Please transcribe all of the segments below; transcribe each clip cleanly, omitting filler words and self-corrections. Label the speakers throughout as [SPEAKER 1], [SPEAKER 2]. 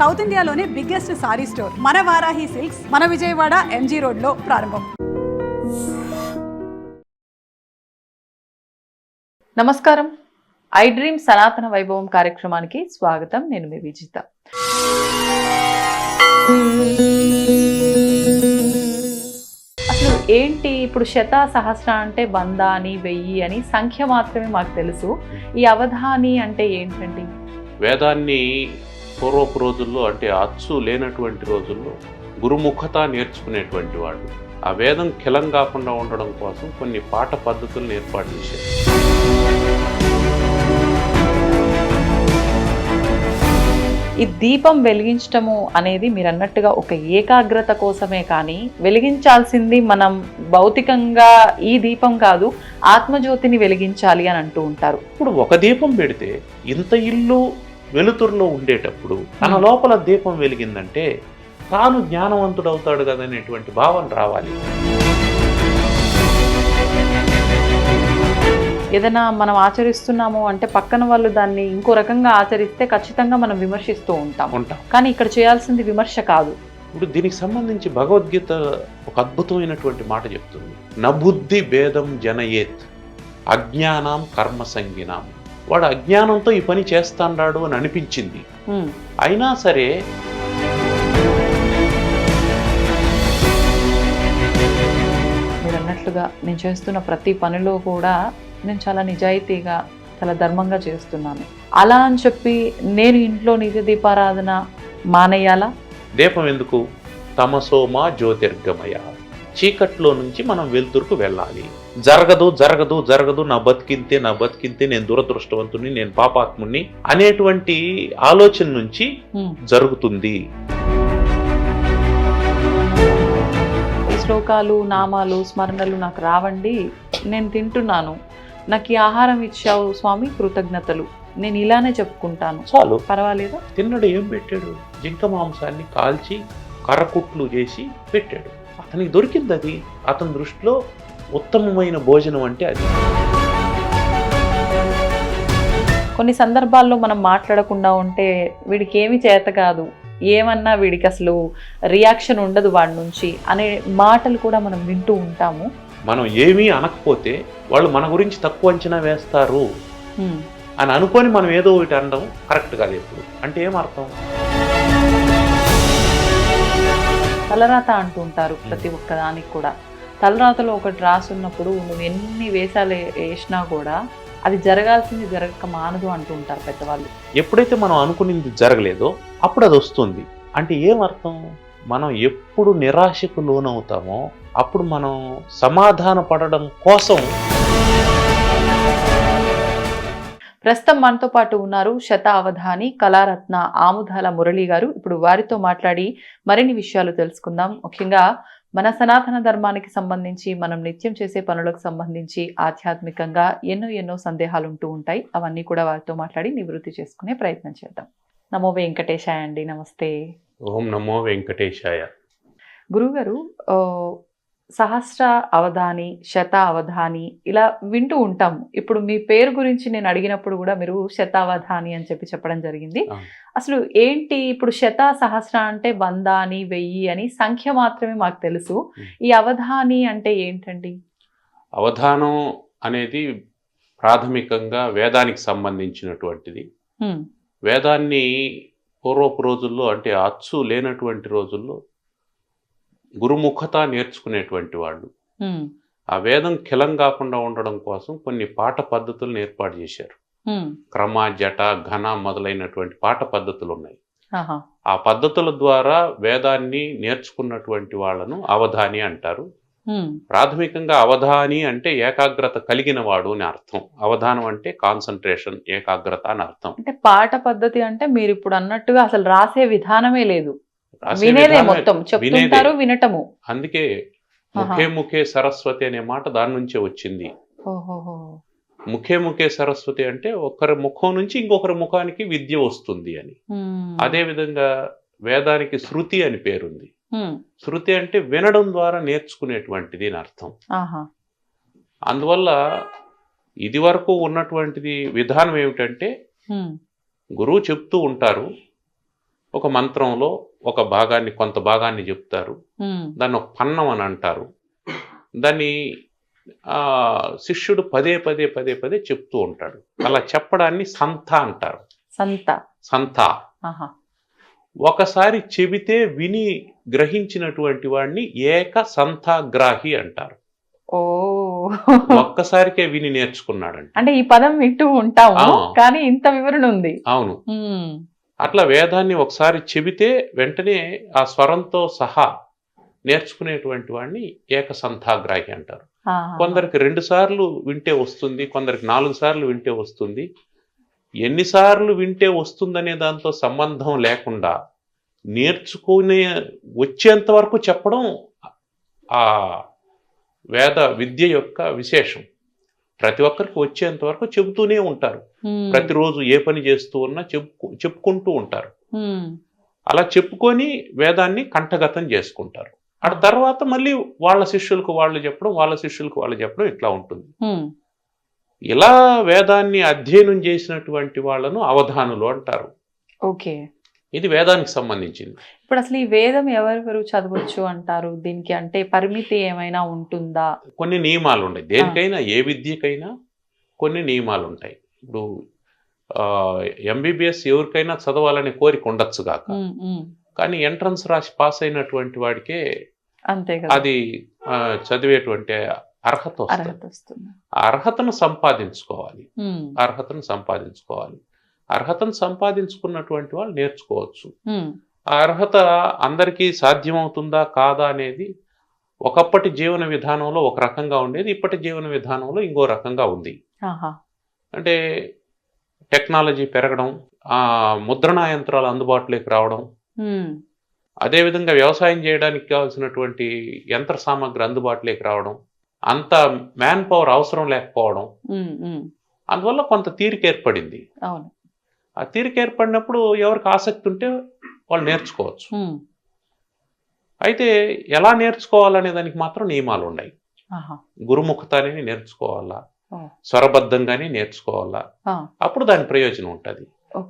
[SPEAKER 1] South ఇండియాలోనే biggest sorry store మన Varahi silks మన విజయవాడ ఎంజీ రోడ్ లో ప్రారంభం.
[SPEAKER 2] నమస్కారం. ఐ డ్రీమ్ సనాతన వైభవం కార్యక్రమానికి స్వాగతం. నేను మీ విజిత. అసలు ఏంటి ఇప్పుడు శత సహస్ర అంటే 100 అని 1000 అని సంఖ్య మాత్రమే మాకు తెలుసు. ఈ అవధాని అంటే ఏంటండి?
[SPEAKER 3] వేదాన్ని పూర్వపు రోజుల్లో అంటే అచ్చు లేనటువంటి రోజుల్లో గురుముఖత నేర్చుకునేటువంటి వాళ్ళు ఆ వేదం కిలం కాకుండా ఉండడం కోసం కొన్ని పాట పద్ధతులను ఏర్పాటు చేశారు.
[SPEAKER 2] ఈ దీపం వెలిగించటము అనేది మీరు అన్నట్టుగా ఒక ఏకాగ్రత కోసమే, కానీ వెలిగించాల్సింది మనం భౌతికంగా ఈ దీపం కాదు, ఆత్మజ్యోతిని వెలిగించాలి అని అంటూ ఉంటారు.
[SPEAKER 3] ఇప్పుడు ఒక దీపం పెడితే ఇంత ఇల్లు వెలుతురులో ఉండేటప్పుడు తన లోపల దీపం వెలిగిందంటే తాను జ్ఞానవంతుడు అవుతాడు కదనేటువంటి భావన రావాలి.
[SPEAKER 2] ఏదైనా మనం ఆచరిస్తున్నాము అంటే పక్కన వాళ్ళు దాన్ని ఇంకో రకంగా ఆచరిస్తే ఖచ్చితంగా మనం విమర్శిస్తూ ఉంటాం. కానీ ఇక్కడ చేయాల్సింది విమర్శ కాదు.
[SPEAKER 3] ఇప్పుడు దీనికి సంబంధించి భగవద్గీత ఒక అద్భుతమైనటువంటి మాట చెప్తుంది. నబుద్ధి భేదం జనయేత్ అజ్ఞానం కర్మ సంగినాం. వాడు అజ్ఞానంతో ఈ పని చేస్తాడు అని అనిపించింది, అయినా సరే
[SPEAKER 2] మీరు అన్నట్లుగా నేను చేస్తున్న ప్రతి పనిలో కూడా నేను చాలా నిజాయితీగా చాలా ధర్మంగా చేస్తున్నాను అలా అని చెప్పి నేను ఇంట్లో నిత్య దీపారాధన మానేయాలా?
[SPEAKER 3] దీపం ఎందుకు? తమసోమా జ్యోతిర్గమయ, చీకట్లో నుంచి మనం వెలుతురుకు వెళ్ళాలి. జరగదు జరగదు జరగదు, నా బతికింతే నేను దురదృష్టవంతుని, నేను పాపాత్ముని అనేటువంటి ఆలోచన నుంచి జరుగుతుంది.
[SPEAKER 2] శ్లోకాలు, నామాలు, స్మరణలు నాకు రావండి, నేను తింటున్నాను, నాకు ఈ ఆహారం ఇచ్చావు స్వామి, కృతజ్ఞతలు, నేను ఇలానే చెప్పుకుంటాను,
[SPEAKER 3] చాలు,
[SPEAKER 2] పర్వాలేదా?
[SPEAKER 3] తిన్నడు ఏం పెట్టాడు? జింక మాంసాన్ని కాల్చి కర్రకుట్లు చేసి పెట్టాడు. అతనికి దొరికింది అది. అతని దృష్టిలో ఉత్తమమైన భోజనం అంటే అది.
[SPEAKER 2] కొన్ని సందర్భాల్లో మనం మాట్లాడకుండా ఉంటే వీడికి ఏమి చేత కాదు, ఏమన్నా వీడికి అసలు రియాక్షన్ ఉండదు వాడి నుంచి అనే మాటలు కూడా మనం వింటూ ఉంటాము.
[SPEAKER 3] మనం ఏమీ అనకపోతే వాళ్ళు మన గురించి తక్కువ అంచనా వేస్తారు అని అనుకొని మనం ఏదో ఒకటి అనడం కరెక్ట్ కాదు ఎప్పుడు. అంటే ఏమర్థం?
[SPEAKER 2] తలరాత అంటూ ఉంటారు ప్రతి ఒక్క దానికి కూడా. తలరాతలో ఒకటి రాసున్నప్పుడు నువ్వు ఎన్ని వేషాలు వేసినా కూడా అది జరగాల్సింది జరగక మానదు అంటూ ఉంటారు పెద్దవాళ్ళు.
[SPEAKER 3] ఎప్పుడైతే మనం అనుకునేది జరగలేదో అప్పుడు అది వస్తుంది. అంటే ఏమర్థం? మనం ఎప్పుడు నిరాశకు లోనవుతామో అప్పుడు మనం సమాధాన పడడం కోసం.
[SPEAKER 2] ప్రస్తుతం మనతో పాటు ఉన్నారు శత అవధాని కళారత్న ఆముదాల మురళి గారు. ఇప్పుడు వారితో మాట్లాడి మరిన్ని విషయాలు తెలుసుకుందాం. ముఖ్యంగా మన సనాతన ధర్మానికి సంబంధించి, మనం నిత్యం చేసే పనులకు సంబంధించి ఆధ్యాత్మికంగా ఎన్నో సందేహాలు ఉంటూ ఉంటాయి. అవన్నీ కూడా వారితో మాట్లాడి నివృత్తి చేసుకునే ప్రయత్నం చేద్దాం. నమో వెంకటేశాయ అండి. నమస్తే.
[SPEAKER 3] ఓం నమో వెంకటేశాయ.
[SPEAKER 2] గురుగారు, సహస్ర అవధాని, శత అవధాని ఇలా వింటూ ఉంటాము. ఇప్పుడు మీ పేరు గురించి నేను అడిగినప్పుడు కూడా మీరు శతావధాని అని చెప్పడం జరిగింది. అసలు ఏంటి ఇప్పుడు శత సహస్ర అంటే 100 అని 1000 అని సంఖ్య మాత్రమే మాకు తెలుసు. ఈ అవధాని అంటే ఏంటండి?
[SPEAKER 3] అవధానం అనేది ప్రాథమికంగా వేదానికి సంబంధించినటువంటిది. వేదాన్ని పూర్వపు రోజుల్లో అంటే అచ్చు లేనటువంటి రోజుల్లో గురుముఖత నేర్చుకునేటువంటి వాళ్ళు ఆ వేదం కిలం కాకుండా ఉండడం కోసం కొన్ని పాట పద్ధతులను ఏర్పాటు చేశారు. క్రమ, జట, ఘన మొదలైనటువంటి పాట పద్ధతులు ఉన్నాయి. ఆ పద్ధతుల ద్వారా వేదాన్ని నేర్చుకున్నటువంటి వాళ్ళను అవధాని అంటారు. ప్రాథమికంగా అవధాని అంటే ఏకాగ్రత కలిగిన వాడు అని అర్థం. అవధానం అంటే కాన్సన్ట్రేషన్, ఏకాగ్రత అని అర్థం.
[SPEAKER 2] అంటే పాట పద్ధతి అంటే మీరు ఇప్పుడు అన్నట్టుగా అసలు రాసే విధానమే లేదు, వినేదే మొత్తం, చెప్తుంటారు, వినటము.
[SPEAKER 3] అందుకే ముఖే సరస్వతి అనే మాట దాని నుంచే వచ్చింది. ముఖే సరస్వతి అంటే ఒకరి ముఖం నుంచి ఇంకొకరి ముఖానికి విద్య వస్తుంది అని. అదే విధంగా వేదానికి శృతి అని పేరుంది. శృతి అంటే వినడం ద్వారా నేర్చుకునేటువంటిది అని అర్థం. అందువల్ల ఇది వరకు ఉన్నటువంటిది విధానం ఏమిటంటే గురువు చెప్తూ ఉంటారు, ఒక మంత్రంలో ఒక భాగాన్ని, కొంత భాగాన్ని చెప్తారు. దాన్ని ఒక పన్నం అని అంటారు. దాన్ని శిష్యుడు పదే పదే పదే పదే చెప్తూ ఉంటాడు. అలా చెప్పడాన్ని సంత అంటారు. సంత. ఒకసారి చెబితే విని గ్రహించినటువంటి వాడిని ఏక సంతాగ్రాహి అంటారు. ఒక్కసారికే విని నేర్చుకున్నాడంట.
[SPEAKER 2] అంటే ఈ పదం వింటూ ఉంటాము కానీ ఇంత వివరణ ఉంది.
[SPEAKER 3] అవును. అట్లా వేదాన్ని ఒకసారి చెబితే వెంటనే ఆ స్వరంతో సహా నేర్చుకునేటువంటి వాడిని ఏకసంతాగ్రాహి అంటారు. కొందరికి 2 సార్లు వింటే వస్తుంది, కొందరికి 4 సార్లు వింటే వస్తుంది. ఎన్నిసార్లు వింటే వస్తుందనే దాంతో సంబంధం లేకుండా నేర్చుకునే వచ్చేంత వరకు చెప్పడం ఆ వేద విద్య యొక్క విశేషం. ప్రతి ఒక్కరికి వచ్చేంత వరకు చెబుతూనే ఉంటారు. ప్రతిరోజు ఏ పని చేస్తూ ఉన్నా చెప్పుకుంటూ ఉంటారు. అలా చెప్పుకొని వేదాన్ని కంఠగతం చేసుకుంటారు. ఆ తర్వాత మళ్ళీ వాళ్ళ శిష్యులకు వాళ్ళు చెప్పడం, వాళ్ళ శిష్యులకు వాళ్ళు చెప్పడం, ఇట్లా ఉంటుంది. ఇలా వేదాన్ని అధ్యయనం చేసినటువంటి వాళ్ళను అవధానులు అంటారు.
[SPEAKER 2] ఓకే,
[SPEAKER 3] ఇది వేదానికి సంబంధించింది.
[SPEAKER 2] ఇప్పుడు అసలు ఈ వేదం ఎవరెవరు చదవచ్చు అంటారు? దీనికి అంటే పరిమితి ఏమైనా ఉంటుందా?
[SPEAKER 3] కొన్ని నియమాలు ఉన్నాయి. దేనికైనా, ఏ విద్యకైనా కొన్ని నియమాలు ఉంటాయి. ఇప్పుడు ఎంబీబీఎస్ ఎవరికైనా చదవాలనే కోరిక ఉండొచ్చు కాక, కానీ ఎంట్రన్స్ రాసి పాస్ అయినటువంటి వాడికే
[SPEAKER 2] అంతే
[SPEAKER 3] అది చదివేటువంటి అర్హత వస్తుంది. ఆ అర్హతను సంపాదించుకోవాలి. అర్హతను సంపాదించుకున్నటువంటి వాళ్ళు నేర్చుకోవచ్చు. ఆ అర్హత అందరికీ సాధ్యమవుతుందా కాదా అనేది ఒకప్పటి జీవన విధానంలో ఒక రకంగా ఉండేది, ఇప్పటి జీవన విధానంలో ఇంకో రకంగా ఉంది. అంటే టెక్నాలజీ పెరగడం, ముద్రణా యంత్రాలు అందుబాటులోకి రావడం, అదేవిధంగా వ్యవసాయం చేయడానికి కావాల్సినటువంటి యంత్ర సామగ్రి అందుబాటులోకి రావడం, అంత మ్యాన్ పవర్ అవసరం లేకపోవడం, అందువల్ల కొంత తీరిక ఏర్పడింది. ఆ తీరిక ఏర్పడినప్పుడు ఎవరికి ఆసక్తి ఉంటే వాళ్ళు నేర్చుకోవచ్చు. అయితే ఎలా నేర్చుకోవాలనే దానికి మాత్రం నియమాలు ఉన్నాయి. గురుముఖతానే నేర్చుకోవాలా, స్వరబద్ధంగానే నేర్చుకోవాలా, అప్పుడు దాని ప్రయోజనం ఉంటుంది.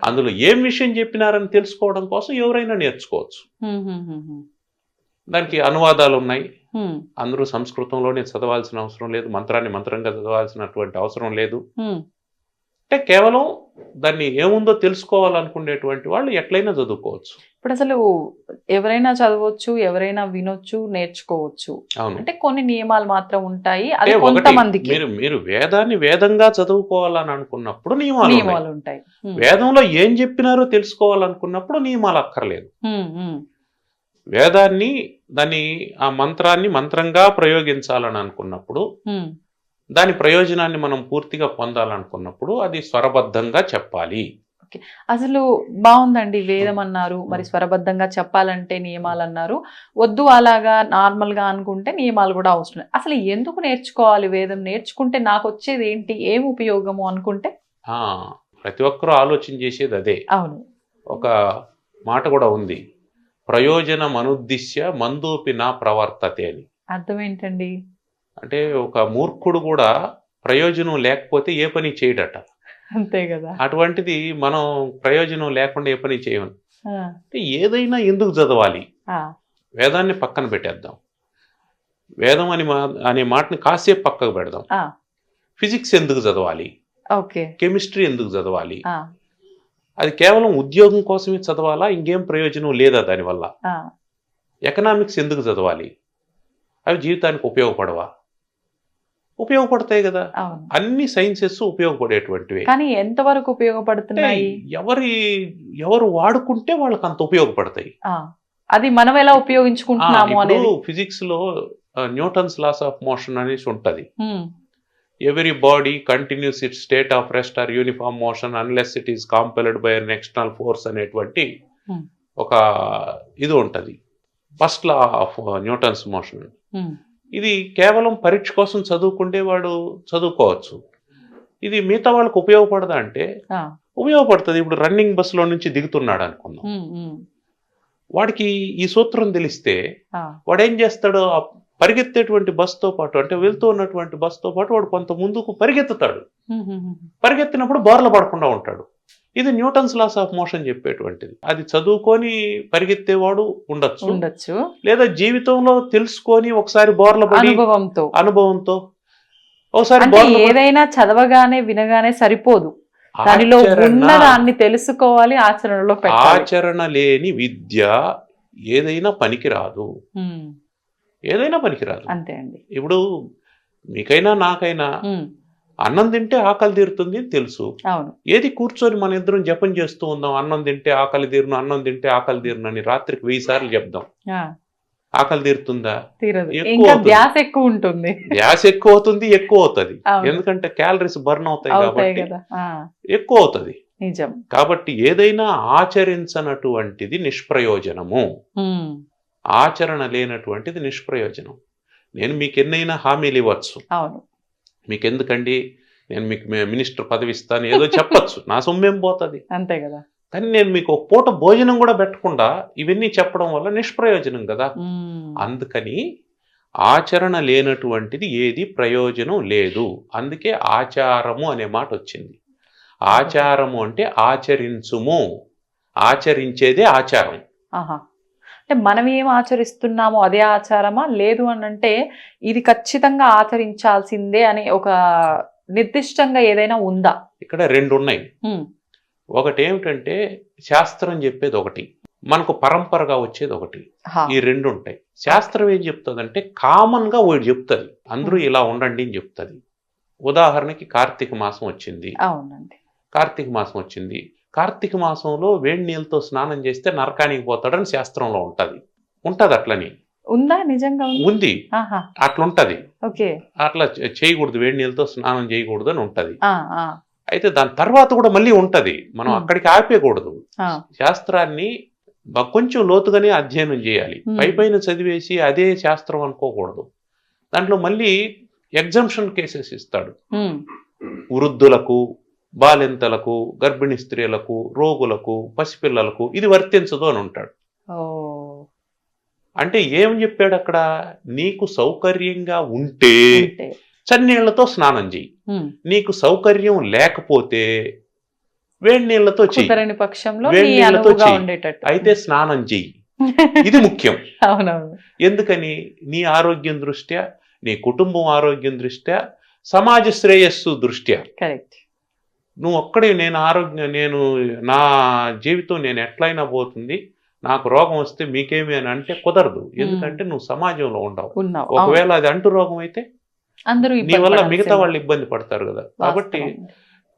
[SPEAKER 3] అందులో ఏం విషయం చెప్పినారని తెలుసుకోవడం కోసం ఎవరైనా నేర్చుకోవచ్చు. దానికి అనువాదాలు ఉన్నాయి. అందరూ సంస్కృతంలోనే చదవాల్సిన అవసరం లేదు, మంత్రాన్ని మంత్రంగా చదవాల్సినటువంటి అవసరం లేదు. అంటే కేవలం దాన్ని ఏముందో తెలుసుకోవాలనుకునేటువంటి వాళ్ళు ఎట్లయినా చదువుకోవచ్చు.
[SPEAKER 2] ఇప్పుడు అసలు ఎవరైనా చదవచ్చు, ఎవరైనా వినొచ్చు, నేర్చుకోవచ్చు. అంటే కొన్ని నియమాలు మాత్రం ఉంటాయి. అది కొంతమందికి.
[SPEAKER 3] మీరు వేదాన్ని వేదంగా చదువుకోవాలని అనుకున్నప్పుడు నియమాలు
[SPEAKER 2] ఉంటాయి.
[SPEAKER 3] వేదంలో ఏం చెప్పినారో తెలుసుకోవాలనుకున్నప్పుడు నియమాలు అక్కర్లేదు. వేదాన్ని ఆ మంత్రాన్ని మంత్రంగా ప్రయోగించాలని అనుకున్నప్పుడు, దాని ప్రయోజనాన్ని మనం పూర్తిగా పొందాలనుకున్నప్పుడు అది స్వరబద్ధంగా చెప్పాలి.
[SPEAKER 2] అసలు బాగుందండి. వేదం అన్నారు, మరి స్వరబద్ధంగా చెప్పాలంటే నియమాలు అన్నారు. వద్దు అలాగా నార్మల్ గా అనుకుంటే నియమాలు కూడా అవసరం. అసలు ఎందుకు నేర్చుకోవాలి వేదం? నేర్చుకుంటే నాకు వచ్చేది ఏంటి, ఏం ఉపయోగము అనుకుంటే
[SPEAKER 3] ప్రతి ఒక్కరూ ఆలోచన చేసేది అదే.
[SPEAKER 2] అవును,
[SPEAKER 3] ఒక మాట కూడా ఉంది, ప్రయోజనం అనుద్దిశ్య మందోపి నా ప్రవర్తతే అని.
[SPEAKER 2] అర్థం ఏంటండి?
[SPEAKER 3] అంటే ఒక మూర్ఖుడు కూడా ప్రయోజనం లేకపోతే ఏ పని చేయడట.
[SPEAKER 2] అంతే కదా.
[SPEAKER 3] అటువంటిది మనం ప్రయోజనం లేకుండా ఏ పని చేయము. అంటే ఏదైనా ఎందుకు చదవాలి? వేదాన్ని పక్కన పెట్టేద్దాం. వేదం అనే మాటని కాసేపు పక్కకు పెడదాం. ఫిజిక్స్ ఎందుకు చదవాలి? కెమిస్ట్రీ ఎందుకు చదవాలి? అది కేవలం ఉద్యోగం కోసమే చదవాలా? ఇంకేం ప్రయోజనం లేదా దానివల్ల? ఎకనామిక్స్ ఎందుకు చదవాలి? అవి జీవితానికి ఉపయోగపడవా? ఉపయోగపడతాయి కదా. అన్ని సైన్సెస్ ఉపయోగపడేటువంటివి.
[SPEAKER 2] కానీ ఎంతవరకు ఉపయోగపడుతున్నాయి?
[SPEAKER 3] ఎవరు వాడుకుంటే వాళ్ళకి అంత ఉపయోగపడతాయి.
[SPEAKER 2] అది మనం ఎలా ఉపయోగించుకుంటున్నాము అనేది.
[SPEAKER 3] ఫిజిక్స్ లో న్యూటన్స్ లాస్ ఆఫ్ మోషన్ అనేసి ఉంటది. Every body continues its state of rest or uniform motion unless it is compelled by an external force అనేటువంటి ఒక ఇది ఉంటది. First law of Newton's motion. ఇది కేవలం పరీక్ష కోసం చదువుకుంటే వాడు చదువుకోవచ్చు. ఇది మిగతా వాళ్ళకు ఉపయోగపడదా అంటే ఉపయోగపడుతుంది. ఇప్పుడు రన్నింగ్ బస్సులో నుంచి దిగుతున్నాడు అనుకుందాం, వాడికి ఈ సూత్రం తెలిస్తే వాడు ఏం చేస్తాడో పరిగెత్తేటువంటి బస్తో పాటు అంటే వెళ్తూ ఉన్నటువంటి బస్తో పాటు వాడు కొంత ముందుకు పరిగెత్తుతాడు. పరిగెత్తినప్పుడు బోర్ల పడకుండా ఉంటాడు. ఇది న్యూటన్స్ లాస్ ఆఫ్ మోషన్ చెప్పేటువంటిది. అది చదువుకొని పరిగెత్తేవాడు ఉండొచ్చు, లేదా జీవితంలో తెలుసుకొని ఒకసారి బోర్ల పడి అనుభవంతో ఒకసారి
[SPEAKER 2] ఏదైనా చదవగానే వినగానే సరిపోదు, దానిలో ఉన్న దాన్ని తెలుసుకోవాలి, ఆచరణలో
[SPEAKER 3] ఆచరణ లేని విద్య ఏదైనా పనికిరాదు. ఏదైనా పనికిరాదు అంతే అండి. ఇప్పుడు మీకైనా నాకైనా అన్నం తింటే ఆకలి తీరుతుంది అని తెలుసు. ఏది కూర్చొని మన ఇద్దరం జపం చేస్తూ ఉందాం, అన్నం తింటే ఆకలి తీరును, అన్నం తింటే ఆకలి తీరును అని రాత్రికి 1000 సార్లు చెప్దాం. ఆకలి తీరుతుందా?
[SPEAKER 2] ధ్యాస ఎక్కువ ఉంటుంది,
[SPEAKER 3] ధ్యాస ఎక్కువ అవుతుంది, ఎక్కువ అవుతుంది. ఎందుకంటే క్యాలరీస్ బర్న్ అవుతాయి కాబట్టి ఎక్కువ అవుతుంది.
[SPEAKER 2] నిజం.
[SPEAKER 3] కాబట్టి ఏదైనా ఆచరించనటువంటిది నిష్ప్రయోజనము, ఆచరణ లేనటువంటిది నిష్ప్రయోజనం. నేను మీకు ఎన్నైనా హామీలు ఇవ్వచ్చు, మీకు ఎందుకండి నేను మీకు మినిస్టర్ పదవి ఇస్తాను ఏదో చెప్పచ్చు, నా సొమ్మేం పోతుంది,
[SPEAKER 2] అంతే కదా.
[SPEAKER 3] కానీ నేను మీకు ఒక పూట భోజనం కూడా పెట్టకుండా ఇవన్నీ చెప్పడం వల్ల నిష్ప్రయోజనం కదా. అందుకని ఆచరణ లేనటువంటిది ఏది ప్రయోజనం లేదు. అందుకే ఆచారము అనే మాట వచ్చింది. ఆచారము అంటే ఆచరించుము, ఆచరించేదే ఆచారం.
[SPEAKER 2] అంటే మనం ఏం ఆచరిస్తున్నామో అదే ఆచారమా, లేదు అని అంటే ఇది ఖచ్చితంగా ఆచరించాల్సిందే అని ఒక నిర్దిష్టంగా ఏదైనా ఉందా?
[SPEAKER 3] ఇక్కడ 2 ఉన్నాయి. ఒకటి ఏమిటంటే శాస్త్రం చెప్పేది ఒకటి, మనకు పరంపరగా వచ్చేది ఒకటి. ఈ 2 ఉంటాయి. శాస్త్రం ఏం చెప్తుందంటే కామన్ గా ఒకటి చెప్తుంది, అందరూ ఇలా ఉండండి అని చెప్తుంది. ఉదాహరణకి కార్తీక మాసం వచ్చింది.
[SPEAKER 2] అవునండి,
[SPEAKER 3] కార్తీక మాసం వచ్చింది. కార్తీక మాసంలో వేడి నీళ్ళతో స్నానం చేస్తే నరకానికి పోతాడని శాస్త్రంలో ఉంటది. అట్లని
[SPEAKER 2] ఉందా? నిజంగా
[SPEAKER 3] ఉంది, అట్లుంటది. అట్లా చేయకూడదు, వేడి నీళ్ళతో స్నానం చేయకూడదు అని ఉంటది. అయితే దాని తర్వాత కూడా మళ్ళీ ఉంటది, మనం అక్కడికి ఆపేయకూడదు. శాస్త్రాన్ని కొంచెం లోతుగానే అధ్యయనం చేయాలి, పైపైన చదివేసి అదే శాస్త్రం అనుకోకూడదు. దాంట్లో మళ్ళీ ఎగ్జంప్షన్ కేసెస్ ఇస్తాడు. వృద్ధులకు, బాలింతలకు, గర్భిణీ స్త్రీలకు, రోగులకు, పసిపిల్లలకు ఇది వర్తించదు అని ఉంటాడు. అంటే ఏం చెప్పాడు అక్కడ? నీకు సౌకర్యంగా ఉంటే చన్నీళ్లతో స్నానం చెయ్యి, నీకు సౌకర్యం లేకపోతే వేడి నీళ్లతో చెయ్యి, వేడి నీళ్లతో చెయ్యి, అయితే స్నానం చెయ్యి. ఇది ముఖ్యం. ఎందుకని? నీ ఆరోగ్యం దృష్ట్యా, నీ కుటుంబం ఆరోగ్యం దృష్ట్యా, సమాజ శ్రేయస్సు దృష్ట్యా. నువ్వు ఒక్కడే నేను నా జీవితం నేను ఎట్లయినా పోతుంది, నాకు రోగం వస్తే మీకేమి అని అంటే కుదరదు. ఎందుకంటే నువ్వు సమాజంలో ఉండవు. ఒకవేళ అది అంటు రోగం అయితే నీ వల్ల మిగతా వాళ్ళు ఇబ్బంది పడతారు కదా. కాబట్టి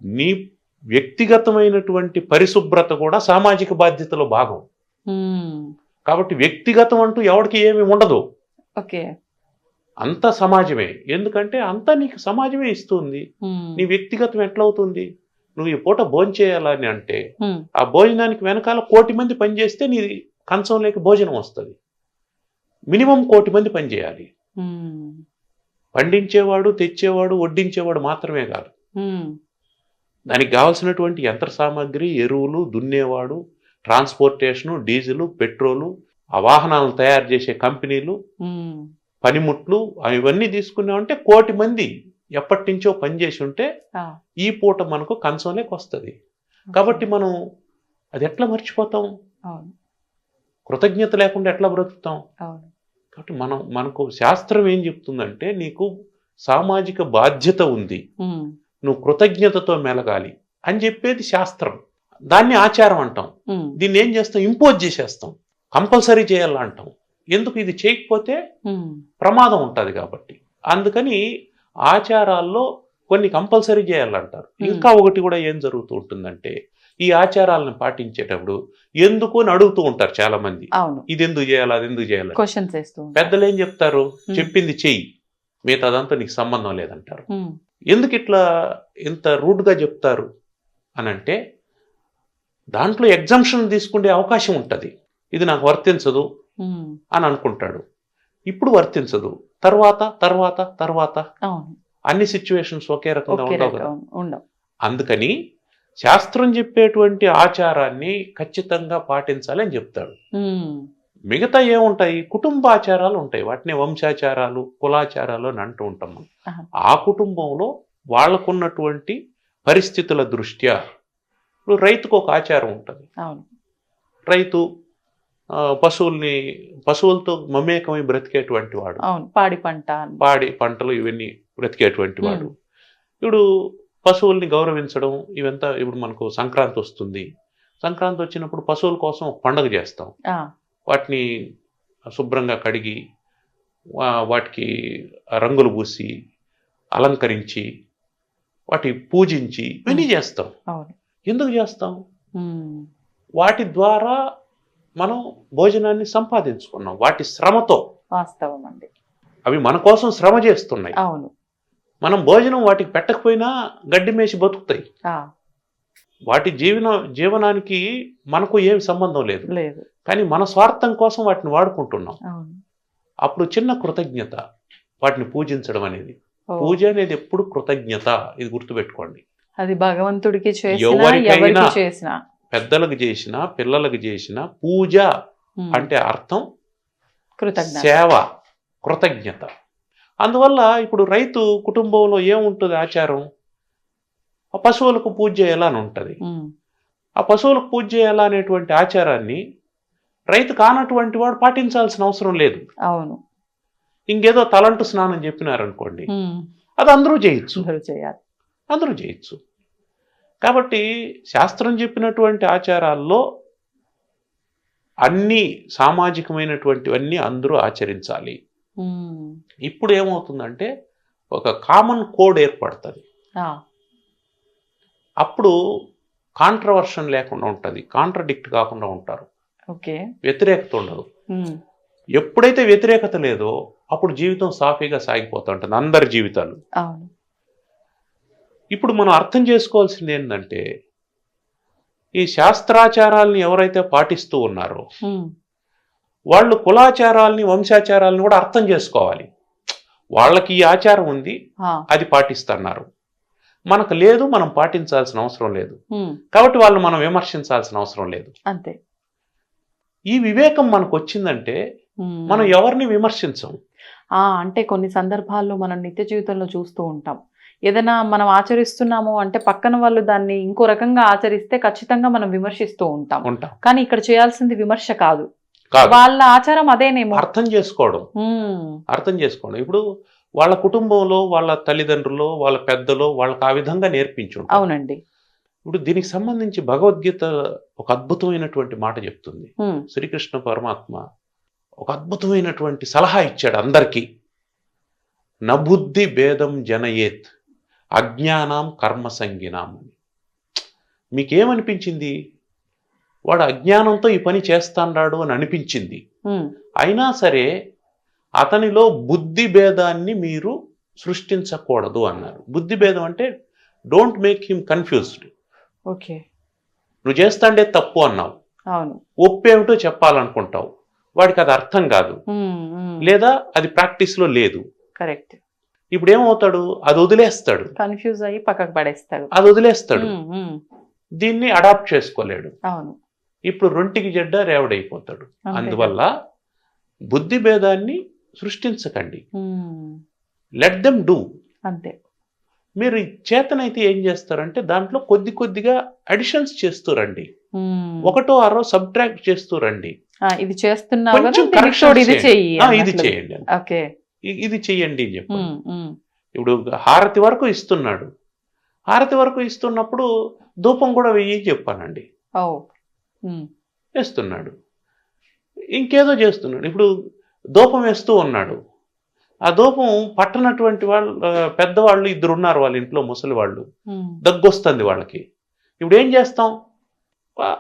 [SPEAKER 3] నీ వ్యక్తిగతమైనటువంటి పరిశుభ్రత కూడా సామాజిక బాధ్యతలో భాగం. కాబట్టి వ్యక్తిగతం అంటూ ఎవరికి ఏమి ఉండదు, అంతా సమాజమే. ఎందుకంటే అంతా నీకు సమాజమే ఇస్తుంది. నీ వ్యక్తిగతం ఎట్లవుతుంది? నువ్వు ఈ పూట భోజనం చేయాలని అంటే ఆ భోజనానికి వెనకాల 1,000,000 మంది పనిచేస్తే నీ కంచంలోకి భోజనం వస్తుంది. మినిమం 1,000,000 మంది పనిచేయాలి. పండించేవాడు, తెచ్చేవాడు, వడ్డించేవాడు మాత్రమే కాదు, దానికి కావాల్సినటువంటి యంత్ర సామాగ్రి, ఎరువులు, దున్నేవాడు, ట్రాన్స్పోర్టేషను, డీజిల్, పెట్రోలు, ఆ వాహనాలను తయారు చేసే కంపెనీలు, పనిముట్లు, ఇవన్నీ తీసుకున్నామంటే 1,000,000 మంది ఎప్పటి నుంచో పనిచేసి ఉంటే ఈ పూట మనకు కంచంలోకి వస్తుంది. కాబట్టి మనం అది ఎట్లా మర్చిపోతాం? కృతజ్ఞత లేకుండా ఎట్లా బ్రతుకుతాం? కాబట్టి మనకు శాస్త్రం ఏం చెప్తుందంటే నీకు సామాజిక బాధ్యత ఉంది, నువ్వు కృతజ్ఞతతో మెలగాలి అని చెప్పేది శాస్త్రం. దాన్ని ఆచారం అంటాం. దీన్ని ఏం చేస్తాం? ఇంపోజ్ చేసేస్తాం, కంపల్సరీ చేయాలంటాం. ఎందుకు? ఇది చేయకపోతే ప్రమాదం ఉంటుంది కాబట్టి. అందుకని ఆచారాల్లో కొన్ని కంపల్సరీ చేయాలంటారు. ఇంకా ఒకటి కూడా ఏం జరుగుతూ ఉంటుందంటే ఈ ఆచారాలను పాటించేటప్పుడు ఎందుకు అని అడుగుతూ ఉంటారు చాలా మంది. ఇది ఎందుకు చేయాలి, అది ఎందుకు చేయాలి, పెద్దలు ఏం చెప్తారు? చెప్పింది చెయ్యి, మిగతాదంతా నీకు సంబంధం లేదంటారు. ఎందుకు ఇట్లా ఇంత రూడ్గా చెప్తారు అని అంటే దాంట్లో ఎగ్జంప్షన్ తీసుకునే అవకాశం ఉంటుంది. ఇది నాకు వర్తించదు అని అనుకుంటాడు, ఇప్పుడు వర్తించదు, తర్వాత తర్వాత తర్వాత అన్ని సిచ్యువేషన్స్ ఒకే రకంగా ఉండవు కదా. అందుకని శాస్త్రం చెప్పేటువంటి ఆచారాన్ని ఖచ్చితంగా పాటించాలి అని చెప్తాడు. మిగతా ఏముంటాయి, కుటుంబాచారాలు ఉంటాయి. వాటిని వంశాచారాలు, కులాచారాలు అని అంటూ ఉంటాం మనం.
[SPEAKER 2] ఆహా. ఆ
[SPEAKER 3] ఆ కుటుంబంలో వాళ్ళకున్నటువంటి పరిస్థితుల దృష్ట్యా ఇప్పుడు రైతుకు ఒక ఆచారం ఉంటుంది.
[SPEAKER 2] అవును.
[SPEAKER 3] రైతు పశువులతో మమేకమై బ్రతికేటువంటి వాడు.
[SPEAKER 2] అవును, పాడి పంట,
[SPEAKER 3] పాడి పంటలు ఇవన్నీ బ్రతికేటువంటి వాడు. ఇప్పుడు పశువుల్ని గౌరవించడం ఇవంతా. ఇప్పుడు మనకు సంక్రాంతి వస్తుంది. సంక్రాంతి వచ్చినప్పుడు పశువుల కోసం ఒక పండుగ చేస్తాం. వాటిని శుభ్రంగా కడిగి వాటికి రంగులు పూసి అలంకరించి వాటి పూజించి ఇవన్నీ చేస్తాం. ఎందుకు చేస్తాం? వాటి ద్వారా మనం భోజనాన్ని సంపాదించుకున్నాం, వాటి శ్రమతో.
[SPEAKER 2] వాస్తవం అండి.
[SPEAKER 3] అవి మన కోసం శ్రమ చేస్తున్నాయి.
[SPEAKER 2] అవును.
[SPEAKER 3] మనం భోజనం వాటికి పెట్టకపోయినా గడ్డి మేసి బతుకుతాయి. వాటి జీవనానికి మనకు ఏమి సంబంధం లేదు. కానీ మన స్వార్థం కోసం వాటిని వాడుకుంటున్నాం. అప్పుడు చిన్న కృతజ్ఞత వాటిని పూజించడం అనేది. పూజ అనేది ఎప్పుడు కృతజ్ఞత, ఇది గుర్తుపెట్టుకోండి.
[SPEAKER 2] అది భగవంతుడికి
[SPEAKER 3] చేసినా, పెద్దలకు చేసినా, పిల్లలకు చేసినా పూజ అంటే అర్థం సేవ, కృతజ్ఞత. అందువల్ల ఇప్పుడు రైతు కుటుంబంలో ఏముంటుంది ఆచారం? ఆ పశువులకు పూజ చేయాలని ఉంటుంది. ఆ పశువులకు పూజ చేయాలా అనేటువంటి ఆచారాన్ని రైతు కానటువంటి వాడు పాటించాల్సిన అవసరం లేదు.
[SPEAKER 2] అవును.
[SPEAKER 3] ఇంకేదో తలంటు స్నానం చెప్పినారనుకోండి, అది అందరూ చేయొచ్చు, అందరూ చేయొచ్చు. కాబట్టి శాస్త్రం చెప్పినటువంటి ఆచారాల్లో అన్ని సామాజికమైనటువంటివన్నీ అందరూ ఆచరించాలి. ఇప్పుడు ఏమవుతుందంటే ఒక కామన్ కోడ్ ఏర్పడుతుంది. అప్పుడు కాంట్రవర్షన్ లేకుండా ఉంటుంది, కాంట్రడిక్ట్ కాకుండా ఉంటారు, వ్యతిరేకత ఉండదు. ఎప్పుడైతే వ్యతిరేకత లేదో అప్పుడు జీవితం సాఫీగా సాగిపోతూ ఉంటుంది, అందరి జీవితాలు. ఇప్పుడు మనం అర్థం చేసుకోవాల్సింది ఏంటంటే ఈ శాస్త్రాచారాలని ఎవరైతే పాటిస్తూ ఉన్నారో వాళ్ళు కులాచారాలని, వంశాచారాలని కూడా అర్థం చేసుకోవాలి. వాళ్ళకి ఈ ఆచారం ఉంది, అది పాటిస్తున్నారు, మనకు లేదు, మనం పాటించాల్సిన అవసరం లేదు. కాబట్టి వాళ్ళు మనం విమర్శించాల్సిన అవసరం లేదు.
[SPEAKER 2] అంతే.
[SPEAKER 3] ఈ వివేకం మనకు వచ్చిందంటే మనం ఎవరిని విమర్శించం.
[SPEAKER 2] అంటే కొన్ని సందర్భాల్లో మనం నిత్య జీవితంలో చూస్తూ ఉంటాం, ఏదైనా మనం ఆచరిస్తున్నాము అంటే పక్కన వాళ్ళు దాన్ని ఇంకో రకంగా ఆచరిస్తే ఖచ్చితంగా మనం విమర్శిస్తూ ఉంటాం. కానీ ఇక్కడ చేయాల్సింది విమర్శ కాదు, వాళ్ళ ఆచారం అదేనేమో
[SPEAKER 3] అర్థం చేసుకోవడం. ఇప్పుడు వాళ్ళ కుటుంబంలో వాళ్ళ తల్లిదండ్రులు, వాళ్ళ పెద్దలు వాళ్ళకి ఆ విధంగా నేర్పించు.
[SPEAKER 2] అవునండి.
[SPEAKER 3] ఇప్పుడు దీనికి సంబంధించి భగవద్గీత ఒక అద్భుతమైనటువంటి మాట చెప్తుంది. శ్రీకృష్ణ పరమాత్మ ఒక అద్భుతమైనటువంటి సలహా ఇచ్చాడు అందరికీ. నబుద్ధి భేదం జనయేత్ అజ్ఞానం కర్మ సంగినాం. మీకేమనిపించింది? వాడు అజ్ఞానంతో ఈ పని చేస్తాడు అని అనిపించింది. అయినా సరే అతనిలో బుద్ధి భేదాన్ని మీరు సృష్టించకూడదు అన్నారు. బుద్ధి భేదం అంటే డోంట్ మేక్ హిమ్ కన్ఫ్యూజ్డ్. నువ్వు చేస్తాండే తప్పు అన్నావు, ఒప్పేమిటో చెప్పాలనుకుంటావు, వాడికి అది అర్థం కాదు, లేదా అది ప్రాక్టీస్లో లేదు.
[SPEAKER 2] కరెక్ట్.
[SPEAKER 3] ఇప్పుడు ఏమవుతాడు? అది వదిలేస్తాడు,
[SPEAKER 2] కన్ఫ్యూజ్ అయ్యి పక్కకు పడేస్తాడు,
[SPEAKER 3] అది వదిలేస్తాడు, దీన్ని అడాప్ట్ చేసుకోలేడు. ఇప్పుడు రొంటికి జడ్డ రేవడైపోతాడు. అందువల్ల బుద్ధి భేదాన్ని సృష్టించకండి, లెట్ దెమ్ డూ.
[SPEAKER 2] అంతే.
[SPEAKER 3] మీరు చేతనైతే ఏం చేస్తారంటే దాంట్లో కొద్ది కొద్దిగా అడిషన్స్ చేస్తూ రండి, ఒకటో ఆరో సబ్ట్రాక్ట్ చేస్తూ రండి.
[SPEAKER 2] ఇది చేస్తున్నా,
[SPEAKER 3] ఇది చేయండి, ఇది చెయ్యండి అని చెప్పండి. ఇప్పుడు హారతి వరకు ఇస్తున్నాడు, హారతి వరకు ఇస్తున్నప్పుడు ధూపం కూడా వెయ్యి చెప్పానండి, వేస్తున్నాడు. ఇంకేదో చేస్తున్నాడు. ఇప్పుడు ధూపం వేస్తూ ఉన్నాడు, ఆ ధూపం పట్టనటువంటి వాళ్ళు, పెద్దవాళ్ళు ఇద్దరు ఉన్నారు వాళ్ళ ఇంట్లో, ముసలి వాళ్ళు, దగ్గొస్తుంది వాళ్ళకి. ఇప్పుడు ఏం చేస్తాం?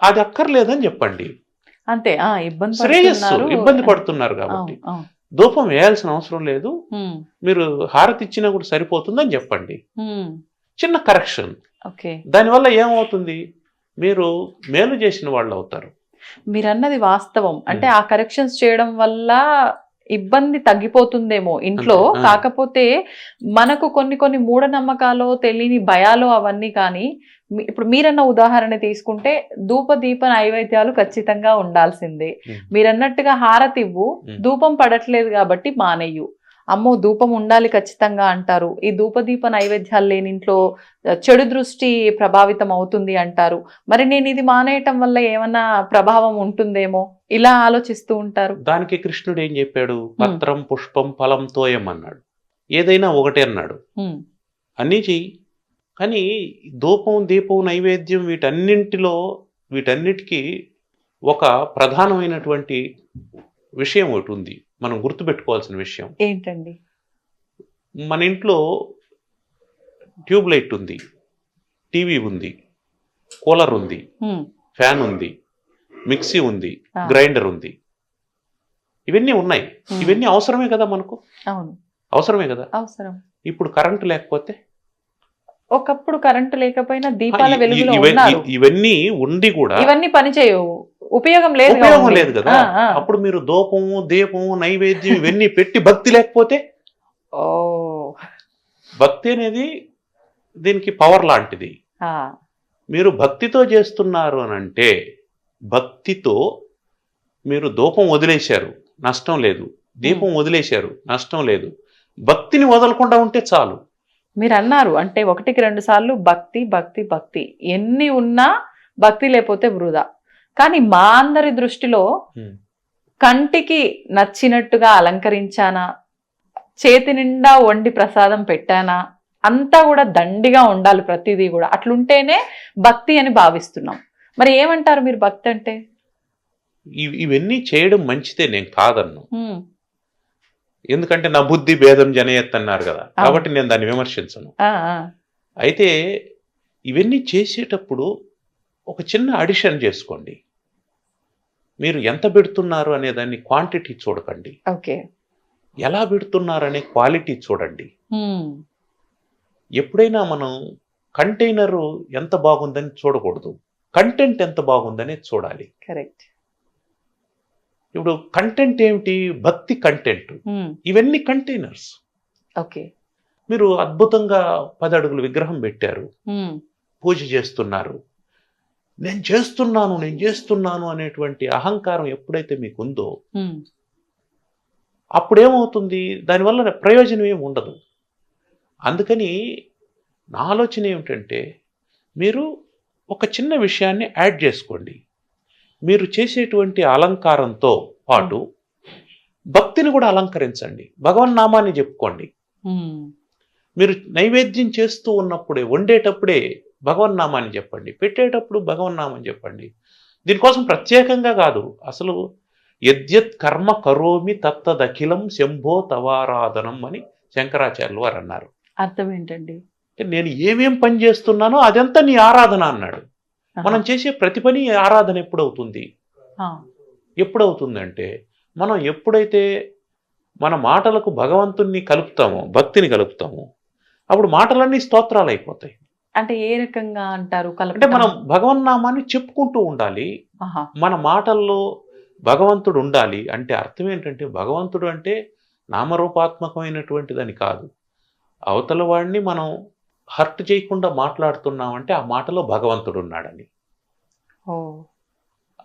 [SPEAKER 3] అది అక్కర్లేదని చెప్పండి.
[SPEAKER 2] అంతే.
[SPEAKER 3] శ్రేయస్సు, ఇబ్బంది పడుతున్నారు కాబట్టి ధూపం వేయాల్సిన అవసరం లేదు, మీరు హారతి ఇచ్చినా కూడా సరిపోతుందని చెప్పండి. చిన్న కరెక్షన్. దానివల్ల ఏమవుతుంది? మీరు మేలు చేసిన వాళ్ళు అవుతారు.
[SPEAKER 2] మీరన్నది వాస్తవం. అంటే ఆ కరెక్షన్స్ చేయడం వల్ల ఇబ్బంది తగ్గిపోతుందేమో ఇంట్లో.
[SPEAKER 3] అంతే.
[SPEAKER 2] కాకపోతే మనకు కొన్ని మూఢనమ్మకాలు, తెలియని భయాలు అవన్నీ. కానీ ఇప్పుడు మీరన్న ఉదాహరణ తీసుకుంటే ధూపదీప నైవేద్యాలు ఖచ్చితంగా ఉండాల్సిందే. మీరన్నట్టుగా హారతి ఇవ్వు, ధూపం పడట్లేదు కాబట్టి మానేయు. అమ్మో ధూపం ఉండాలి ఖచ్చితంగా అంటారు. ఈ ధూపదీప నైవేద్యాలు లేని ఇంట్లో చెడు దృష్టి ప్రభావితం అవుతుంది అంటారు. మరి నేను ఇది మానేయటం వల్ల ఏమన్నా ప్రభావం ఉంటుందేమో ఇలా ఆలోచిస్తూ ఉంటారు.
[SPEAKER 3] దానికి కృష్ణుడు ఏం చెప్పాడు? పత్రం పుష్పం ఫలం తోయం అన్నాడు. ఏదైనా ఒకటే అన్నాడు. అన్నీ చెయ్యి. కానీ ధూపం దీపం నైవేద్యం వీటన్నిటికీ ఒక ప్రధానమైనటువంటి విషయం ఒకటి ఉంది, మనం గుర్తుపెట్టుకోవాల్సిన విషయం.
[SPEAKER 2] ఏంటండి?
[SPEAKER 3] మన ఇంట్లో ట్యూబ్ లైట్ ఉంది, టీవీ ఉంది, కూలర్ ఉంది, ఫ్యాన్ ఉంది, మిక్సీ ఉంది, గ్రైండర్ ఉంది. ఇవన్నీ ఉన్నాయి. ఇవన్నీ అవసరమే కదా మనకు.
[SPEAKER 2] అవును,
[SPEAKER 3] అవసరమే కదా.
[SPEAKER 2] అవసరం.
[SPEAKER 3] ఇప్పుడు కరెంటు లేకపోతే,
[SPEAKER 2] ఒకప్పుడు కరెంటు లేకపోయినా దీపాల వెలుగులో ఉన్నారు.
[SPEAKER 3] ఇవన్నీ ఉండి కూడా
[SPEAKER 2] ఇవన్నీ పనిచేయవు, ఉపయోగం లేదు
[SPEAKER 3] కదా. అప్పుడు మీరు ధూపము దీపము నైవేద్యం ఇవన్నీ పెట్టి భక్తి లేకపోతే, భక్తి అనేది దీనికి పవర్ లాంటిది. మీరు భక్తితో చేస్తున్నారు అని అంటే, భక్తితో మీరు ధూపం వదిలేశారు నష్టం లేదు, దీపం వదిలేశారు నష్టం లేదు, భక్తిని వదలకుండా ఉంటే చాలు.
[SPEAKER 2] మీరు అన్నారు అంటే 1-2 సార్లు భక్తి భక్తి భక్తి, ఎన్ని ఉన్నా భక్తి లేకపోతే వృధా. కానీ మా అందరి దృష్టిలో కంటికి నచ్చినట్టుగా అలంకరించానా, చేతి నిండా వండి ప్రసాదం పెట్టానా, అంతా కూడా దండిగా ఉండాలి ప్రతిదీ కూడా. అట్లుంటేనే భక్తి అని భావిస్తున్నాం. మరి ఏమంటారు మీరు భక్తి అంటే?
[SPEAKER 3] ఇవన్నీ చేయడం మంచిదే, నేను కాదన్ను. ఎందుకంటే నా బుద్ధి భేదం జనయత్ అన్నారు కదా, కాబట్టి నేను దాన్ని విమర్శించను. అయితే ఇవన్నీ చేసేటప్పుడు ఒక చిన్న అడిషన్ చేసుకోండి. మీరు ఎంత పెడుతున్నారు అనే దాన్ని క్వాంటిటీ చూడకండి, ఎలా పెడుతున్నారు అనే క్వాలిటీ చూడండి. ఎప్పుడైనా మనం కంటైనరు ఎంత బాగుందని చూడకూడదు, కంటెంట్ ఎంత బాగుందని చూడాలి.
[SPEAKER 2] కరెక్ట్.
[SPEAKER 3] ఇప్పుడు కంటెంట్ ఏమిటి? భక్తి కంటెంట్. ఇవన్నీ కంటైనర్స్. మీరు అద్భుతంగా 10 అడుగుల విగ్రహం పెట్టారు, పూజ చేస్తున్నారు. నేను చేస్తున్నాను అనేటువంటి అహంకారం ఎప్పుడైతే మీకు ఉందో అప్పుడేమవుతుంది? దానివల్ల ప్రయోజనం ఏమి ఉండదు. అందుకని నా ఆలోచన ఏమిటంటే, మీరు ఒక చిన్న విషయాన్ని యాడ్ చేసుకోండి. మీరు చేసేటువంటి అలంకారంతో పాటు భక్తిని కూడా అలంకరించండి, భగవన్నామాన్ని చెప్పుకోండి. మీరు నైవేద్యం చేస్తూ ఉన్నప్పుడే, వండేటప్పుడే భగవన్నామాన్ని చెప్పండి, పెట్టేటప్పుడు భగవన్నామాన్ని చెప్పండి. దీనికోసం ప్రత్యేకంగా కాదు, అసలు యద్యత్ కర్మ కరోమి తత్తదఖిలం శంభో తవారాధనం అని శంకరాచార్యులు వారు అన్నారు.
[SPEAKER 2] అర్థం ఏంటండి?
[SPEAKER 3] నేను ఏమేం పని చేస్తున్నానో అదంతా నీ ఆరాధన అన్నాడు. మనం చేసే ప్రతి పని ఆరాధన ఎప్పుడవుతుంది? ఎప్పుడవుతుందంటే, మనం ఎప్పుడైతే మన మాటలకు భగవంతుణ్ణి కలుపుతామో, భక్తిని కలుపుతామో, అప్పుడు మాటలన్నీ స్తోత్రాలు అయిపోతాయి.
[SPEAKER 2] అంటే ఏ రకంగా అంటారు?
[SPEAKER 3] అంటే మనం భగవన్నామాన్ని చెప్పుకుంటూ ఉండాలి, మన మాటల్లో భగవంతుడు ఉండాలి. అంటే అర్థం ఏంటంటే, భగవంతుడు అంటే నామరూపాత్మకమైనటువంటిదని కాదు. అవతల వాడిని మనం హర్ట్ చేయకుండా మాట్లాడుతున్నామంటే ఆ మాటలో భగవంతుడు ఉన్నాడని.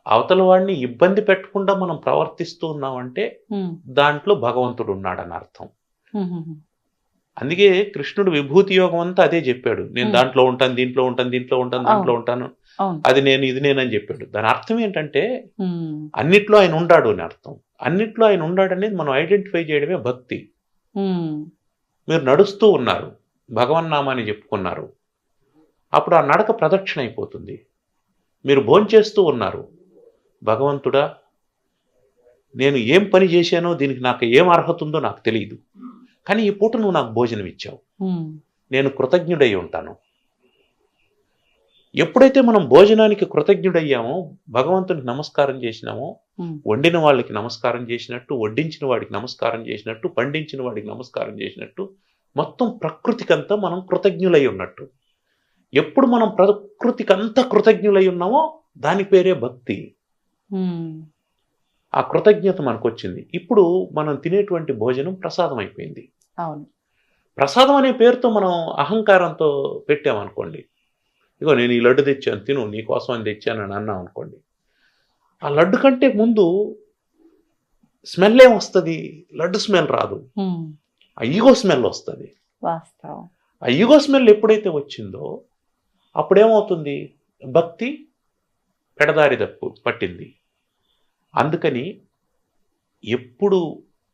[SPEAKER 3] అవతల వాడిని ఇబ్బంది పెట్టకుండా మనం ప్రవర్తిస్తూ ఉన్నామంటే దాంట్లో భగవంతుడు ఉన్నాడని అర్థం. అందుకే కృష్ణుడు విభూతి యోగం అంతా అదే చెప్పాడు. నేను దాంట్లో ఉంటాను, దీంట్లో ఉంటాను, దీంట్లో ఉంటాను, దాంట్లో ఉంటాను, అది నేను, ఇది నేనని చెప్పాడు. దాని అర్థం ఏంటంటే అన్నిట్లో ఆయన ఉన్నాడు అని అర్థం. అన్నిట్లో ఆయన ఉన్నాడు అనేది మనం ఐడెంటిఫై చేయడమే భక్తి. మీరు నడుస్తూ ఉన్నారు, భగవన్నామాన్ని చెప్పుకున్నారు, అప్పుడు ఆ నడక ప్రదక్షిణ అయిపోతుంది. మీరు భోంచేస్తూ ఉన్నారు, భగవంతుడా నేను ఏం పని చేశానో, దీనికి నాకు ఏం అర్హత ఉందో నాకు తెలియదు, కానీ ఈ పూట నువ్వు నాకు భోజనం ఇచ్చావు, నేను కృతజ్ఞుడై ఉంటాను. ఎప్పుడైతే మనం భోజనానికి కృతజ్ఞుడయ్యామో, భగవంతునికి నమస్కారం చేసినామో, వండిన వాళ్ళకి నమస్కారం చేసినట్టు, వడ్డించిన వాడికి నమస్కారం చేసినట్టు, పండించిన వాడికి నమస్కారం చేసినట్టు, మొత్తం ప్రకృతికంతా మనం కృతజ్ఞులై ఉన్నట్టు. ఎప్పుడు మనం ప్రకృతికంతా కృతజ్ఞులై ఉన్నామో దాని పేరే భక్తి. ఆ కృతజ్ఞత మనకు వచ్చింది. ఇప్పుడు మనం తినేటువంటి భోజనం ప్రసాదం అయిపోయింది.
[SPEAKER 2] అవును.
[SPEAKER 3] ప్రసాదం అనే పేరుతో మనం అహంకారంతో పెట్టామనుకోండి, ఇగో నేను ఈ లడ్డు తెచ్చాను తిను, నీ కోసం అని తెచ్చాను అని అన్నాం అనుకోండి, ఆ లడ్డు కంటే ముందు స్మెల్ ఏమొస్తుంది? లడ్డు స్మెల్ రాదు, ఆ ఈగో స్మెల్ వస్తుంది.
[SPEAKER 2] వాస్తవం.
[SPEAKER 3] ఆ ఈగో స్మెల్ ఎప్పుడైతే వచ్చిందో అప్పుడేమవుతుంది? భక్తి పెడదారి పట్టింది. అందుకని ఎప్పుడు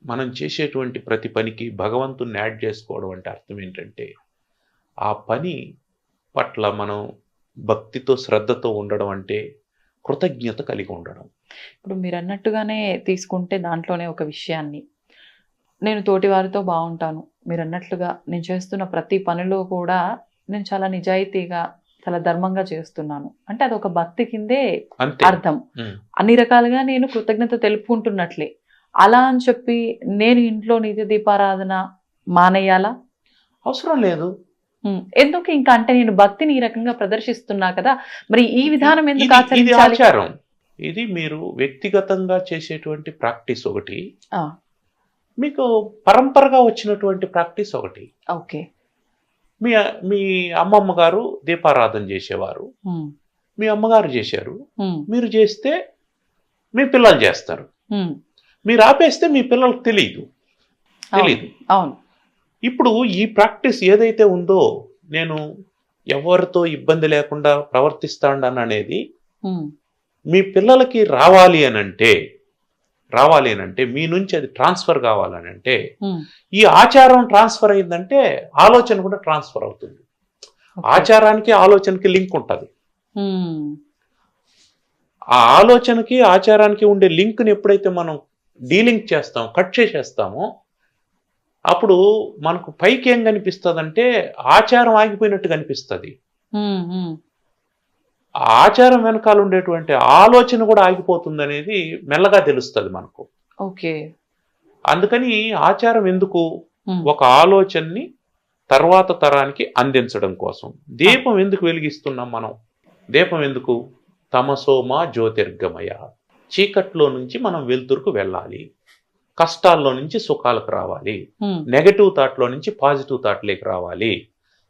[SPEAKER 3] మనం చేసేటువంటి ప్రతి పనికి భగవంతుణ్ణి యాడ్ చేసుకోవడం అంటే అర్థం ఏంటంటే, ఆ పని పట్ల మనం భక్తితో శ్రద్ధతో ఉండడం అంటే కృతజ్ఞత కలిగి ఉండడం.
[SPEAKER 2] ఇప్పుడు మీరు అన్నట్టుగానే తీసుకుంటే దాంట్లోనే ఒక విషయాన్ని, నేను తోటి వారితో బాగుంటాను, మీరు అన్నట్లుగా నేను చేస్తున్న ప్రతి పనిలో కూడా నేను చాలా నిజాయితీగా చాలా ధర్మంగా చేస్తున్నాను అంటే అదొక భక్తి కిందే అర్థం. అన్ని రకాలుగా నేను కృతజ్ఞత తెలుపుకుంటున్నట్లే. అలా అని చెప్పి నేను ఇంట్లో నిత్య దీపారాధన మానేయాలా?
[SPEAKER 3] అవసరం లేదు.
[SPEAKER 2] ఎందుకు? ఇంకా అంటే నేను భక్తిని ఈ రకంగా ప్రదర్శిస్తున్నా కదా, మరి ఈ విధానం ఎందుకు
[SPEAKER 3] ఇది ఆచారం. ఇది మీరు వ్యక్తిగతంగా చేసేటువంటి ప్రాక్టీస్ ఒకటి, మీకు పరంపరగా వచ్చినటువంటి ప్రాక్టీస్ ఒకటి.
[SPEAKER 2] ఓకే.
[SPEAKER 3] మీ అమ్మమ్మ గారు దీపారాధన చేసేవారు, మీ అమ్మగారు చేశారు, మీరు చేస్తే మీ పిల్లలు చేస్తారు, మీరు ఆపేస్తే మీ పిల్లలకు తెలియదు.
[SPEAKER 2] అవును.
[SPEAKER 3] ఇప్పుడు ఈ ప్రాక్టీస్ ఏదైతే ఉందో, నేను ఎవరితో ఇబ్బంది లేకుండా ప్రవర్తిస్తాను అనేది మీ పిల్లలకి రావాలి అనంటే మీ నుంచి అది ట్రాన్స్ఫర్ కావాలనంటే ఈ ఆచారం ట్రాన్స్ఫర్ అయిందంటే ఆలోచన కూడా ట్రాన్స్ఫర్ అవుతుంది. ఆచారానికి ఆలోచనకి లింక్ ఉంటుంది. ఆ ఆలోచనకి ఆచారానికి ఉండే లింక్ని ఎప్పుడైతే మనం డీలింక్ చేస్తామో, కట్ చేసేస్తామో, అప్పుడు మనకు పైకి ఏం కనిపిస్తుంది అంటే ఆచారం ఆగిపోయినట్టు కనిపిస్తుంది. ఆ ఆచారం వెనకాల ఉండేటువంటి ఆలోచన కూడా ఆగిపోతుంది అనేది మెల్లగా తెలుస్తుంది మనకు.
[SPEAKER 2] ఓకే.
[SPEAKER 3] అందుకని ఆచారం ఎందుకు? ఒక ఆలోచనని తర్వాత తరానికి అందించడం కోసం. దీపం ఎందుకు వెలిగిస్తున్నాం మనం? దీపం ఎందుకు? తమసోమా జ్యోతిర్గమయ, చీకట్లో నుంచి మనం వెలుతురుకు వెళ్ళాలి, కష్టాల్లో నుంచి సుఖాలకు రావాలి, నెగటివ్ థాట్లో నుంచి పాజిటివ్ థాట్లోకి రావాలి.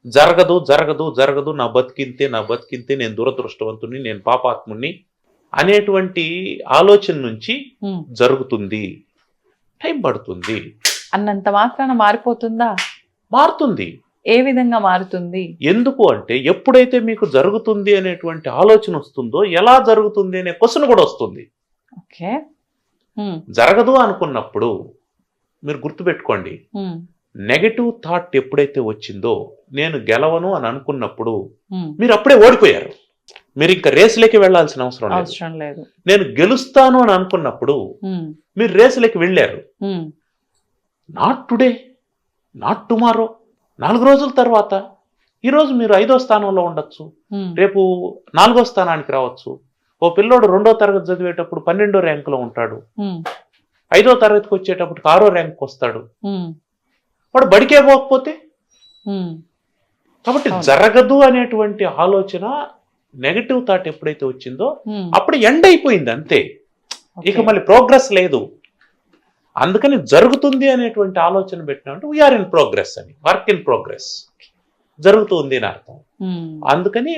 [SPEAKER 3] జరగదు జరగదు జరగదు, నా బతికింతే, నేను దురదృష్టవంతుని, నేను పాపాత్ముని అనేటువంటి ఆలోచన నుంచి జరుగుతుంది. టైం పడుతుంది.
[SPEAKER 2] అన్నంత మాత్రాన మారిపోతుందా?
[SPEAKER 3] మారుతుంది.
[SPEAKER 2] ఏ విధంగా మారుతుంది? ఎందుకు
[SPEAKER 3] అంటే ఎప్పుడైతే మీకు జరుగుతుంది అనేటువంటి ఆలోచన వస్తుందో, ఎలా జరుగుతుంది అనే క్వశ్చన్ కూడా వస్తుంది.
[SPEAKER 2] ఓకే.
[SPEAKER 3] జరగదు అనుకున్నప్పుడు మీరు గుర్తుపెట్టుకోండి, నెగటివ్ థాట్ ఎప్పుడైతే వచ్చిందో, నేను గెలవను అని అనుకున్నప్పుడు మీరు అప్పుడే ఓడిపోయారు. మీరు ఇంకా రేసులోకి వెళ్లాల్సిన అవసరం లేదు. నేను గెలుస్తాను అని అనుకున్నప్పుడు మీరు రేసులోకి వెళ్ళారు. నాట్ టుడే, నాట్ టుమారో, 4 రోజుల తర్వాత. ఈరోజు మీరు 5వ స్థానంలో ఉండొచ్చు, రేపు 4వ స్థానానికి రావచ్చు. ఓ పిల్లోడు 2వ తరగతి చదివేటప్పుడు 12వ ర్యాంకులో ఉంటాడు, 5వ తరగతికి వచ్చేటప్పుడు 6వ ర్యాంకు వస్తాడు. వాడు బడికే పోకపోతే. కాబట్టి జరగదు అనేటువంటి ఆలోచన, నెగటివ్ థాట్ ఎప్పుడైతే వచ్చిందో అప్పుడు ఎండ్ అయిపోయింది అంతే. ఇక మళ్ళీ ప్రోగ్రెస్ లేదు. అందుకని జరుగుతుంది అనేటువంటి ఆలోచన పెట్టినామంటే వీఆర్ ఇన్ ప్రోగ్రెస్ అని, వర్క్ ఇన్ ప్రోగ్రెస్, జరుగుతుంది అని అర్థం. అందుకని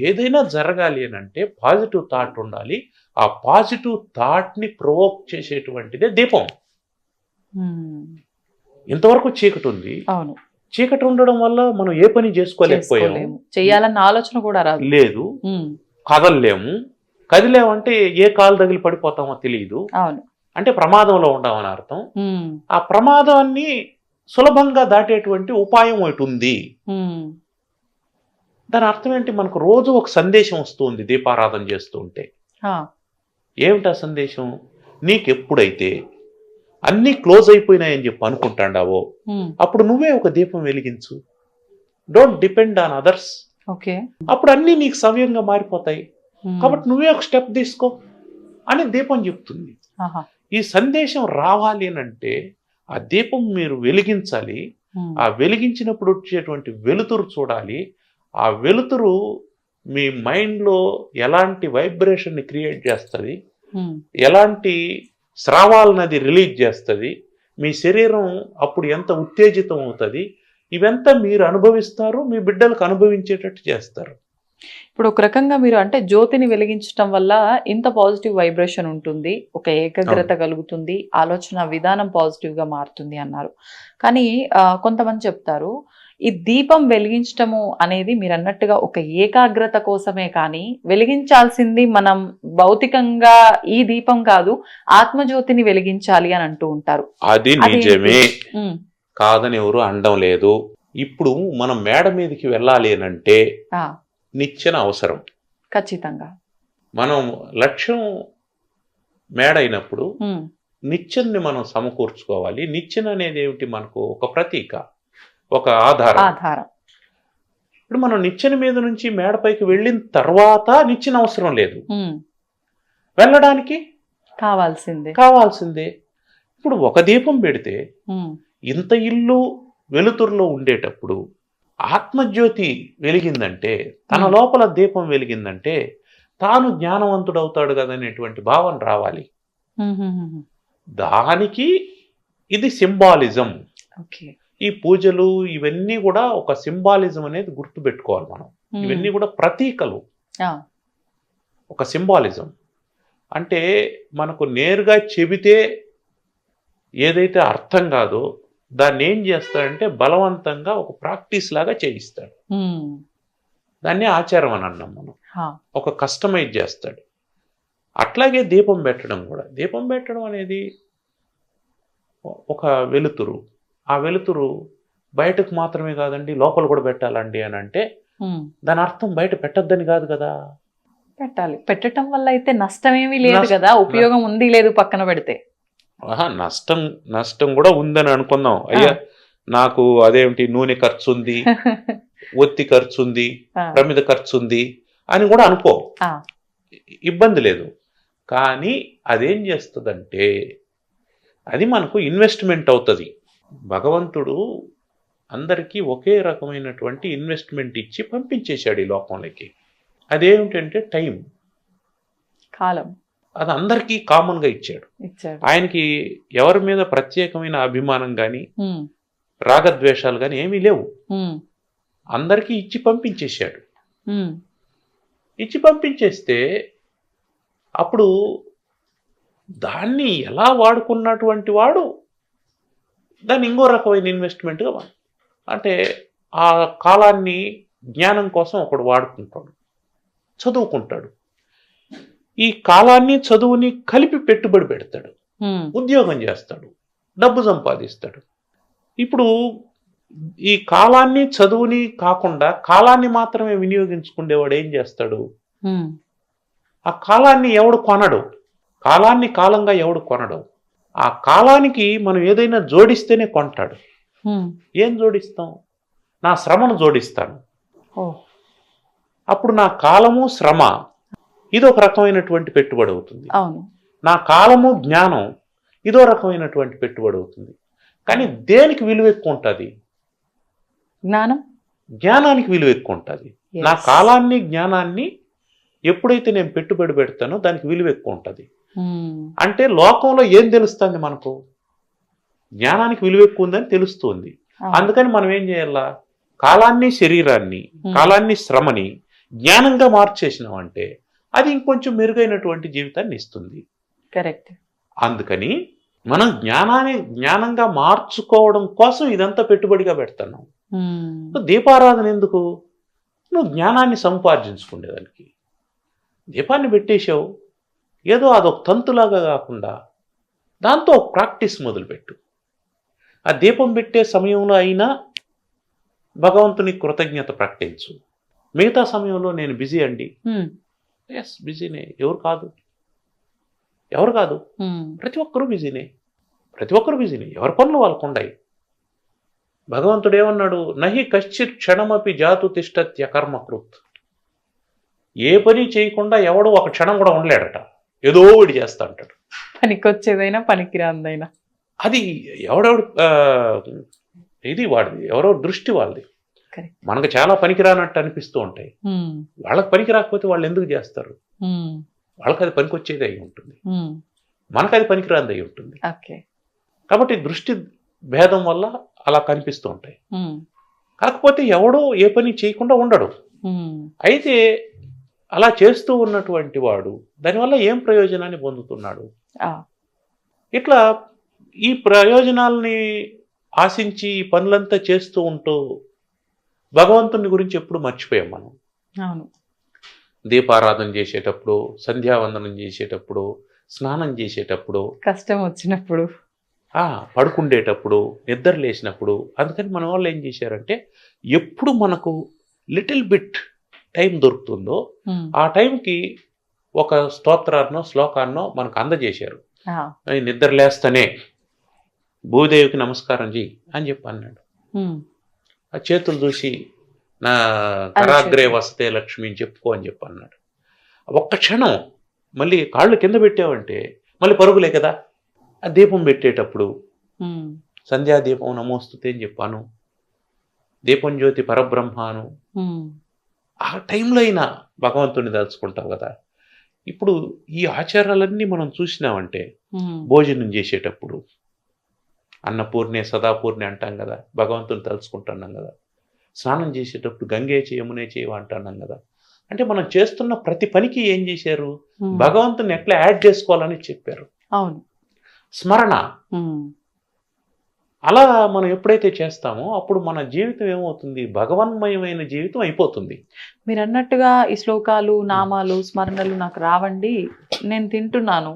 [SPEAKER 3] ఏదైనా జరగాలి అని అంటే పాజిటివ్ థాట్ ఉండాలి. ఆ పాజిటివ్ థాట్ని ప్రొవోక్ చేసేటువంటిదే దీపం. ఇంతవరకు చీకటి ఉంది.
[SPEAKER 2] అవును.
[SPEAKER 3] చీకటి ఉండడం వల్ల మనం ఏ పని చేసుకోలేకపోయాము,
[SPEAKER 2] చేయాలన్న ఆలోచన కూడా
[SPEAKER 3] లేదు, కదలలేము. కదిలేమంటే ఏ కాలు తగిలి పడిపోతామో తెలియదు. అంటే ప్రమాదంలో ఉండమని అర్థం. ఆ ప్రమాదాన్ని సులభంగా దాటేటువంటి ఉపాయం ఒకటి ఉంది. దాని అర్థం ఏంటి? మనకు రోజు ఒక సందేశం వస్తుంది దీపారాధన చేస్తూ ఉంటే. ఏమిటా సందేశం? నీకెప్పుడైతే అన్నీ క్లోజ్ అయిపోయినాయని చెప్పి అనుకుంటాండావో అప్పుడు నువ్వే ఒక దీపం వెలిగించు. Don't depend on others. అప్పుడు అన్నీ నీకు సవ్యంగా మారిపోతాయి. కాబట్టి నువ్వే ఒక స్టెప్ తీసుకో అని దీపం చెప్తుంది. ఈ సందేశం రావాలి అని అంటే ఆ దీపం మీరు వెలిగించాలి. ఆ వెలిగించినప్పుడు వచ్చేటువంటి వెలుతురు చూడాలి. ఆ వెలుతురు మీ మైండ్లో ఎలాంటి వైబ్రేషన్ని క్రియేట్ చేస్తుంది, ఎలాంటి స్రావాలను అది రిలీజ్ చేస్తుంది, మీ శరీరం అప్పుడు ఎంత ఉత్తేజితం అవుతుంది, ఇవంతా మీరు అనుభవిస్తారు, మీ బిడ్డలకు అనుభవించేటట్టు చేస్తారు.
[SPEAKER 2] ఇప్పుడు ఒక రకంగా మీరు అంటే జ్యోతిని వెలిగించడం వల్ల ఇంత పాజిటివ్ వైబ్రేషన్ ఉంటుంది, ఒక ఏకాగ్రత కలుగుతుంది, ఆలోచన విధానం పాజిటివ్ గా మారుతుంది అన్నారు. కానీ కొంతమంది చెప్తారు ఈ దీపం వెలిగించటము అనేది మీరు అన్నట్టుగా ఒక ఏకాగ్రత కోసమే, కానీ వెలిగించాల్సింది మనం భౌతికంగా ఈ దీపం కాదు, ఆత్మజ్యోతిని వెలిగించాలి అని అంటూ ఉంటారు.
[SPEAKER 3] అది నిజమే, కాదని ఎవరు అనడం లేదు. ఇప్పుడు మనం మేడ మీదకి వెళ్ళాలి అంటే నిచ్చెన అవసరం.
[SPEAKER 2] ఖచ్చితంగా
[SPEAKER 3] మనం లక్ష్యం మేడ అయినప్పుడు నిచ్చెన్ని మనం సమకూర్చుకోవాలి. నిచ్చెన అనేది ఏమిటి? మనకు ఒక ప్రతీక, ఒక ఆధారం. ఇప్పుడు మనం నిచ్చెన మీద నుంచి మేడపైకి వెళ్ళిన తర్వాత నిచ్చెన అవసరం లేదు, వెళ్ళడానికి కావాల్సిందే. ఇప్పుడు ఒక దీపం పెడితే ఇంత ఇల్లు వెలుతురులో ఉండేటప్పుడు ఆత్మజ్యోతి వెలిగిందంటే, తన లోపల దీపం వెలిగిందంటే తాను జ్ఞానవంతుడవుతాడు కదనేటువంటి భావన రావాలి. దానికి ఇది సింబాలిజం. ఈ పూజలు ఇవన్నీ కూడా ఒక సింబాలిజం అనేది గుర్తుపెట్టుకోవాలి మనం. ఇవన్నీ కూడా ప్రతీకలు, ఒక సింబాలిజం. అంటే మనకు నేరుగా చెబితే ఏదైతే అర్థం కాదో దాన్ని ఏం చేస్తాడంటే బలవంతంగా ఒక ప్రాక్టీస్ లాగా చేయిస్తాడు. దాన్ని ఆచారం అని అన్నాం మనం. ఒక కస్టమైజ్ చేస్తాడు. అట్లాగే దీపం పెట్టడం కూడా. దీపం పెట్టడం అనేది ఒక వెలుతురు. ఆ వెలుతురు బయటకు మాత్రమే కాదండి, లోపల కూడా పెట్టాలండి అని అంటే దాని అర్థం బయట పెట్టద్దని కాదు కదా.
[SPEAKER 2] పెట్టాలి. పెట్టడం వల్ల అయితే నష్టమేమీ లేదు కదా, ఉపయోగం ఉంది లేదు పక్కన పెడితే.
[SPEAKER 3] నష్టం కూడా ఉందని అనుకుందాం. అయ్యా నాకు అదేమిటి నూనె ఖర్చు ఉంది, ఒత్తి ఖర్చు ఉంది, ప్రమిద ఖర్చు ఉంది అని కూడా అనుకో, ఇబ్బంది లేదు. కానీ అదేం చేస్తుందంటే అది మనకు ఇన్వెస్ట్మెంట్ అవుతుంది. భగవంతుడు అందరికీ ఒకే రకమైనటువంటి ఇన్వెస్ట్మెంట్ ఇచ్చి పంపించేశాడు ఈ లోకంలోకి. అదేమిటంటే టైం,
[SPEAKER 2] కాలం.
[SPEAKER 3] అది అందరికీ కామన్ గా ఇచ్చాడు. ఆయనకి ఎవరి మీద ప్రత్యేకమైన అభిమానం గాని రాగద్వేషాలు గాని ఏమీ లేవు. అందరికీ ఇచ్చి పంపించేశాడు. ఇచ్చి పంపించేస్తే అప్పుడు దాన్ని ఎలా వాడుకున్నటువంటి వాడు దాన్ని ఇంకో రకమైన ఇన్వెస్ట్మెంట్గా అంటే ఆ కాలాన్ని జ్ఞానం కోసం ఒకడు వాడుకుంటాడు, చదువుకుంటాడు. ఈ కాలాన్ని చదువుని కలిపి పెట్టుబడి పెడతాడు, ఉద్యోగం చేస్తాడు, డబ్బు సంపాదిస్తాడు. ఇప్పుడు ఈ కాలాన్ని చదువుని కాకుండా కాలాన్ని మాత్రమే వినియోగించుకునేవాడు ఏం చేస్తాడు? ఆ కాలాన్ని ఎవడు కొనడు, కాలాన్ని కాలంగా ఎవడు కొనడు. ఆ కాలానికి మనం ఏదైనా జోడిస్తేనే కొంటాడు. ఏం జోడిస్తాం? నా శ్రమను జోడిస్తాను. అప్పుడు నా కాలము శ్రమ ఇదో ఒక రకమైనటువంటి పెట్టుబడి అవుతుంది. నా కాలము జ్ఞానం ఇదో రకమైనటువంటి పెట్టుబడి అవుతుంది. కానీ దేనికి విలువ ఎక్కువ ఉంటుంది? జ్ఞానానికి విలువ ఎక్కువ ఉంటుంది. నా కాలాన్ని జ్ఞానాన్ని ఎప్పుడైతే నేను పెట్టుబడి పెడతానో దానికి విలువ ఎక్కువ ఉంటుంది. అంటే లోకంలో ఏం తెలుస్తుంది మనకు? జ్ఞానానికి విలువ ఎక్కువ ఉందని తెలుస్తుంది. అందుకని మనం ఏం చేయాలా? కాలాన్ని శరీరాన్ని, కాలాన్ని శ్రమని జ్ఞానంగా మార్చేసినామంటే అది ఇంకొంచెం మెరుగైనటువంటి జీవితాన్ని ఇస్తుంది.
[SPEAKER 2] కరెక్ట్.
[SPEAKER 3] అందుకని మనం జ్ఞానంగా మార్చుకోవడం కోసం ఇదంతా పెట్టుబడిగా పెడుతున్నాం. దీపారాధన ఎందుకు? నువ్వు జ్ఞానాన్ని సంపాదించుకునేదానికి. దీపాన్ని పెట్టేశావు, ఏదో అదొక తంతులాగా కాకుండా దాంతో ఒక ప్రాక్టీస్ మొదలుపెట్టు. ఆ దీపం పెట్టే సమయంలో అయినా భగవంతుని కృతజ్ఞత ప్రకటించు. మిగతా సమయంలో నేను బిజీ అండి, ఎస్ బిజీనే. ఎవరు కాదు ప్రతి ఒక్కరూ బిజీనే. ఎవరి పనులు వాళ్ళకు ఉన్నాయి. భగవంతుడు ఏమన్నాడు? నహి కశ్చిత్ క్షణమపి జాతు తిష్టత్య కర్మకృత్. ఏ పని చేయకుండా ఎవడో ఒక క్షణం కూడా ఉండలేడట, ఏదో ఒకటి చేస్తా అంటాడు.
[SPEAKER 2] పనికొచ్చేదైనా పనికిరాందైనా
[SPEAKER 3] అది ఎవడెవడు ఇది వాడిది, ఎవరో దృష్టి వాళ్ళది. మనకు చాలా పనికిరానట్టు అనిపిస్తూ ఉంటాయి. వాళ్ళకి పనికి రాకపోతే వాళ్ళు ఎందుకు చేస్తారు? వాళ్ళకి అది పనికొచ్చేది అయి ఉంటుంది,
[SPEAKER 2] ఉమ్,
[SPEAKER 3] మనకు అది పనికిరాంది అయి ఉంటుంది.
[SPEAKER 2] ఓకే.
[SPEAKER 3] కాబట్టి దృష్టి భేదం వల్ల అలా కనిపిస్తూ ఉంటాయి.
[SPEAKER 2] ఉమ్,
[SPEAKER 3] కాకపోతే ఎవడో ఏ పని చేయకుండా ఉండడు.
[SPEAKER 2] ఉమ్,
[SPEAKER 3] అయితే అలా చేస్తూ ఉన్నటువంటి వాడు దానివల్ల ఏం ప్రయోజనాన్ని పొందుతున్నాడు?
[SPEAKER 2] ఆ,
[SPEAKER 3] ఇట్లా ఈ ప్రయోజనాల్ని ఆశించి ఈ పనులంతా చేస్తూ ఉంటూ భగవంతుని గురించి ఎప్పుడు మర్చిపోయాం మనం.
[SPEAKER 2] అవును.
[SPEAKER 3] దీపారాధన చేసేటప్పుడు, సంధ్యావందనం చేసేటప్పుడు, స్నానం చేసేటప్పుడు,
[SPEAKER 2] కష్టం వచ్చినప్పుడు.
[SPEAKER 3] పడుకుండేటప్పుడు, నిద్ర లేచినప్పుడు. అందుకని మన వాళ్ళు ఏం చేశారంటే ఎప్పుడు మనకు లిటిల్ బిట్ టైం దొరుకుతుందో
[SPEAKER 2] ఉమ్,
[SPEAKER 3] ఆ టైంకి ఒక స్తోత్రాన్నో శ్లోకాన్నో మనకు అందజేశారు.
[SPEAKER 2] ఆ,
[SPEAKER 3] నిద్ర లేస్తేనే భూదేవికి నమస్కారం చెయ్యి అని చెప్పి అన్నాడు.
[SPEAKER 2] ఉమ్,
[SPEAKER 3] ఆ చేతులు చూసి నా కరాగ్రే వసతే లక్ష్మి అని చెప్పుకో అని చెప్పి అన్నాడు. ఒక్క క్షణం మళ్ళీ కాళ్ళు కింద పెట్టావంటే మళ్ళీ పరుగులే కదా. ఆ దీపం పెట్టేటప్పుడు
[SPEAKER 2] ఉమ్,
[SPEAKER 3] సంధ్యాదీపం నమోస్తుతే అని చెప్పాను, దీపం జ్యోతి పరబ్రహ్మాను.
[SPEAKER 2] ఉమ్,
[SPEAKER 3] ఆ టైంలో అయినా భగవంతుని తలుచుకుంటావు కదా. ఇప్పుడు ఈ ఆచారాలన్నీ మనం చూసినామంటే
[SPEAKER 2] ఉమ్,
[SPEAKER 3] భోజనం చేసేటప్పుడు అన్నపూర్ణే సదాపూర్ణే అంటాం కదా, భగవంతుని తలుచుకుంటున్నాం కదా. స్నానం చేసేటప్పుడు గంగే యమునే చేయవ అంటున్నాం కదా. అంటే మనం చేస్తున్న ప్రతి పనికి ఏం చేశారు,
[SPEAKER 2] ఉమ్,
[SPEAKER 3] భగవంతుని ఎట్లా యాడ్ చేసుకోవాలని చెప్పారు.
[SPEAKER 2] అవును.
[SPEAKER 3] స్మరణ.
[SPEAKER 2] ఉమ్,
[SPEAKER 3] అలా మనం ఎప్పుడైతే చేస్తామో అప్పుడు మన జీవితం ఏమవుతుంది, భగవన్మయమైన జీవితం అయిపోతుంది.
[SPEAKER 2] మీరు అన్నట్టుగా ఈ శ్లోకాలు, నామాలు, స్మరణలు నాకు రావండి, నేను తింటున్నాను,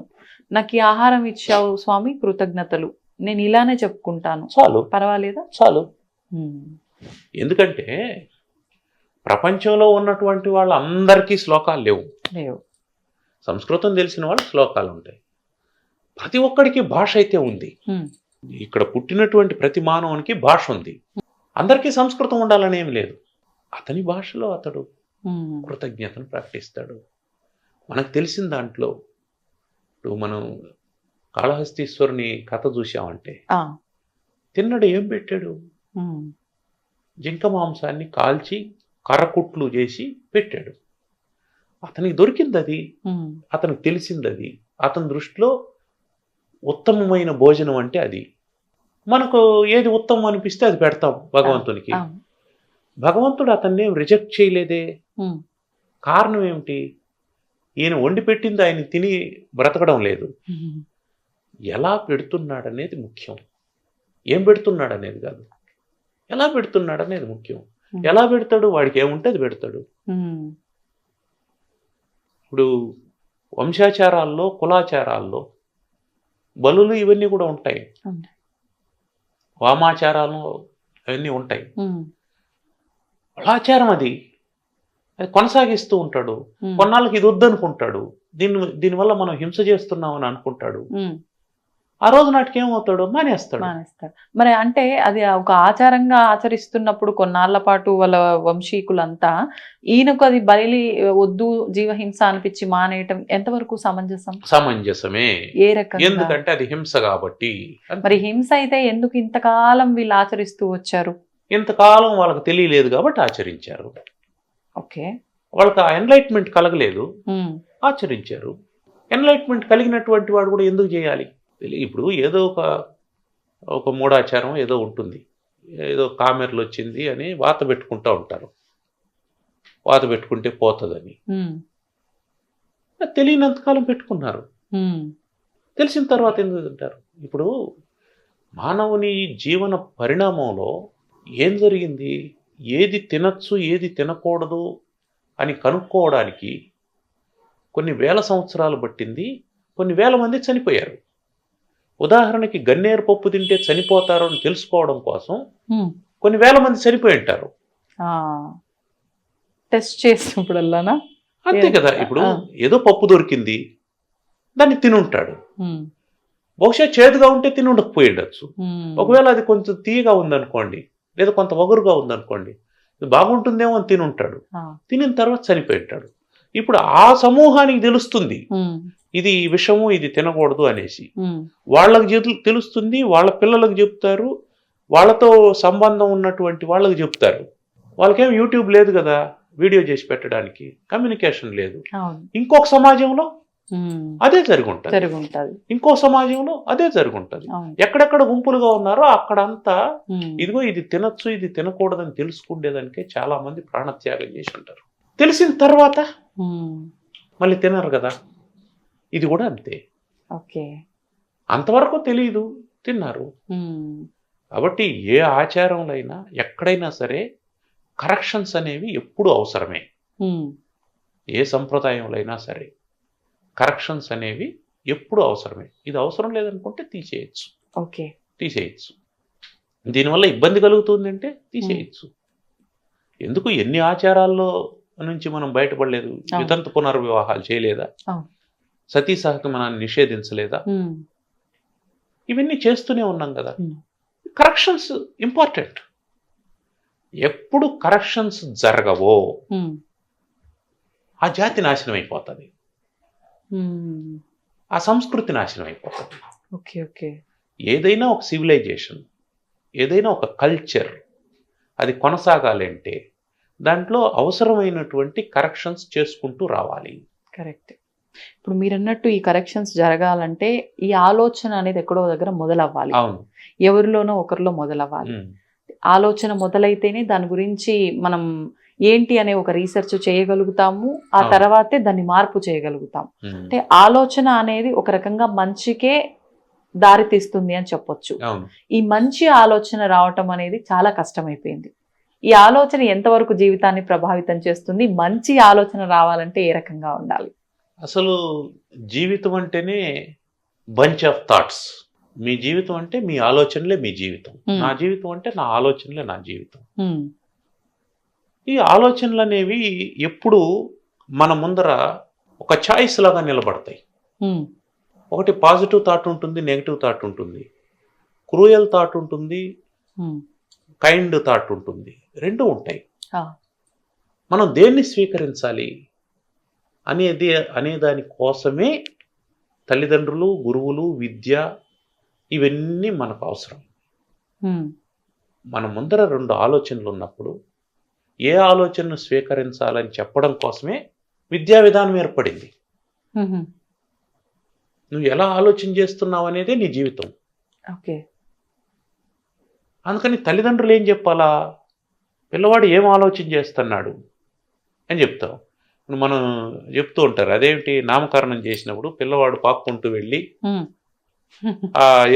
[SPEAKER 2] నాకు ఈ ఆహారం ఇచ్చావు స్వామి కృతజ్ఞతలు, నేను ఇలానే చెప్పుకుంటాను,
[SPEAKER 3] చాలు,
[SPEAKER 2] పర్వాలేదా?
[SPEAKER 3] చాలు.
[SPEAKER 2] ఉమ్,
[SPEAKER 3] ఎందుకంటే ప్రపంచంలో ఉన్నటువంటి వాళ్ళందరికీ శ్లోకాలు లేవు.
[SPEAKER 2] లేవు.
[SPEAKER 3] సంస్కృతం తెలిసిన వాళ్ళు శ్లోకాలు ఉంటాయి. ప్రతి ఒక్కడికి భాష అయితే ఉంది.
[SPEAKER 2] ఉమ్,
[SPEAKER 3] ఇక్కడ పుట్టినటువంటి ప్రతి మానవునికి భాష ఉంది. అందరికీ సంస్కృతం ఉండాలని ఏమి లేదు. అతని భాషలో అతడు
[SPEAKER 2] ఉమ్,
[SPEAKER 3] కృతజ్ఞతను ప్రకటిస్తాడు. మనకు తెలిసిన దాంట్లో ఇప్పుడు మనం కాళహస్తీశ్వరుని కథ చూసామంటే
[SPEAKER 2] ఆ,
[SPEAKER 3] తిన్నడు ఏం పెట్టాడు,
[SPEAKER 2] ఉమ్,
[SPEAKER 3] జింక మాంసాన్ని కాల్చి కర్రకుట్లు చేసి పెట్టాడు. అతనికి దొరికింది అది,
[SPEAKER 2] ఉమ్,
[SPEAKER 3] అతనికి తెలిసింది అది. అతని దృష్టిలో ఉత్తమమైన భోజనం అంటే అది. మనకు ఏది ఉత్తమం అనిపిస్తే అది పెడతాం భగవంతునికి.
[SPEAKER 2] ఆ,
[SPEAKER 3] భగవంతుడు అతన్ని రిజెక్ట్ చేయలేదే.
[SPEAKER 2] ఉమ్,
[SPEAKER 3] కారణం ఏమిటి, ఈయన వండి పెట్టింది ఆయన తిని బ్రతకడం లేదు.
[SPEAKER 2] ఉమ్,
[SPEAKER 3] ఎలా పెడుతున్నాడనేది ముఖ్యం, ఏం పెడుతున్నాడనేది కాదు. ఎలా పెడుతున్నాడనేది ముఖ్యం. ఎలా పెడతాడు, వాడికి ఏముంటే అది పెడతాడు.
[SPEAKER 2] ఉమ్,
[SPEAKER 3] ఇప్పుడు వంశాచారాల్లో, కులాచారాల్లో బలులు ఇవన్నీ కూడా ఉంటాయి,
[SPEAKER 2] ఉంటాయి.
[SPEAKER 3] వామాచారాలు అవన్నీ ఉంటాయి.
[SPEAKER 2] ఉమ్,
[SPEAKER 3] కులాచారం అది కొనసాగిస్తూ ఉంటాడు.
[SPEAKER 2] ఉమ్,
[SPEAKER 3] కొన్నాళ్ళకి ఇది వద్దనుకుంటాడు, దీనివల్ల మనం హింస చేస్తున్నామని అనుకుంటాడు.
[SPEAKER 2] ఉమ్,
[SPEAKER 3] ఆ రోజు నాటికి ఏమవుతాడు, మానేస్తాడు.
[SPEAKER 2] మానేస్తారు. మరి అంటే అది ఒక ఆచారంగా ఆచరిస్తున్నప్పుడు కొన్నాళ్ల పాటు వాళ్ళ వంశీకులంతా ఈయనకు అది బయలు వద్దు జీవహింస అనిపించి మానేయటం ఎంతవరకు సమంజసం?
[SPEAKER 3] సమంజసమే.
[SPEAKER 2] ఏ రకంగా?
[SPEAKER 3] ఎందుకంటే అది హింస కాబట్టి.
[SPEAKER 2] మరి హింస అయితే ఎందుకు ఇంతకాలం వీళ్ళు ఆచరిస్తూ వచ్చారు?
[SPEAKER 3] ఇంతకాలం వాళ్ళకి తెలియలేదు కాబట్టి ఆచరించారు.
[SPEAKER 2] ఓకే.
[SPEAKER 3] వాళ్ళకి ఆ ఎన్లైట్మెంట్ కలగలేదు,
[SPEAKER 2] ఉమ్,
[SPEAKER 3] ఆచరించారు. ఎన్లైట్మెంట్ కలిగినటువంటి వాడు కూడా ఎందుకు చేయాలి? ఇప్పుడు ఏదో ఒక మూఢాచారం ఏదో ఉంటుంది, ఏదో కామెర్లు వచ్చింది అని వాత పెట్టుకుంటూ ఉంటారు, వాత పెట్టుకుంటే పోతుందని.
[SPEAKER 2] ఉమ్,
[SPEAKER 3] తెలియనంతకాలం పెట్టుకున్నారు,
[SPEAKER 2] ఉమ్,
[SPEAKER 3] తెలిసిన తర్వాత ఎందుకు తింటారు? ఇప్పుడు మానవుని జీవన పరిణామంలో ఏం జరిగింది, ఏది తినచ్చు ఏది తినకూడదు అని కనుక్కోవడానికి కొన్ని వేల సంవత్సరాలు పట్టింది. కొన్ని వేల మంది చనిపోయారు. ఉదాహరణకి గన్నేరు పప్పు తింటే చనిపోతారు అని తెలుసుకోవడం కోసం
[SPEAKER 2] ఉమ్,
[SPEAKER 3] కొన్ని వేల మంది చనిపోయి ఉంటారు.
[SPEAKER 2] ఆ, టెస్ట్ చేసినప్పుడల్లానా?
[SPEAKER 3] అంతే కదా. ఇప్పుడు ఏదో పప్పు దొరికింది, దాన్ని తినుంటాడు.
[SPEAKER 2] ఉమ్,
[SPEAKER 3] బహుశా చేదుగా ఉంటే తిని ఉండకపోయి ఉండొచ్చు.
[SPEAKER 2] ఉమ్,
[SPEAKER 3] ఒకవేళ అది కొంచెం తీయగా ఉందనుకోండి, లేదా కొంత వగురుగా ఉందనుకోండి, ఇది బాగుంటుందేమో అని తిని ఉంటాడు.
[SPEAKER 2] ఆ,
[SPEAKER 3] తినిన తర్వాత చనిపోయి ఉంటాడు. ఇప్పుడు ఆ సమూహానికి తెలుస్తుంది
[SPEAKER 2] ఉమ్,
[SPEAKER 3] ఇది విషము, ఇది తినకూడదు అనేసి.
[SPEAKER 2] ఉమ్,
[SPEAKER 3] వాళ్ళకి తెలుస్తుంది, వాళ్ళ పిల్లలకు చెప్తారు, వాళ్ళతో సంబంధం ఉన్నటువంటి వాళ్ళకి చెప్తారు. వాళ్ళకేం యూట్యూబ్ లేదు కదా వీడియో చేసి పెట్టడానికి, కమ్యూనికేషన్ లేదు.
[SPEAKER 2] అవును.
[SPEAKER 3] ఇంకొక సమాజంలో అదే జరుగుంటది.
[SPEAKER 2] జరుగుంటది.
[SPEAKER 3] ఇంకో సమాజంలో అదే జరుగుంటది.
[SPEAKER 2] అవును.
[SPEAKER 3] ఎక్కడెక్కడ గుంపులుగా ఉన్నారో అక్కడంతా
[SPEAKER 2] ఉమ్.
[SPEAKER 3] ఇదిగో ఇది తినొచ్చు ఇది తినకూడదని తెలుసుకునేదానికే చాలా మంది ప్రాణత్యాగం చేసి ఉంటారు. తెలిసిన తర్వాత
[SPEAKER 2] ఉమ్.
[SPEAKER 3] మళ్ళీ తినరు కదా. ఇది కూడా అంతే.
[SPEAKER 2] ఓకే.
[SPEAKER 3] అంతవరకు తెలియదు, తిన్నారు.
[SPEAKER 2] ఉమ్.
[SPEAKER 3] కాబట్టి ఏ ఆచారంలో అయినా ఎక్కడైనా సరే కరెక్షన్స్ అనేవి ఎప్పుడు అవసరమే.
[SPEAKER 2] ఉమ్.
[SPEAKER 3] ఏ సంప్రదాయంలో అయినా సరే కరెక్షన్స్ అనేవి ఎప్పుడు అవసరమే. ఇది అవసరం లేదనుకుంటే తీసేయచ్చు.
[SPEAKER 2] ఓకే.
[SPEAKER 3] తీసేయచ్చు. దీనివల్ల ఇబ్బంది కలుగుతుందంటే తీసేయచ్చు. ఎందుకు ఎన్ని ఆచారాల్లో నుంచి మనం బయటపడలేదు? వితంతు పునర్వివాహాలు చేయలేదా? సతీ సహగమనాన్ని నిషేధించలేదా? ఇవన్నీ చేస్తూనే ఉన్నాం కదా. Corrections important. ఎప్పుడు కరెక్షన్స్ జరగవో ఆ జాతి నాశనం అయిపోతుంది, ఆ సంస్కృతి నాశనం అయిపోతుంది.
[SPEAKER 2] ఓకే. ఓకే.
[SPEAKER 3] ఏదైనా ఒక సివిలైజేషన్, ఏదైనా ఒక కల్చర్ అది కొనసాగాలంటే దాంట్లో అవసరమైనటువంటి కరెక్షన్స్ చేసుకుంటూ రావాలి.
[SPEAKER 2] కరెక్ట్. ఇప్పుడు మీరు అన్నట్టు ఈ కరెక్షన్స్ జరగాలంటే ఈ ఆలోచన అనేది ఎక్కడో దగ్గర మొదలవ్వాలి.
[SPEAKER 3] అవును.
[SPEAKER 2] ఎవరిలోనో ఒకరిలో మొదలవ్వాలి. ఆలోచన మొదలైతేనే దాని గురించి మనం ఏంటి అనే ఒక రీసెర్చ్ చేయగలుగుతాము. ఆ తర్వాతే దాన్ని మార్పు చేయగలుగుతాం. అంటే ఆలోచన అనేది ఒక రకంగా మంచికే దారి తీస్తుంది అని చెప్పొచ్చు. ఈ మంచి ఆలోచన రావటం అనేది చాలా కష్టమైపోయింది. ఈ ఆలోచన ఎంతవరకు జీవితాన్ని ప్రభావితం చేస్తుంది? మంచి ఆలోచన రావాలంటే ఏ రకంగా ఉండాలి?
[SPEAKER 3] అసలు జీవితం అంటేనే బంచ్ ఆఫ్ థాట్స్. మీ జీవితం అంటే మీ ఆలోచనలే మీ జీవితం. నా జీవితం అంటే నా ఆలోచనలే నా జీవితం. ఈ ఆలోచనలు అనేవి ఎప్పుడు మన ముందర ఒక చాయిస్ లాగా నిలబడతాయి. ఒకటి పాజిటివ్ థాట్ ఉంటుంది, నెగిటివ్ థాట్ ఉంటుంది, క్రూయల్ థాట్ ఉంటుంది, కైండ్ థాట్ ఉంటుంది. రెండు ఉంటాయి. మనం దేన్ని స్వీకరించాలి అనే దాని కోసమే తల్లిదండ్రులు, గురువులు, విద్య ఇవన్నీ మనకు అవసరం. మన ముందర రెండు ఆలోచనలు ఉన్నప్పుడు ఏ ఆలోచనను స్వీకరించాలని చెప్పడం కోసమే విద్యా విధానం ఏర్పడింది. నువ్వు ఎలా ఆలోచన చేస్తున్నావు అనేదే నీ జీవితం.
[SPEAKER 2] ఓకే.
[SPEAKER 3] అందుకని తల్లిదండ్రులు ఏం చెప్పాలా? పిల్లవాడు ఏం ఆలోచన చేస్తున్నాడు అని చెప్తావు. మనం చెప్తూ ఉంటారు, అదేమిటి నామకరణం చేసినప్పుడు పిల్లవాడు పాక్కుంటూ వెళ్ళి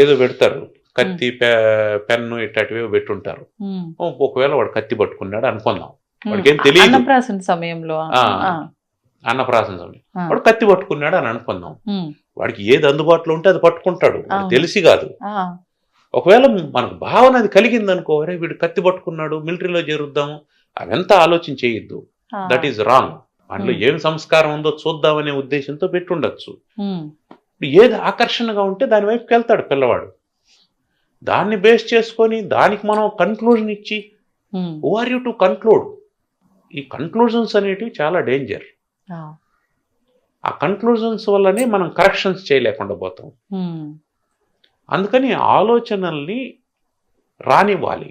[SPEAKER 3] ఏదో పెడతారు, కత్తి పెన్ను ఇట్లాంటివి పెట్టుంటారు. ఒకవేళ వాడు కత్తి పట్టుకున్నాడు అనుకుందాం, వాడికి ఏం తెలియదు.
[SPEAKER 2] అన్నప్రాసన సమయంలో
[SPEAKER 3] వాడు కత్తి పట్టుకున్నాడు అని అనుకుందాం. వాడికి ఏది అందుబాటులో ఉంటే అది పట్టుకుంటాడు, తెలిసి కాదు. ఒకవేళ మనకు భావన అది కలిగింది అనుకో, అరే వీడు కత్తి పట్టుకున్నాడు, మిలిటరీలో చేరుద్దాము, అవంతా ఆలోచన చేయొద్దు. That is wrong. అందులో ఏం సంస్కారం ఉందో చూద్దామనే ఉద్దేశంతో పెట్టుండొచ్చు. ఏది ఆకర్షణగా ఉంటే దాని వైపుకి వెళ్తాడు పిల్లవాడు. దాన్ని బేస్ చేసుకొని దానికి మనం కన్క్లూజన్ ఇచ్చి who are you to conclude? ఈ కన్క్లూజన్స్ అనేటివి చాలా డేంజర్. ఆ కన్క్లూజన్స్ వల్లనే మనం కరెక్షన్స్ చేయలేకుండా పోతాం. అందుకని ఆలోచనల్ని రానివ్వాలి,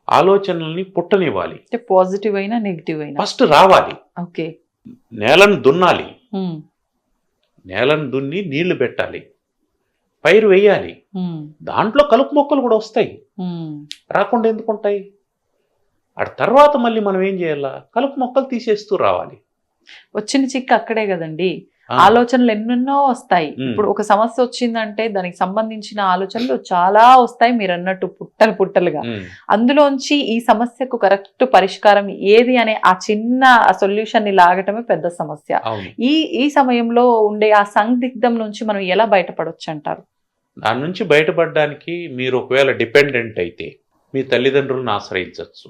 [SPEAKER 3] ఆలోచనల్ని పుట్టనివ్వాలి.
[SPEAKER 2] పాజిటివ్ అయినా నెగిటివ్ అయినా
[SPEAKER 3] ఫస్ట్ రావాలి.
[SPEAKER 2] ఓకే.
[SPEAKER 3] నేలను దున్నాలి, నేలను దున్ని నీళ్లు పెట్టాలి, పైరు వేయాలి. దాంట్లో కలుపు మొక్కలు కూడా వస్తాయి, రాకుండా ఎందుకుంటాయి? ఆ తర్వాత మళ్ళీ మనం ఏం చేయాలా? కలుపు మొక్కలు తీసేస్తూ రావాలి.
[SPEAKER 2] వచ్చిన చిక్కు అక్కడే కదండి. ఆలోచనలు ఎన్నెన్నో వస్తాయి. ఇప్పుడు ఒక సమస్య వచ్చిందంటే దానికి సంబంధించిన ఆలోచనలు చాలా వస్తాయి, మీరు అన్నట్టు పుట్టలుగా. అందులోంచి ఈ సమస్యకు కరెక్ట్ పరిష్కారం ఏది అనే ఆ చిన్న సొల్యూషన్ ని లాగటమే పెద్ద సమస్య. ఈ సమయంలో ఉండే ఆ సందిగ్ధం నుంచి మనం ఎలా బయటపడొచ్చు అంటారు?
[SPEAKER 3] దాని నుంచి బయటపడడానికి మీరు ఒకవేళ డిపెండెంట్ అయితే మీ తల్లిదండ్రులను ఆశ్రయించవచ్చు,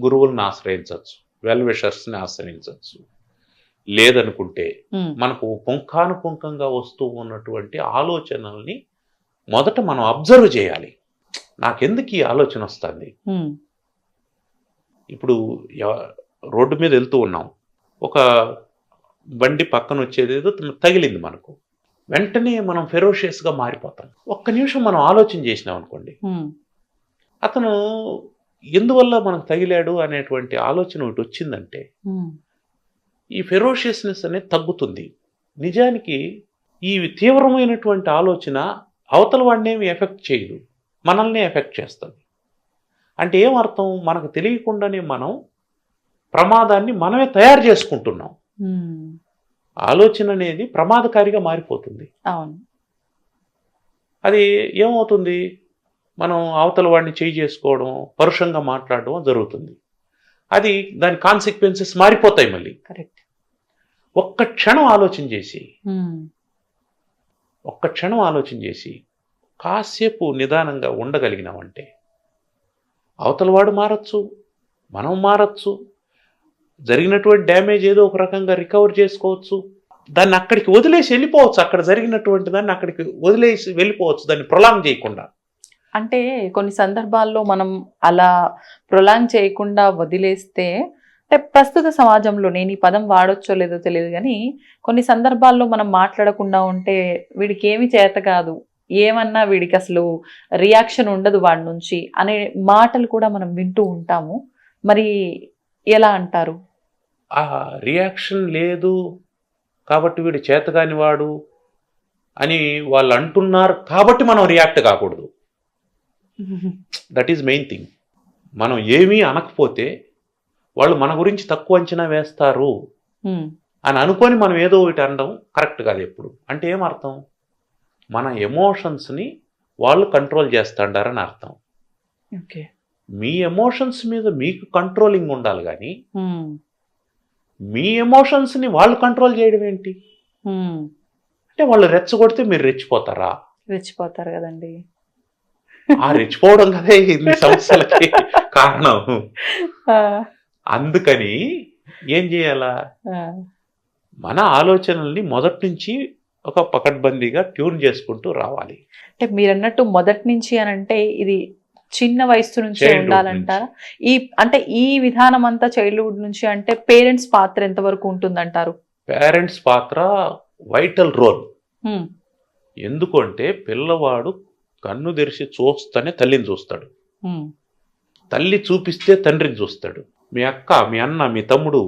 [SPEAKER 3] గురువులను ఆశ్రయించవచ్చు, వెల్ విషర్స్ ని ఆశ్రయించవచ్చు. లేదనుకుంటే మనకు పుంఖానుపుంఖంగా వస్తూ ఉన్నటువంటి ఆలోచనల్ని మొదట మనం అబ్జర్వ్ చేయాలి. నాకెందుకు ఈ ఆలోచన వస్తుంది? ఇప్పుడు రోడ్డు మీద వెళ్తూ ఉన్నాం, ఒక బండి పక్కన వచ్చేదేదో తగిలింది మనకు, వెంటనే మనం ఫెరోషియస్గా మారిపోతాం. ఒక్క నిమిషం మనం ఆలోచన చేసినాం అనుకోండి, అతను ఎందువల్ల మనకు తగిలాడు అనేటువంటి ఆలోచన ఒకటి వచ్చిందంటే ఈ ఫెరోషియస్నెస్ అనేది తగ్గుతుంది. నిజానికి ఈ తీవ్రమైనటువంటి ఆలోచన అవతల వాడినేమి ఎఫెక్ట్ చేయదు, మనల్ని ఎఫెక్ట్ చేస్తుంది. అంటే ఏమర్థం, మనకు తెలియకుండానే మనం ప్రమాదాన్ని మనమే తయారు చేసుకుంటున్నాం. ఆలోచన అనేది ప్రమాదకారిగా మారిపోతుంది.
[SPEAKER 2] అవును.
[SPEAKER 3] అది ఏమవుతుంది, మనం అవతల వాడిని చేయి చేసుకోవడం, పరుషంగా మాట్లాడడం జరుగుతుంది. అది దాని కాన్సిక్వెన్సెస్ మారిపోతాయి మళ్ళీ.
[SPEAKER 2] కరెక్ట్.
[SPEAKER 3] ఒక్క క్షణం ఆలోచన చేసి కాసేపు నిదానంగా ఉండగలిగినామంటే అవతల వాడు మారచ్చు, మనం మారచ్చు, జరిగినటువంటి డ్యామేజ్ ఏదో ఒక రకంగా రికవర్ చేసుకోవచ్చు, దాన్ని అక్కడికి వదిలేసి వెళ్ళిపోవచ్చు. అక్కడ జరిగినటువంటి దాన్ని అక్కడికి వదిలేసి వెళ్ళిపోవచ్చు, దాన్ని ప్రొలాంగ్ చేయకుండా.
[SPEAKER 2] అంటే కొన్ని సందర్భాల్లో మనం అలా ప్రొలాంగ్ చేయకుండా వదిలేస్తే, అంటే ప్రస్తుత సమాజంలో, నేను ఈ పదం వాడొచ్చో లేదో తెలియదు కానీ, కొన్ని సందర్భాల్లో మనం మాట్లాడకుండా ఉంటే వీడికి ఏమి చేత కాదు, ఏమన్నా వీడికి అసలు రియాక్షన్ ఉండదు వాడి నుంచి అనే మాటలు కూడా మనం వింటూ ఉంటాము. మరి ఎలా అంటారు?
[SPEAKER 3] ఆ రియాక్షన్ లేదు కాబట్టి వీడు చేతగాని వాడు అని వాళ్ళు అంటున్నారు కాబట్టి మనం రియాక్ట్ కాకూడదు. That is main thing. మనం ఏమీ అనకపోతే వాళ్ళు మన గురించి తక్కువ అంచనా వేస్తారు అని అనుకొని మనం ఏదో ఒకటి అనడం కరెక్ట్ కాదు ఎప్పుడు. అంటే ఏమర్థం, మన ఎమోషన్స్ని వాళ్ళు కంట్రోల్ చేస్తాడారని అర్థం.
[SPEAKER 2] ఓకే.
[SPEAKER 3] మీ ఎమోషన్స్ మీద మీకు కంట్రోలింగ్ ఉండాలి కానీ మీ ఎమోషన్స్ని వాళ్ళు కంట్రోల్ చేయడం ఏంటి? అంటే వాళ్ళు రెచ్చగొడితే మీరు రెచ్చిపోతారా?
[SPEAKER 2] రెచ్చిపోతారు కదండి.
[SPEAKER 3] ఆ రెచ్చిపోవడం కదే ఇన్ని సమస్యలకి కారణం. అందుకని ఏం చేయాలా, మన ఆలోచనల్ని మొదటి నుంచి ఒక పకడ్బందీగా ట్యూన్ చేసుకుంటూ రావాలి.
[SPEAKER 2] అంటే మీరు అన్నట్టు మొదటి నుంచి అని అంటే ఇది చిన్న వయసు నుంచి ఉండాలంటారా? అంటే ఈ విధానం అంతా చైల్డ్హుడ్ నుంచి అంటే పేరెంట్స్ పాత్ర ఎంతవరకు ఉంటుందంటారు?
[SPEAKER 3] పేరెంట్స్ పాత్ర వైటల్ రోల్. ఎందుకంటే పిల్లవాడు కన్ను తెరిచి చూస్తేనే తల్లిని చూస్తాడు, తల్లి చూపిస్తే తండ్రిని చూస్తాడు. మీ అక్క, మీ అన్న, మీ తమ్ముడు,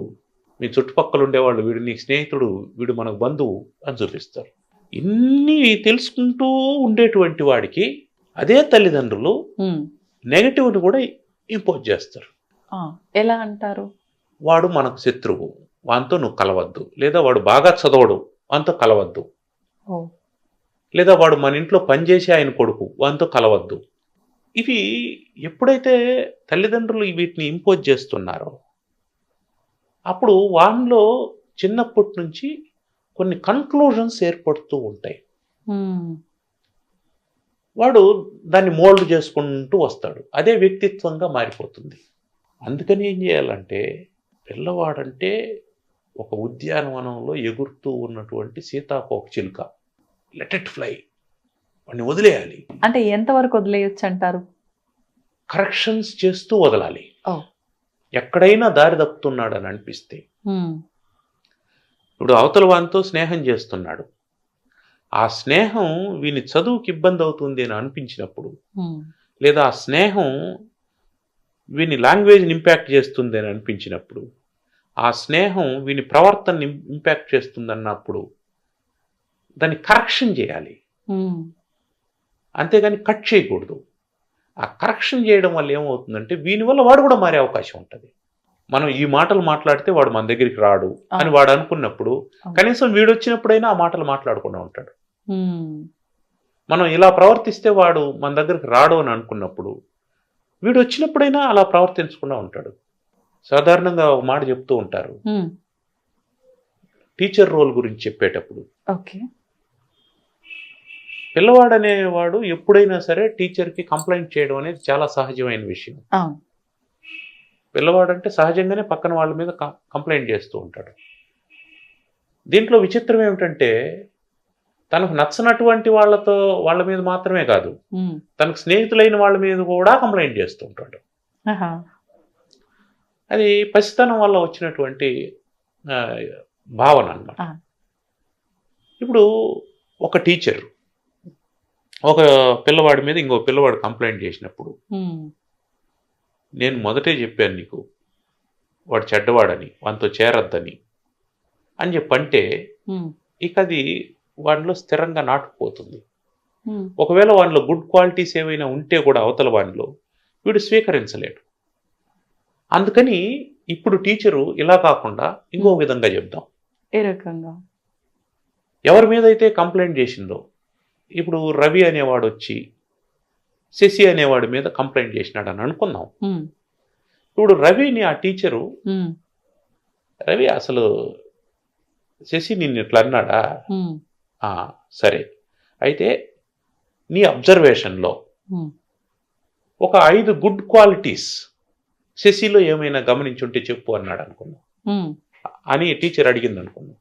[SPEAKER 3] మీ చుట్టుపక్కల ఉండేవాళ్ళు, వీడు నీ స్నేహితుడు, వీడు మనకు బంధువు అని చూపిస్తారు. ఇన్ని తెలుసుకుంటూ ఉండేటువంటి వాడికి అదే తల్లిదండ్రులు నెగటివ్ని కూడా ఇంపోజ్ చేస్తారు.
[SPEAKER 2] ఎలా అంటారు?
[SPEAKER 3] వాడు మనకు శత్రువు, వానితో నువ్వు కలవద్దు, లేదా వాడు బాగా చదవడు, వానితో కలవద్దు, లేదా వాడు మన ఇంట్లో పనిచేసి ఆయన కొడుకు, వానితో కలవద్దు. ఇవి ఎప్పుడైతే తల్లిదండ్రులు వీటిని ఇంపోజ్ చేస్తున్నారో అప్పుడు వానిలో చిన్నప్పటి నుంచి కొన్ని కన్క్లూజన్స్ ఏర్పడుతూ ఉంటాయి. వాడు దాన్ని మోల్డ్ చేసుకుంటూ వస్తాడు, అదే వ్యక్తిత్వంగా మారిపోతుంది. అందుకని ఏం చేయాలంటే, పిల్లవాడంటే ఒక ఉద్యానవనంలో ఎగురుతూ ఉన్నటువంటి సీతాకోక చిలుక, లెట్ ఇట్ ఫ్లై, వాడిని వదిలేయాలి.
[SPEAKER 2] అంటే ఎంతవరకు వదిలేయచ్చు అంటారు?
[SPEAKER 3] కరెక్షన్స్ చేస్తూ వదలాలి. ఎక్కడైనా దారి తప్పుతున్నాడు అని అనిపిస్తే, ఇప్పుడు అవతల వానితో స్నేహం చేస్తున్నాడు, ఆ స్నేహం వీని చదువుకి ఇబ్బంది అవుతుంది అని అనిపించినప్పుడు, లేదా ఆ స్నేహం వీని లాంగ్వేజ్ని ఇంపాక్ట్ చేస్తుంది అని అనిపించినప్పుడు, ఆ స్నేహం వీని ప్రవర్తనని ఇంపాక్ట్ చేస్తుంది అన్నప్పుడు దాన్ని కరెక్షన్ చేయాలి, అంతేగాని కట్ చేయకూడదు. ఆ కరెక్షన్ చేయడం వల్ల ఏమవుతుందంటే వీని వల్ల వాడు కూడా మారే అవకాశం ఉంటుంది. మనం ఈ మాటలు మాట్లాడితే వాడు మన దగ్గరికి రాడు అని వాడు అనుకున్నప్పుడు కనీసం వీడు వచ్చినప్పుడైనా ఆ మాటలు మాట్లాడకుండా ఉంటాడు. మనం ఇలా ప్రవర్తిస్తే వాడు మన దగ్గరికి రాడు అని అనుకున్నప్పుడు వీడు వచ్చినప్పుడైనా అలా ప్రవర్తించకుండా ఉంటాడు. సాధారణంగా ఒక మాట చెప్తూ ఉంటారు టీచర్ రోల్ గురించి చెప్పేటప్పుడు, పిల్లవాడు అనేవాడు ఎప్పుడైనా సరే టీచర్కి కంప్లైంట్ చేయడం అనేది చాలా సహజమైన విషయం. పిల్లవాడు అంటే సహజంగానే పక్కన వాళ్ళ మీద కంప్లైంట్ చేస్తూ ఉంటాడు. దీంట్లో విచిత్రం ఏమిటంటే తనకు నచ్చనటువంటి వాళ్ళ మీద మాత్రమే కాదు, తనకు స్నేహితులైన వాళ్ళ మీద కూడా కంప్లైంట్ చేస్తూ ఉంటాడు. అది పసితనం వల్ల వచ్చినటువంటి భావన అన్నమాట. ఇప్పుడు ఒక టీచర్ ఒక పిల్లవాడి మీద ఇంకో పిల్లవాడు కంప్లైంట్ చేసినప్పుడు, నేను మొదటే చెప్పాను నీకు వాడు చెడ్డవాడని, వానితో చేరద్దని, అని చెప్పంటే ఇక అది వాడిలో స్థిరంగా నాటుకుపోతుంది. ఒకవేళ వాడిలో గుడ్ క్వాలిటీస్ ఏమైనా ఉంటే కూడా అవతల వాడిలో వీడు స్వీకరించలేడు. అందుకని ఇప్పుడు టీచరు ఇలా కాకుండా ఇంకో విధంగా చెప్దాం.
[SPEAKER 2] ఏ రకంగా?
[SPEAKER 3] ఎవరి మీద అయితే కంప్లైంట్ చేసిందో, ఇప్పుడు రవి అనేవాడు వచ్చి శశి అనేవాడి మీద కంప్లైంట్ చేసినాడు అని అనుకుందాం. ఇప్పుడు రవిని ఆ టీచరు, రవి అసలు శశి నిన్ను ఇట్లా అన్నాడా, సరే అయితే నీ అబ్జర్వేషన్లో ఒక 5 గుడ్ క్వాలిటీస్ శశిలో ఏమైనా గమనించుంటే చెప్పు అన్నాడు అనుకున్నాం అని టీచర్ అడిగింది అనుకున్నాం.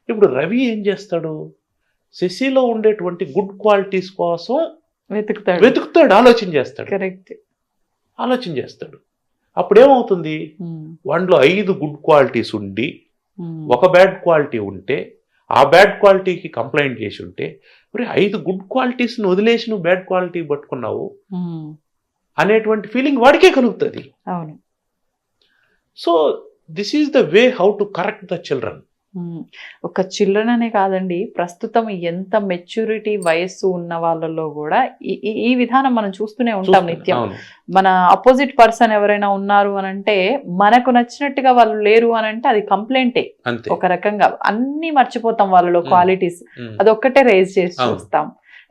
[SPEAKER 3] ఇప్పుడు రవి ఏం చేస్తాడు, శశిలో ఉండేటువంటి గుడ్ క్వాలిటీస్ కోసం వెతుకుతాడు, ఆలోచన చేస్తాడు.
[SPEAKER 2] కరెక్ట్,
[SPEAKER 3] ఆలోచన చేస్తాడు. అప్పుడేమవుతుంది, వాటిలో 5 గుడ్ క్వాలిటీస్ ఉండి ఒక బ్యాడ్ క్వాలిటీ ఉంటే, ఆ బ్యాడ్ క్వాలిటీకి కంప్లైంట్ చేసి ఉంటే, మరి 5 గుడ్ క్వాలిటీస్ని వదిలేసి నువ్వు బ్యాడ్ క్వాలిటీ పట్టుకున్నావు అనేటువంటి ఫీలింగ్ వాడికే కలుగుతుంది.
[SPEAKER 2] అవును.
[SPEAKER 3] So this is the way how to correct the children.
[SPEAKER 2] ఒక చిల్డ్రన్ అనే కాదండి, ప్రస్తుతం ఎంత మెచ్యూరిటీ వయస్సు ఉన్న వాళ్ళలో కూడా ఈ విధానం మనం చూస్తూనే ఉంటాం నిత్యం. మన అపోజిట్ పర్సన్ ఎవరైనా ఉన్నారు అని అంటే, మనకు నచ్చినట్టుగా వాళ్ళు లేరు అని అంటే అది కంప్లైంటే. ఒక రకంగా అన్ని మర్చిపోతాం వాళ్ళలో క్వాలిటీస్, అదొక్కటే రేజ్ చేసి చూస్తాం.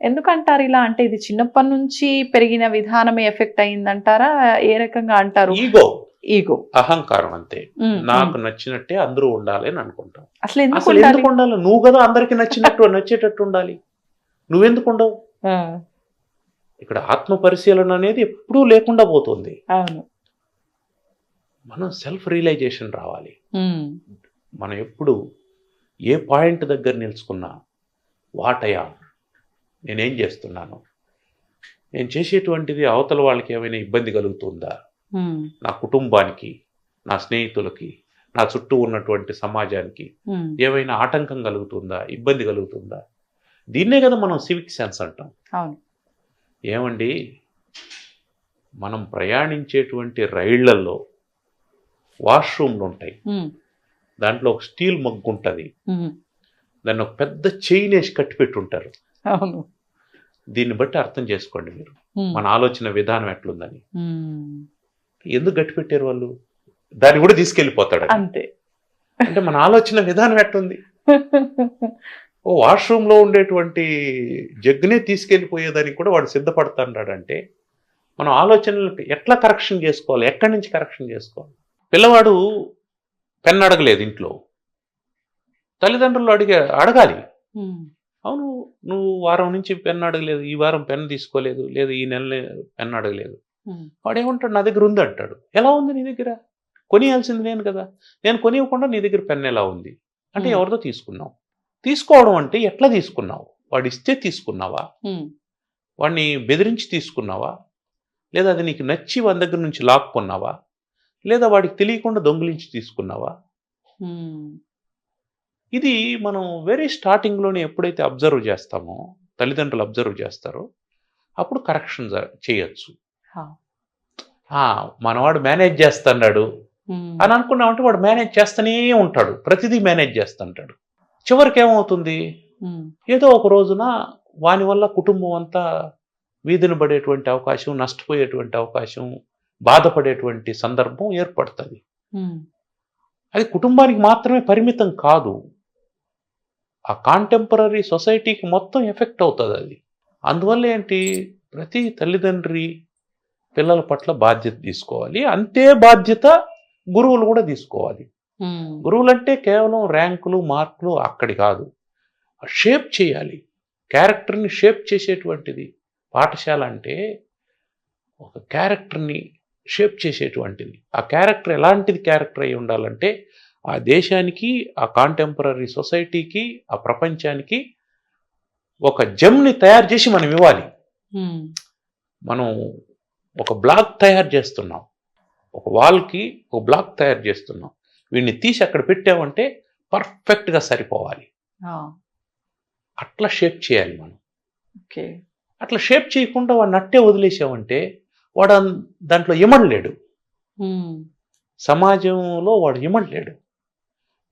[SPEAKER 2] ఎందుకంటారు ఇలా? అంటే ఇది చిన్నప్పటి నుంచి పెరిగిన విధానమే ఎఫెక్ట్ అయిందంటారా? ఏ రకంగా అంటారు? ఈగో,
[SPEAKER 3] అహంకారం. అంతే. నాకు నచ్చినట్టే అందరూ ఉండాలి అని అనుకుంటాం.
[SPEAKER 2] అసలు
[SPEAKER 3] ఎందుకు ఉండాలి? నువ్వు కదా అందరికి నచ్చేటట్టు ఉండాలి, నువ్వెందుకు ఉండవు? ఇక్కడ ఆత్మ పరిశీలన అనేది ఎప్పుడూ లేకుండా పోతుంది. మనం సెల్ఫ్ రియలైజేషన్ రావాలి. మనం ఎప్పుడు ఏ పాయింట్ దగ్గర నిలుచుకున్నా, వాటయా నేనేం చేస్తున్నాను, నేను చేసేటువంటిది అవతల వాళ్ళకి ఏమైనా ఇబ్బంది కలుగుతుందా, నా కుటుంబానికి, నా స్నేహితులకి, నా చుట్టూ ఉన్నటువంటి సమాజానికి ఏమైనా ఆటంకం కలుగుతుందా, ఇబ్బంది కలుగుతుందా? దీన్నే కదా మనం సివిక్ సెన్స్ అంటాం. ఏమండి, మనం ప్రయాణించేటువంటి రైళ్లలో వాష్రూమ్లు ఉంటాయి, దాంట్లో ఒక స్టీల్ మగ్గు ఉంటుంది, దాన్ని ఒక పెద్ద చైన్ వేసి కట్టిపెట్టి ఉంటారు. దీన్ని బట్టి అర్థం చేసుకోండి మీరు మన ఆలోచన విధానం ఎట్లుందని. ఎందుకు గట్టి పెట్టారు వాళ్ళు? దాన్ని కూడా తీసుకెళ్ళిపోతాడు
[SPEAKER 2] అంతే.
[SPEAKER 3] అంటే మన ఆలోచన విధానం ఎట్లుంది? ఓ వాష్రూమ్ లో ఉండేటువంటి జగ్గునే తీసుకెళ్ళిపోయేదానికి కూడా వాడు సిద్ధపడుతున్నాడంటే మనం ఆలోచనలు ఎట్లా కరెక్షన్ చేసుకోవాలి, ఎక్కడి నుంచి కరెక్షన్ చేసుకోవాలి? పిల్లవాడు పెన్ అడగలేదు ఇంట్లో, తల్లిదండ్రులు అడగాలి. అవును, నువ్వు వారం నుంచి పెన్ అడగలేదు, ఈ వారం పెన్ తీసుకోలేదు, లేదు ఈ నెల పెన్ అడగలేదు. వాడేమంటాడు, నా దగ్గర ఉంది అంటాడు. ఎలా ఉంది నీ దగ్గర? కొనియాల్సింది నేను కదా, నేను కొనివ్వకుండా నీ దగ్గర పెన్ ఎలా ఉంది అంటే ఎవరితో తీసుకున్నావు? తీసుకోవడం అంటే ఎట్లా తీసుకున్నావు? వాడు ఇస్తే తీసుకున్నావా, వాడిని బెదిరించి తీసుకున్నావా, లేదా అది నీకు నచ్చి వాడి దగ్గర నుంచి లాక్కున్నావా, లేదా వాడికి తెలియకుండా దొంగిలించి తీసుకున్నావా? ఇది మనం వెరీ స్టార్టింగ్లోనే ఎప్పుడైతే అబ్జర్వ్ చేస్తామో, తల్లిదండ్రులు అబ్జర్వ్ చేస్తారో, అప్పుడు కరెక్షన్ చేయొచ్చు. మనవాడు మేనేజ్ చేస్తున్నాడు అని అనుకున్నామంటే వాడు మేనేజ్ చేస్తూనే ఉంటాడు, ప్రతిదీ మేనేజ్ చేస్తుంటాడు. చివరికి ఏమవుతుంది, ఏదో ఒక రోజున వాని వల్ల కుటుంబం అంతా వీధిని పడేటువంటి అవకాశం, నష్టపోయేటువంటి అవకాశం, బాధపడేటువంటి సందర్భం ఏర్పడుతుంది. అది కుటుంబానికి మాత్రమే పరిమితం కాదు, ఆ కాంటెంపరీ సొసైటీకి మొత్తం ఎఫెక్ట్ అవుతుంది అది. అందువల్ల ఏంటి, ప్రతి తల్లిదండ్రి పిల్లల పట్ల బాధ్యత తీసుకోవాలి. అంతే బాధ్యత గురువులు కూడా తీసుకోవాలి. గురువులు అంటే కేవలం ర్యాంకులు, మార్కులు అక్కడి కాదు, షేప్ చేయాలి, క్యారెక్టర్ని షేప్ చేసేటువంటిది పాఠశాల. అంటే ఒక క్యారెక్టర్ని షేప్ చేసేటువంటిది. ఆ క్యారెక్టర్ ఎలాంటిది క్యారెక్టర్ అయి ఉండాలంటే, ఆ దేశానికి, ఆ కాంటెంపరీ సొసైటీకి, ఆ ప్రపంచానికి ఒక జెమ్ని తయారు చేసి మనం ఇవ్వాలి. మనం ఒక బ్లాక్ తయారు చేస్తున్నాం, ఒక వాల్కి ఒక బ్లాక్ తయారు చేస్తున్నాం, వీడిని తీసి అక్కడ పెట్టామంటే పర్ఫెక్ట్గా సరిపోవాలి. అట్లా షేప్ చేయాలి మనం. అట్లా షేప్ చేయకుండా వాడిని అట్టే వదిలేసామంటే వాడు దాంట్లో ఇమడలేడు, సమాజంలో వాడు ఇమడలేడు.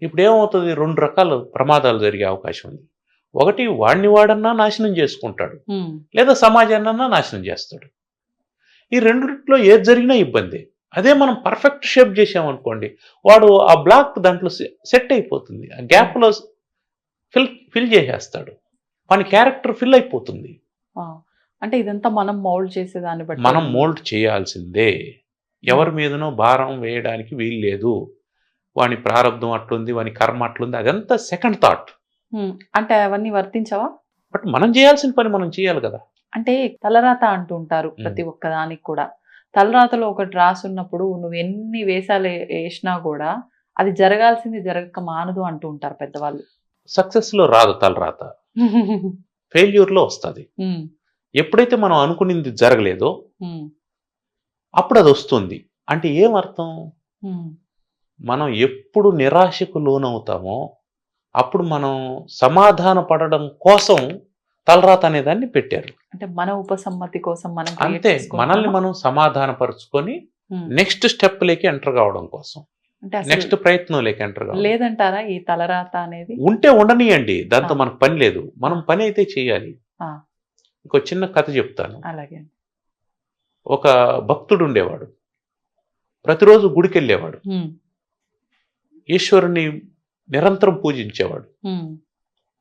[SPEAKER 3] ఇప్పుడు ఏమవుతుంది, 2 రకాల ప్రమాదాలు జరిగే అవకాశం ఉంది. ఒకటి, వాడిని వాడన్నా నాశనం చేసుకుంటాడు, లేదా సమాజాన్నన్నా నాశనం చేస్తాడు. ఈ రెండిట్లో ఏది జరిగినా ఇబ్బంది. అదే మనం పర్ఫెక్ట్ షేప్ చేసామనుకోండి, వాడు ఆ బ్లాక్ దాంట్లో సెట్ అయిపోతుంది, ఆ గ్యాప్లో ఫిల్ చేసేస్తాడు, వాని క్యారెక్టర్ ఫిల్ అయిపోతుంది.
[SPEAKER 2] అంటే ఇదంతా మనం మౌల్డ్ చేసేదాన్ని బట్టి
[SPEAKER 3] మనం మోల్డ్ చేయాల్సిందే, ఎవరి మీదనో భారం వేయడానికి వీలు లేదు. వాని ప్రారంధం అట్లుంది, వాని కర్మ అట్లుంది, అదంతా సెకండ్ థాట్.
[SPEAKER 2] అంటే అవన్నీ వర్తించవా?
[SPEAKER 3] బట్ మనం చేయాల్సిన పని మనం చేయాలి కదా.
[SPEAKER 2] అంటే తలరాత అంటూ ఉంటారు ప్రతి ఒక్క దానికి కూడా. తలరాతలో ఒకటి రాసున్నప్పుడు నువ్వు ఎన్ని వేషాలు వేసినా కూడా అది జరగాల్సింది జరగక మానదు అంటూ ఉంటారు పెద్దవాళ్ళు.
[SPEAKER 3] సక్సెస్లో రాదు తలరాత, ఫెయిల్యూర్లో వస్తుంది. ఎప్పుడైతే మనం అనుకునింది జరగలేదో అప్పుడు అది వస్తుంది. అంటే ఏమర్థం, మనం ఎప్పుడు నిరాశకు లోనవుతామో అప్పుడు మనం సమాధాన పడడం కోసం తలరాత అనేదాన్ని పెట్టారు.
[SPEAKER 2] అంటే మన ఉపసమ్మతి కోసం మనం
[SPEAKER 3] అంతే, మనల్ని మనం సమాధానపరుచుకొని నెక్స్ట్ స్టెప్లోకి ఎంటర్ కావడం కోసం, నెక్స్ట్ ప్రయత్నంలోకి ఎంటర్ కావడం.
[SPEAKER 2] లేదంటారా ఈ తలరాత అనేది?
[SPEAKER 3] ఉంటే ఉండనియండి, దాంతో మనకు పని లేదు, మనం పని అయితే చేయాలి. ఇంకో చిన్న కథ చెప్తాను.
[SPEAKER 2] అలాగే.
[SPEAKER 3] ఒక భక్తుడు ఉండేవాడు, ప్రతిరోజు గుడికి వెళ్ళేవాడు, ఈశ్వరుని నిరంతరం పూజించేవాడు.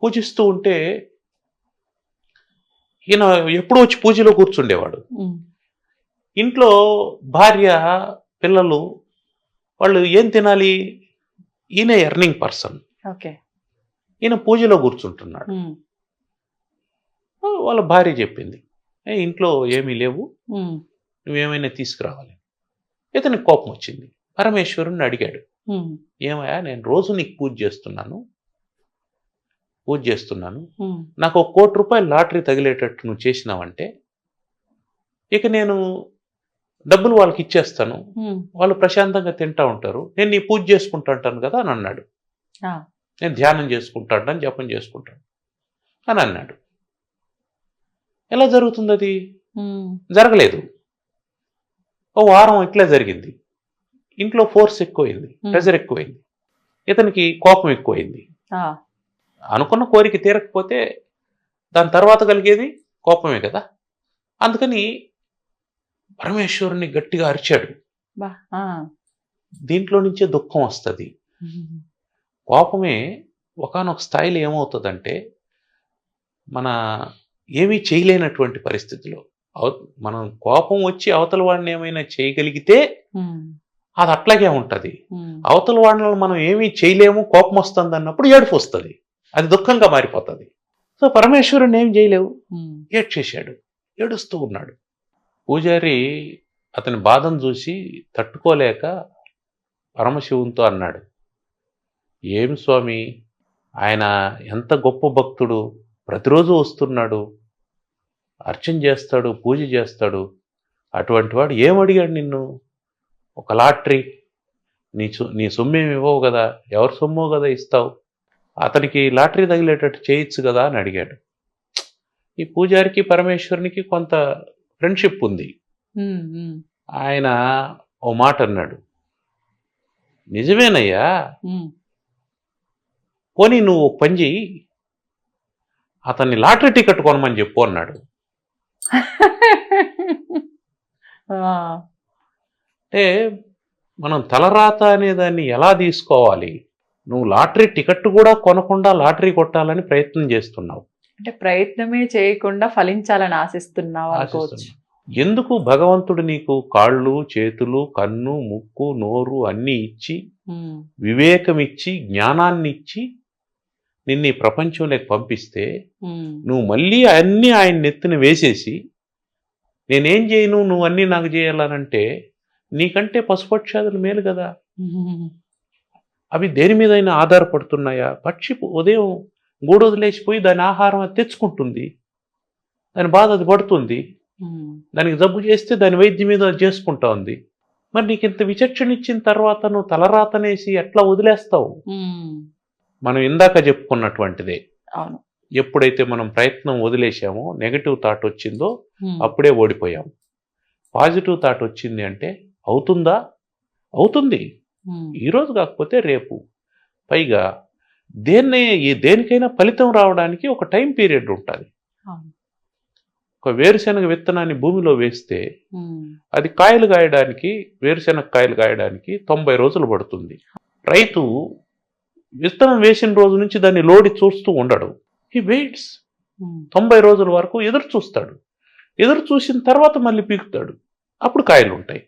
[SPEAKER 3] పూజిస్తూ ఉంటే ఈయన ఎప్పుడూ వచ్చి పూజలో కూర్చుండేవాడు. ఇంట్లో భార్య పిల్లలు వాళ్ళు ఏం తినాలి, ఈయన ఎర్నింగ్ పర్సన్, ఈయన పూజలో కూర్చుంటున్నాడు. వాళ్ళ భార్య చెప్పింది, ఇంట్లో ఏమీ లేవు, నువ్వేమైనా తీసుకురావాలి. ఇతనికి కోపం వచ్చింది, పరమేశ్వరుని అడిగాడు, ఏమయ్యా నేను రోజు నీకు పూజ చేస్తున్నాను, నాకు 1 కోటి రూపాయలు లాటరీ తగిలేటట్టు నువ్వు చేసినావంటే ఇక నేను డబ్బులు వాళ్ళకి ఇచ్చేస్తాను, వాళ్ళు ప్రశాంతంగా తింటా ఉంటారు, నేను నీ పూజ చేసుకుంటా ఉంటాను కదా అని అన్నాడు. నేను ధ్యానం చేసుకుంటాను, జపం చేసుకుంటాను అని అన్నాడు. ఎలా జరుగుతుంది అది? జరగలేదు. ఓ వారం ఇట్లా జరిగింది. ఇంట్లో ఫోర్స్ ఎక్కువైంది, ప్రెజర్ ఎక్కువైంది, ఇతనికి కోపం ఎక్కువైంది. అనుకున్న కోరిక తీరకపోతే దాని తర్వాత కలిగేది కోపమే కదా. అందుకని పరమేశ్వరుని గట్టిగా అరిచాడు. దీంట్లో నుంచే దుఃఖం వస్తుంది. కోపమే ఒకానొక స్థాయిలో ఏమవుతుందంటే మన ఏమీ చేయలేనటువంటి పరిస్థితిలో మనం కోపం వచ్చి అవతల వాడిని ఏమైనా చేయగలిగితే అది అట్లాగే ఉంటుంది. అవతల వాడిని మనం ఏమీ చేయలేము, కోపం వస్తుంది అన్నప్పుడు ఏడుపు వస్తుంది, అది దుఃఖంగా మారిపోతుంది. సో పరమేశ్వరుని ఏం చేయలేవు, ఏడ్చేశాడు, ఏడుస్తూ ఉన్నాడు. పూజారి అతని బాధను చూసి తట్టుకోలేక పరమశివునితో అన్నాడు, ఏం స్వామి, ఆయన ఎంత గొప్ప భక్తుడు, ప్రతిరోజు వస్తున్నాడు, అర్చన చేస్తాడు, పూజ చేస్తాడు, అటువంటి వాడు ఏమడిగాడు నిన్ను? ఒక లాటరీ, నీ సొమ్మేమి ఇవ్వవు కదా, ఎవరి సొమ్మో కదా ఇస్తావు, అతనికి లాటరీ తగిలేటట్టు చేయొచ్చు కదా అని అడిగాడు. ఈ పూజారికి పరమేశ్వరునికి కొంత ఫ్రెండ్షిప్ ఉంది. ఆయన ఓ మాట అన్నాడు, నిజమేనయ్యా, పోనీ నువ్వు పని చెయ్యి, అతన్ని లాటరీ టికెట్ కొనమని చెప్పు అన్నాడు. అంటే మనం తలరాత అనే దాన్ని ఎలా తీసుకోవాలి? నువ్వు లాటరీ టికెట్ కూడా కొనకుండా లాటరీ కొట్టాలని ప్రయత్నం చేస్తున్నావు.
[SPEAKER 2] అంటే ప్రయత్నమే చేయకుండా ఫలించాలని ఆశిస్తున్నావు.
[SPEAKER 3] ఎందుకు భగవంతుడు నీకు కాళ్ళు, చేతులు, కన్ను, ముక్కు, నోరు అన్నీ ఇచ్చి, వివేకం ఇచ్చి, జ్ఞానాన్ని ఇచ్చి నిన్ను ఈ ప్రపంచంలోకి పంపిస్తే నువ్వు మళ్ళీ అన్నీ ఆయన నెత్తిన వేసేసి నేనేం చేయను, నువ్వు అన్నీ నాకు చేయాలనంటే నీకంటే పశుపక్షాదులు మేలు కదా. అవి దేని మీదైనా ఆధారపడుతున్నాయా? పక్షి ఉదయం గూడు వదిలేసిపోయి దాని ఆహారం అది తెచ్చుకుంటుంది, దాని బాధ అది పడుతుంది, దానికి జబ్బు చేస్తే దాని వైద్యం మీద అది చేసుకుంటా ఉంది. మరి నీకు ఇంత విచక్షణ ఇచ్చిన తర్వాత నువ్వు తలరాతనేసి ఎట్లా వదిలేస్తావు? మనం ఇందాక చెప్పుకున్నటువంటిదే, ఎప్పుడైతే మనం ప్రయత్నం వదిలేసామో, నెగటివ్ థాట్ వచ్చిందో అప్పుడే ఓడిపోయాం. పాజిటివ్ థాట్ వచ్చింది అంటే అవుతుందా? అవుతుంది. ఈరోజు కాకపోతే రేపు. పైగా దేనికైనా ఫలితం రావడానికి ఒక టైం పీరియడ్ ఉంటుంది. ఒక వేరుశెనగ విత్తనాన్ని భూమిలో వేస్తే అది కాయలు కాయడానికి, వేరుశెనగ కాయలు కాయడానికి 90 రోజులు పడుతుంది. రైతు విత్తనం వేసిన రోజు నుంచి దాన్ని లోడి చూస్తూ ఉండడు. హీ వెయిట్స్ 90 రోజుల వరకు ఎదురు చూస్తాడు. ఎదురు చూసిన తర్వాత మళ్ళీ పీకుతాడు. అప్పుడు కాయలు ఉంటాయి.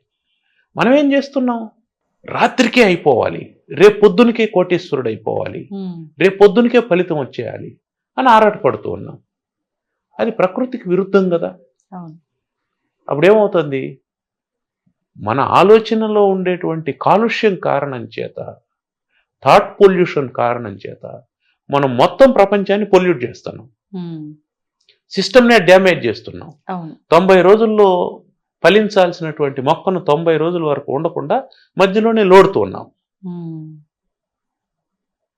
[SPEAKER 3] మనం ఏం చేస్తున్నాం? రాత్రికే అయిపోవాలి, రేపు పొద్దునికే కోటీశ్వరుడు అయిపోవాలి, రేపు పొద్దునికే ఫలితం వచ్చేయాలి అని ఆరాటపడుతూ ఉన్నాం. అది ప్రకృతికి విరుద్ధం కదా. అప్పుడేమవుతుంది? మన ఆలోచనలో ఉండేటువంటి కాలుష్యం కారణం చేత, థాట్ పొల్యూషన్ కారణం చేత మనం మొత్తం ప్రపంచాన్ని పొల్యూట్ చేస్తున్నాం, సిస్టమ్నే డ్యామేజ్ చేస్తున్నాం. 90 రోజుల్లో ఫలించాల్సినటువంటి మొక్కను 90 రోజుల వరకు ఉండకుండా మధ్యలోనే లోడుతూ ఉన్నాం.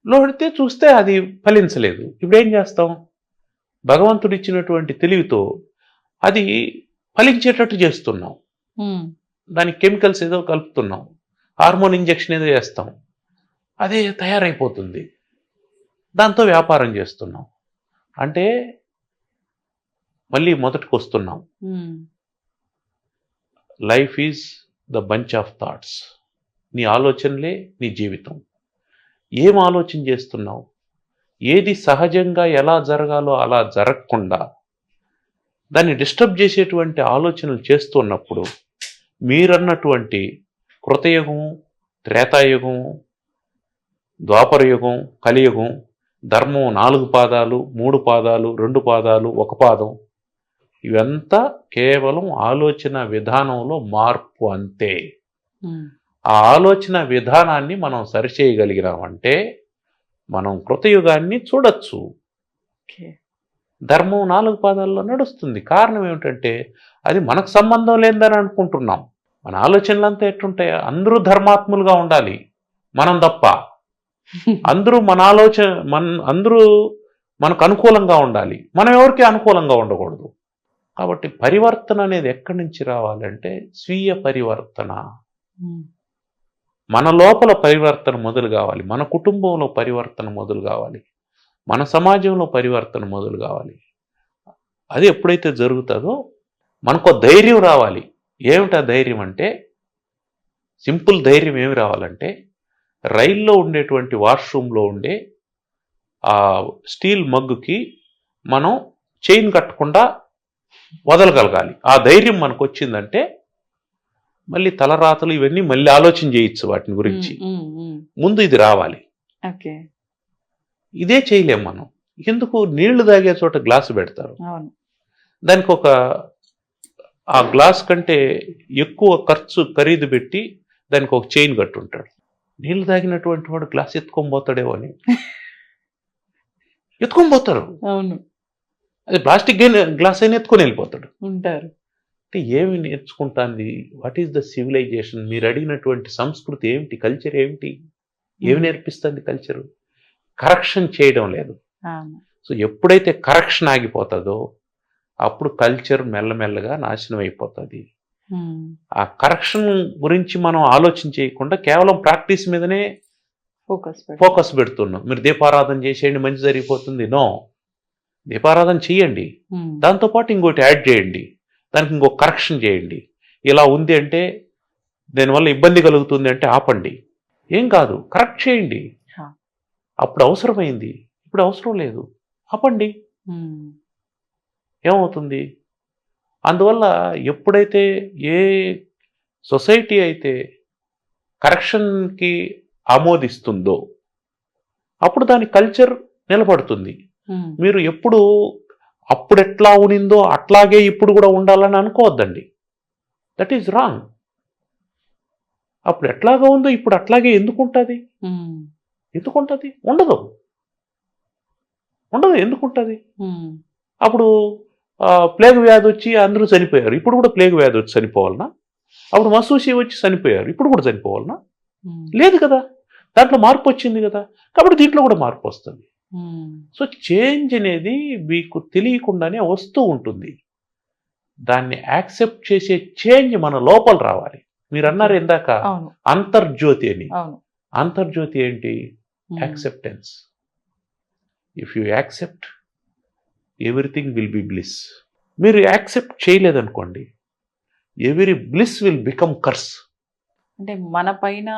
[SPEAKER 3] లోడితే చూస్తే అది ఫలించలేదు. ఇప్పుడు ఏం చేస్తాం? భగవంతుడు ఇచ్చినటువంటి తెలివితో అది ఫలించేటట్టు చేస్తున్నాం. దానికి కెమికల్స్ ఏదో కలుపుతున్నాం, హార్మోన్ ఇంజెక్షన్ ఏదో చేస్తాం, అదే తయారైపోతుంది. దాంతో వ్యాపారం చేస్తున్నాం. అంటే మళ్ళీ మొదటికి వస్తున్నాం. Life is the bunch of thoughts. నీ ఆలోచనలే నీ జీవితం. ఏం ఆలోచన చేస్తున్నావు? ఏది సహజంగా ఎలా జరగాలో అలా జరగకుండా దాన్ని డిస్టర్బ్ చేసేటువంటి ఆలోచనలు చేస్తున్నప్పుడు మీరన్నటువంటి కృతయుగం, త్రేతాయుగం, ద్వాపరయుగం, కలియుగం, ధర్మం 4 పాదాలు, 3 పాదాలు, 2 పాదాలు, 1 పాదం, ఇవంతా కేవలం ఆలోచన విధానంలో మార్పు అంతే. ఆ ఆలోచన విధానాన్ని మనం సరిచేయగలిగినామంటే మనం కృతయుగాన్ని చూడొచ్చు. ధర్మం 4 పాదాల్లో నడుస్తుంది. కారణం ఏమిటంటే అది మనకు సంబంధం లేదని అనుకుంటున్నాం. మన ఆలోచనలంతా ఎట్లుంటాయి? అందరూ ధర్మాత్ములుగా ఉండాలి, మనం తప్ప. అందరూ అందరూ మనకు అనుకూలంగా ఉండాలి, మనం ఎవరికి అనుకూలంగా ఉండకూడదు. కాబట్టి పరివర్తన అనేది ఎక్కడి నుంచి రావాలంటే స్వీయ పరివర్తన. మన లోపల పరివర్తన మొదలు కావాలి, మన కుటుంబంలో పరివర్తన మొదలు కావాలి, మన సమాజంలో పరివర్తన మొదలు కావాలి. అది ఎప్పుడైతే జరుగుతుందో మనకు ధైర్యం రావాలి. ఏమిటా ధైర్యం అంటే, సింపుల్ ధైర్యం ఏమి రావాలంటే, రైల్లో ఉండేటువంటి వాష్రూమ్లో ఉండే ఆ స్టీల్ మగ్గుకి మనం చైన్ కట్టకుండా వదలగలగాలి. ఆ ధైర్యం మనకు వచ్చిందంటే మళ్ళీ తలరాతలు ఇవన్నీ మళ్ళీ ఆలోచన చేయొచ్చు వాటిని గురించి. ముందు ఇది రావాలి. ఇదే చేయలేం మనం. ఎందుకు? నీళ్లు తాగే చోట గ్లాసు పెడతారు, దానికి ఆ గ్లాస్ కంటే ఎక్కువ ఖరీదు పెట్టి దానికి ఒక చైన్ కట్టుంటాడు. నీళ్లు తాగినటువంటి వాడు గ్లాస్ ఎత్తుకొని పోతాడేమో అని ఎత్తుకొని పోతారు. అది ప్లాస్టిక్ గ్లాస్ అయినా ఎత్తుకొని వెళ్ళిపోతాడు. అంటే ఏమి నేర్చుకుంటాంది? What is the civilisation? మీరు అడిగినటువంటి సంస్కృతి ఏమిటి? కల్చర్ ఏమిటి? ఏమి నేర్పిస్తుంది కల్చరు? కరెక్షన్ చేయడం లేదు. సో ఎప్పుడైతే కరెక్షన్ ఆగిపోతుందో అప్పుడు కల్చర్ మెల్లమెల్లగా నాశనం అయిపోతుంది. ఆ కరెక్షన్ గురించి మనం ఆలోచన చేయకుండా కేవలం ప్రాక్టీస్ మీదనే ఫోకస్ పెడుతున్నాం. మీరు దీపారాధన చేసేయండి, మంచి జరిగిపోతుంది. నో, దీపారాధన చేయండి, దాంతోపాటు ఇంకోటి యాడ్ చేయండి, దానికి ఇంకొక కరెక్షన్ చేయండి. ఇలా ఉంది అంటే, దానివల్ల ఇబ్బంది కలుగుతుంది అంటే ఆపండి. ఏం కాదు, కరెక్ట్ చేయండి. అప్పుడు అవసరమైంది, ఇప్పుడు అవసరం లేదు, ఆపండి. ఏమవుతుంది? అందువల్ల ఎప్పుడైతే ఏ సొసైటీ అయితే కరెక్షన్కి ఆమోదిస్తుందో అప్పుడు దాని కల్చర్ నిలబడుతుంది. మీరు ఎప్పుడు అప్పుడెట్లా ఉనిందో అట్లాగే ఇప్పుడు కూడా ఉండాలని అనుకోవద్దండి. That is wrong. అప్పుడు ఎట్లాగా ఉందో ఇప్పుడు అట్లాగే ఎందుకుంటుంది? ఎందుకుంటుంది? ఉండదు. ఎందుకుంటుంది? అప్పుడు ప్లేగ్ వ్యాధి వచ్చి అందరూ చనిపోయారు, ఇప్పుడు కూడా ప్లేగ్ వ్యాధి వచ్చి చనిపోవాలనా? అప్పుడు మసూసి వచ్చి చనిపోయారు, ఇప్పుడు కూడా చనిపోవాలనా? లేదు కదా. దాంట్లో మార్పు వచ్చింది కదా, కాబట్టి దీంట్లో కూడా మార్పు వస్తుంది. సో చేంజ్ అనేది మీకు తెలియకుండానే వస్తూ ఉంటుంది. దాన్ని యాక్సెప్ట్ చేసే చేంజ్ మన లోపల రావాలి. మీరు అన్నారు ఇందాక అంతర్జ్యోతి అని. అంతర్జ్యోతి ఏంటి? Acceptance. If you accept everything will be bliss. మీరు యాక్సెప్ట్ చేయలేదనుకోండి, every bliss will become curse.
[SPEAKER 2] అంటే మన పైన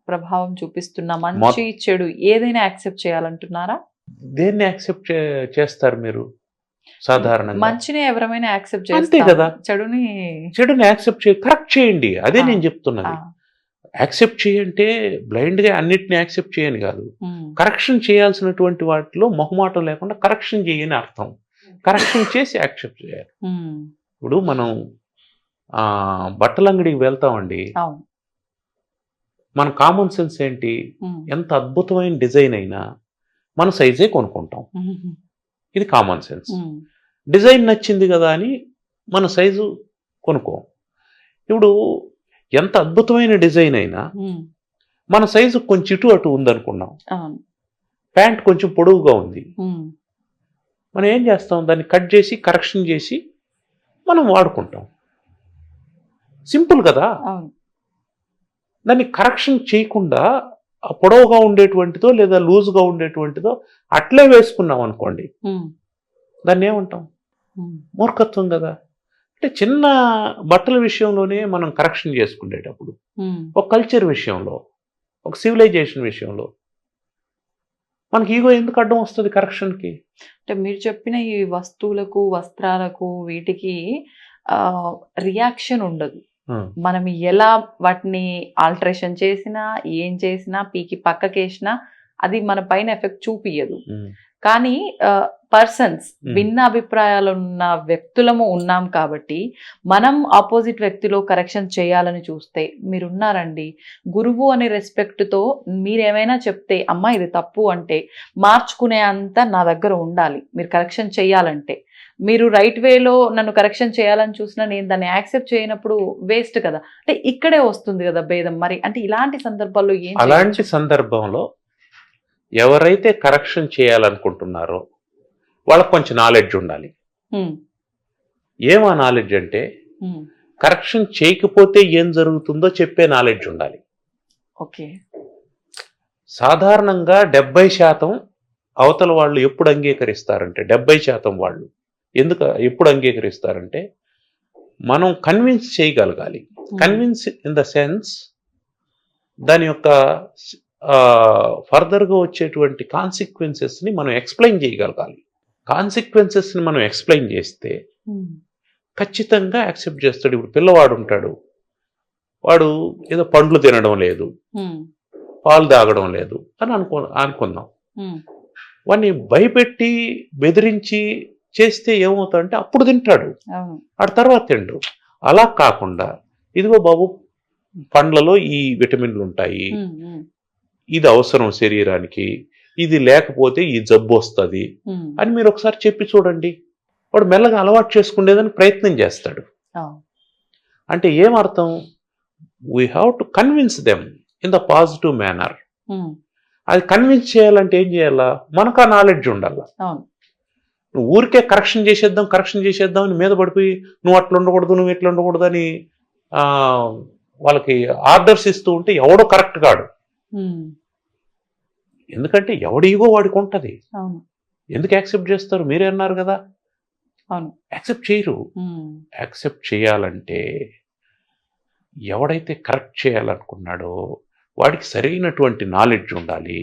[SPEAKER 2] ప్రభావం చూపిస్తున్న మంచి చెడు ఏదైనా యాక్సెప్ట్ చేయాలంటున్నారా?
[SPEAKER 3] దేన్ని యాక్సెప్ట్ చేస్తారు మీరు సాధారణంగా?
[SPEAKER 2] మంచిని ఎవరైనా యాక్సెప్ట్
[SPEAKER 3] అంతే
[SPEAKER 2] చేస్తారు
[SPEAKER 3] కదా.
[SPEAKER 2] చెడుని
[SPEAKER 3] యాక్సెప్ట్ కరెక్ట్ చేయండి. అదే నేను చెప్తున్నది. యాక్సెప్ట్ చేయంటే బ్లైండ్ గా అన్నిటిని యాక్సెప్ట్ చేయని కాదు. కరెక్షన్ చేయాల్సినటువంటి వాటిలో మొహమాటం లేకుండా కరెక్షన్ చేయని అర్థం. కరెక్షన్ చేసి యాక్సెప్ట్ చేయాలి. ఇప్పుడు మనం బట్టల అంగడికి వెళ్తామండి. మన కామన్ సెన్స్ ఏంటి? ఎంత అద్భుతమైన డిజైన్ అయినా మన సైజే కొనుక్కుంటాం. ఇది కామన్ సెన్స్. డిజైన్ నచ్చింది కదా అని మన సైజు కొనుక్కోం. ఇప్పుడు ఎంత అద్భుతమైన డిజైన్ అయినా మన సైజు కొంచెం ఇటు అటు ఉందనుకున్నాం. ప్యాంట్ కొంచెం పొడవుగా ఉంది, మనం ఏం చేస్తాం? దాన్ని కట్ చేసి కరెక్షన్ చేసి మనం వాడుకుంటాం. సింపుల్ కదా. దాన్ని కరెక్షన్ చేయకుండా పొడవుగా ఉండేటువంటిదో లేదా లూజ్గా ఉండేటువంటిదో అట్లే వేసుకున్నాం అనుకోండి, దాన్ని ఏమంటాం? మూర్ఖత్వం కదా. అంటే చిన్న బట్టల విషయంలోనే మనం కరెక్షన్ చేసుకునేటప్పుడు, ఒక కల్చర్ విషయంలో, ఒక సివిలైజేషన్ విషయంలో మనకి ఈగో ఎందుకు అడ్డం వస్తుంది కరెక్షన్కి?
[SPEAKER 2] అంటే మీరు చెప్పిన ఈ వస్తువులకు, వస్త్రాలకు, వీటికి రియాక్షన్ ఉండదు. మనం ఎలా వాటిని ఆల్టరేషన్ చేసినా, ఏం చేసినా, పీకి పక్కకేసినా అది మన పైన ఎఫెక్ట్ చూపియదు. కానీ పర్సన్స్, భిన్న అభిప్రాయాలు ఉన్న వ్యక్తులము ఉన్నాం కాబట్టి మనం ఆపోజిట్ వ్యక్తిలో కరెక్షన్ చేయాలని చూస్తే, మీరున్నారండి గురువు అనే రెస్పెక్ట్తో మీరేమైనా చెప్తే, అమ్మా ఇది తప్పు అంటే మార్చుకునే అంత నా దగ్గర ఉండాలి. మీరు కరెక్షన్ చేయాలంటే, మీరు రైట్ వేలో నన్ను కరెక్షన్ చేయాలని చూసినా నేను దాన్ని యాక్సెప్ట్ చేయనప్పుడు వేస్ట్ కదా. అంటే ఇక్కడే వస్తుంది కదా భేదం. మరి అంటే ఇలాంటి సందర్భాల్లో ఏం?
[SPEAKER 3] అలాంటి సందర్భంలో ఎవరైతే కరెక్షన్ చేయాలనుకుంటున్నారో వాళ్ళకి కొంచెం నాలెడ్జ్ ఉండాలి. ఏమా నాలెడ్జ్ అంటే, కరెక్షన్ చేయకపోతే ఏం జరుగుతుందో చెప్పే నాలెడ్జ్ ఉండాలి.
[SPEAKER 2] ఓకే.
[SPEAKER 3] సాధారణంగా 70% అవతల వాళ్ళు ఎప్పుడు అంగీకరిస్తారంటే, 70% వాళ్ళు ఎప్పుడు అంగీకరిస్తారంటే, మనం కన్విన్స్ చేయగలగాలి. కన్విన్స్ ఇన్ ద సెన్స్ దాని యొక్క ఫర్దర్గా వచ్చేటువంటి కాన్సిక్వెన్సెస్ని మనం ఎక్స్ప్లెయిన్ చేయగలగాలి. కాన్సిక్వెన్సెస్ని మనం ఎక్స్ప్లెయిన్ చేస్తే ఖచ్చితంగా యాక్సెప్ట్ చేస్తాడు. ఇప్పుడు పిల్లవాడు ఉంటాడు, వాడు ఏదో పండ్లు తినడం లేదు, పాలు తాగడం లేదు అని అనుకుందాం. వాడిని భయపెట్టి బెదిరించి చేస్తే ఏమవుతాడంటే అప్పుడు తింటాడు, ఆ తర్వాత తిండు. అలా కాకుండా, ఇదిగో బాబు పండ్లలో ఈ విటమిన్లు ఉంటాయి, ఇది అవసరం శరీరానికి, ఇది లేకపోతే ఈ జబ్బు వస్తుంది అని మీరు ఒకసారి చెప్పి చూడండి. వాడు మెల్లగా అలవాటు చేసుకునేదని ప్రయత్నం చేస్తాడు. అంటే ఏమర్థం? We have to convince them in the positive manner. అది కన్విన్స్ చేయాలంటే ఏం చేయాలా? మనకు ఆ నాలెడ్జ్ ఉండాలా. నువ్వు ఊరికే కరెక్షన్ చేసేద్దాం అని మీద పడిపోయి నువ్వు అట్లా ఉండకూడదు, నువ్వు ఎట్లా ఉండకూడదు అని వాళ్ళకి ఆర్డర్స్ ఇస్తూ ఉంటే ఎవడో కరెక్ట్ కాడు. ఎందుకంటే ఎవడి ఈగో వాడికి ఉంటుంది. ఎందుకు యాక్సెప్ట్ చేస్తారు? మీరే అన్నారు కదా, యాక్సెప్ట్ చేయరు. యాక్సెప్ట్ చేయాలంటే ఎవడైతే కరెక్ట్ చేయాలనుకున్నాడో వాడికి సరైనటువంటి నాలెడ్జ్ ఉండాలి,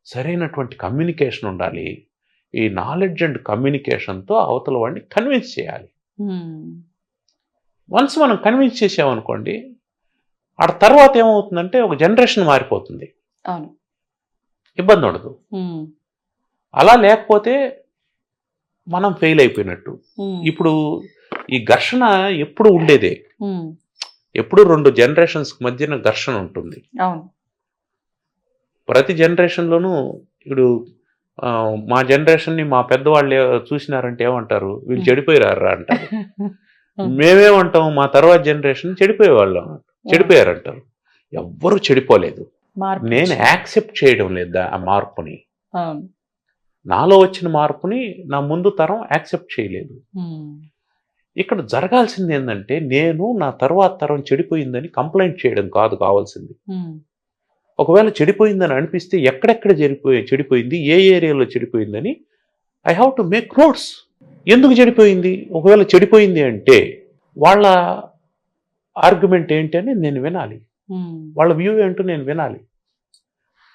[SPEAKER 3] సరైనటువంటి కమ్యూనికేషన్ ఉండాలి. ఈ నాలెడ్జ్ అండ్ కమ్యూనికేషన్తో అవతల వాడిని కన్విన్స్ చేయాలి. వన్స్ మనం కన్విన్స్ చేసామనుకోండి, ఆ తర్వాత ఏమవుతుందంటే ఒక జనరేషన్ మారిపోతుంది, ఇబ్బంది ఉండదు. అలా లేకపోతే మనం ఫెయిల్ అయిపోయినట్టు. ఇప్పుడు ఈ ఘర్షణ ఎప్పుడు ఉండేదే, ఎప్పుడు 2 జనరేషన్స్ మధ్యన ఘర్షణ ఉంటుంది. ప్రతి జనరేషన్లోనూ ఇప్పుడు మా జనరేషన్ని మా పెద్దవాళ్ళు చూసినారంటే ఏమంటారు? వీళ్ళు చెడిపోయారా అంటారు. మేమేమంటాం? మా తర్వాత జనరేషన్ చెడిపోయారంటారు. ఎవ్వరూ చెడిపోలేదు. నేను యాక్సెప్ట్ చేయడం లేదా ఆ మార్పుని. నాలో వచ్చిన మార్పుని నా ముందు తరం యాక్సెప్ట్ చేయలేదు. ఇక్కడ జరగాల్సింది ఏంటంటే, నేను నా తర్వాత తరం చెడిపోయిందని కంప్లైంట్ చేయడం కాదు కావాల్సింది. ఒకవేళ చెడిపోయిందని అనిపిస్తే ఎక్కడెక్కడ చెడిపోయింది, ఏ ఏరియాలో చెడిపోయిందని I have to make notes. ఎందుకు చెడిపోయింది, ఒకవేళ చెడిపోయింది అంటే వాళ్ళ ఆర్గ్యుమెంట్ ఏంటి అని నేను వినాలి, వాళ్ళ వ్యూ ఏంటో నేను వినాలి.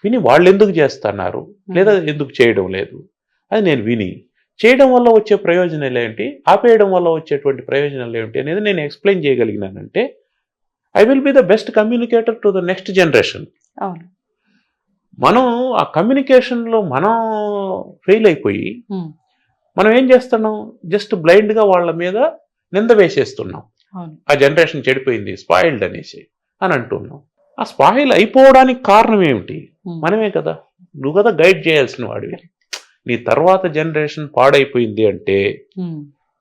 [SPEAKER 3] విని వాళ్ళు ఎందుకు చేస్తున్నారు లేదా ఎందుకు చేయడం లేదు అది నేను విని, చేయడం వల్ల వచ్చే ప్రయోజనాలు ఏంటి, ఆపేయడం వల్ల వచ్చేటువంటి ప్రయోజనాలు ఏంటి అనేది నేను ఎక్స్ప్లెయిన్ చేయగలిగినానంటే I will be the best communicator to the next generation.
[SPEAKER 2] అవును.
[SPEAKER 3] మనం ఆ కమ్యూనికేషన్లో మనం ఫెయిల్ అయిపోయి మనం ఏం చేస్తున్నాం, జస్ట్ బ్లైండ్గా వాళ్ళ మీద నింద వేసేస్తున్నాం. ఆ జనరేషన్ చెడిపోయింది, స్పాయిల్డ్ అనేసి అని అంటున్నాం. ఆ స్పాయిల్ అయిపోవడానికి కారణం ఏమిటి, మనమే కదా. నువ్వు కదా గైడ్ చేయాల్సిన వాడివి. నీ తర్వాత జనరేషన్ పాడైపోయింది అంటే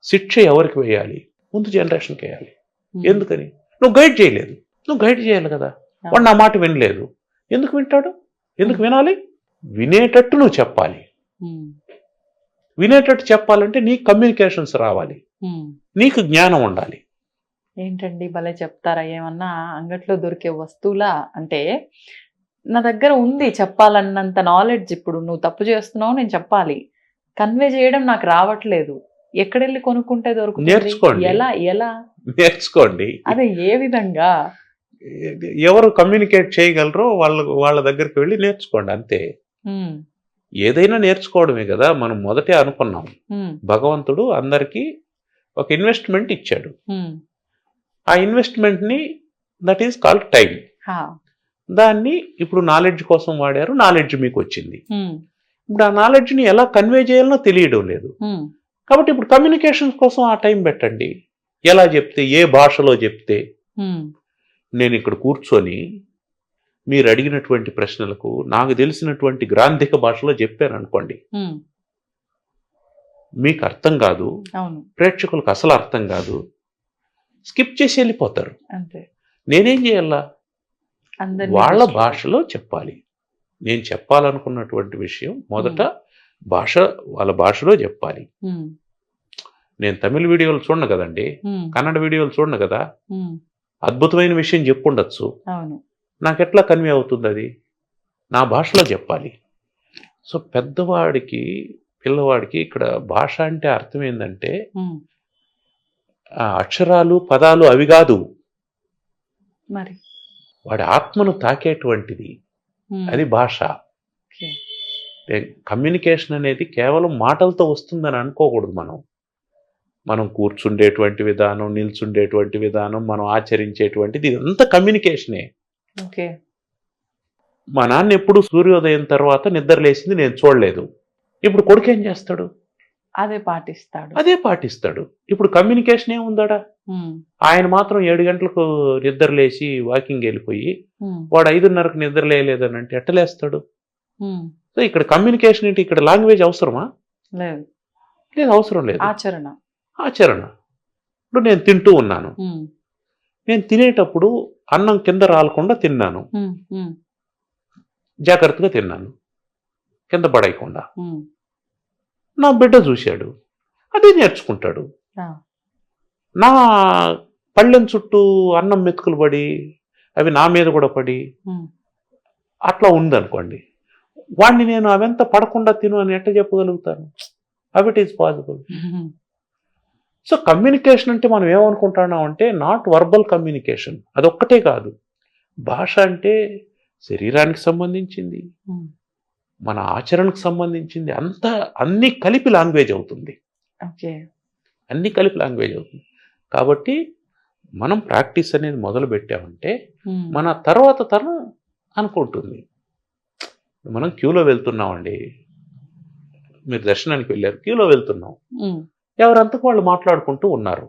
[SPEAKER 3] శిక్ష ఎవరికి వేయాలి, ముందు జనరేషన్కి వేయాలి. ఎందుకని, నువ్వు గైడ్ చేయలేదు, నువ్వు గైడ్ చేయాలి కదా. వాడు నా మాట వినలేదు, ఎందుకు వింటాడు, ఎందుకు వినాలి, వినేటట్టు నువ్వు చెప్పాలి. వినేటట్టు చెప్పాలంటే నీకు కమ్యూనికేషన్స్ రావాలి, నీకు జ్ఞానం ఉండాలి.
[SPEAKER 2] ఏంటండి భలే చెప్తారా, ఏమన్నా అంగట్లో దొరికే వస్తువులా? అంటే నా దగ్గర ఉంది చెప్పాలన్నంత నాలెడ్జ్, ఇప్పుడు నువ్వు తప్పు చేస్తున్నావు నేను చెప్పాలి, కన్వే చేయడం నాకు రావట్లేదు, ఎక్కడెళ్ళి కొనుక్కుంటే దొరుకుతుంది,
[SPEAKER 3] నేర్చుకోండి.
[SPEAKER 2] ఎలా ఎలా
[SPEAKER 3] నేర్చుకోండి.
[SPEAKER 2] అదే ఏ విధంగా
[SPEAKER 3] ఎవరు కమ్యూనికేట్ చేయగలరో వాళ్ళ దగ్గరికి వెళ్ళి నేర్చుకోండి, అంతే. ఏదైనా నేర్చుకోవడమే కదా. మనం మొదటే అనుకున్నాం, భగవంతుడు అందరికీ ఒక ఇన్వెస్ట్మెంట్ ఇచ్చాడు. ఆ ఇన్వెస్ట్మెంట్ ని దట్ ఈస్ కాల్డ్ టైం. దాన్ని ఇప్పుడు నాలెడ్జ్ కోసం వాడారు, నాలెడ్జ్ మీకు వచ్చింది. ఇప్పుడు ఆ నాలెడ్జ్ ని ఎలా కన్వే చేయాలనో తెలియడం లేదు. కాబట్టి ఇప్పుడు కమ్యూనికేషన్ కోసం ఆ టైం పెట్టండి. ఎలా చెప్తే, ఏ భాషలో చెప్తే. నేను ఇక్కడ కూర్చొని మీరు అడిగినటువంటి ప్రశ్నలకు నాకు తెలిసినటువంటి గ్రాంధిక భాషలో చెప్పాను అనుకోండి, మీకు అర్థం కాదు, ప్రేక్షకులకు అసలు అర్థం కాదు, స్కిప్ చేసి వెళ్ళిపోతారు. నేనేం చేయాలా, వాళ్ళ భాషలో చెప్పాలి. నేను చెప్పాలనుకున్నటువంటి విషయం మొదట వాళ్ళ భాషలో చెప్పాలి. నేను తమిళ వీడియోలు చూడను కదండి, కన్నడ వీడియోలు చూడను కదా. అద్భుతమైన విషయం చెప్పుండొచ్చు, నాకు ఎట్లా కన్వే అవుతుంది, అది నా భాషలో చెప్పాలి. సో పెద్దవాడికి పిల్లవాడికి ఇక్కడ భాష అంటే అర్థం ఏంటంటే అక్షరాలు పదాలు అవి కాదు,
[SPEAKER 2] మరి
[SPEAKER 3] వాడి ఆత్మను తాకేటువంటిది, అది భాష. కమ్యూనికేషన్ అనేది కేవలం మాటలతో వస్తుందని అనుకోకూడదు. మనం కూర్చుండేటువంటి విధానం, నిల్చుండేటువంటి విధానం, మనం ఆచరించేటువంటిది ఇదంతా కమ్యూనికేషనే. మా నాన్న ఎప్పుడు సూర్యోదయం తర్వాత నిద్రలేసింది నేను చూడలేదు. ఇప్పుడు కొడుకు ఏం చేస్తాడు, అదే పాటిస్తాడు. ఇప్పుడు కమ్యూనికేషన్ ఏముందాడా, ఆయన మాత్రం 7 గంటలకు నిద్రలేసి వాకింగ్ వెళ్ళిపోయి వాడు 5:30కు నిద్ర లేదని అంటే ఎట్టలేస్తాడు. సో ఇక్కడ కమ్యూనికేషన్ ఏంటి, ఇక్కడ లాంగ్వేజ్ అవసరమా, లేదు, అవసరం లేదు. ఆచరణ. ఇప్పుడు నేను తింటూ ఉన్నాను, నేను తినేటప్పుడు అన్నం కింద రాలకుండా తిన్నాను, జాగ్రత్తగా తిన్నాను, కింద పడేయకుండా. నా బిడ్డ చూశాడు, అదే నేర్చుకుంటాడు. నా పళ్ళెం చుట్టూ అన్నం మెతుకులు పడి అవి నా మీద కూడా పడి అట్లా ఉందనుకోండి, వాడిని నేను అవంతా పడకుండా తిను అని ఎట్లా చెప్పగలుగుతాను? అవి it is possible. So communication అంటే మనం ఏమనుకుంటున్నాం అంటే నాట్ వర్బల్ కమ్యూనికేషన్, అదొక్కటే కాదు. భాష అంటే శరీరానికి సంబంధించింది, మన ఆచరణకు సంబంధించింది, అన్ని కలిపి లాంగ్వేజ్ అవుతుంది. అన్ని కలిపి లాంగ్వేజ్ అవుతుంది. కాబట్టి మనం ప్రాక్టీస్ అనేది మొదలు పెట్టామంటే మన తర్వాత తరం అనుకుంటుంది. మనం క్యూలో వెళ్తున్నామండి, మీరు దర్శనానికి వెళ్ళారు, క్యూలో వెళ్తున్నాం, ఎవరంతకు వాళ్ళు మాట్లాడుకుంటూ ఉన్నారు.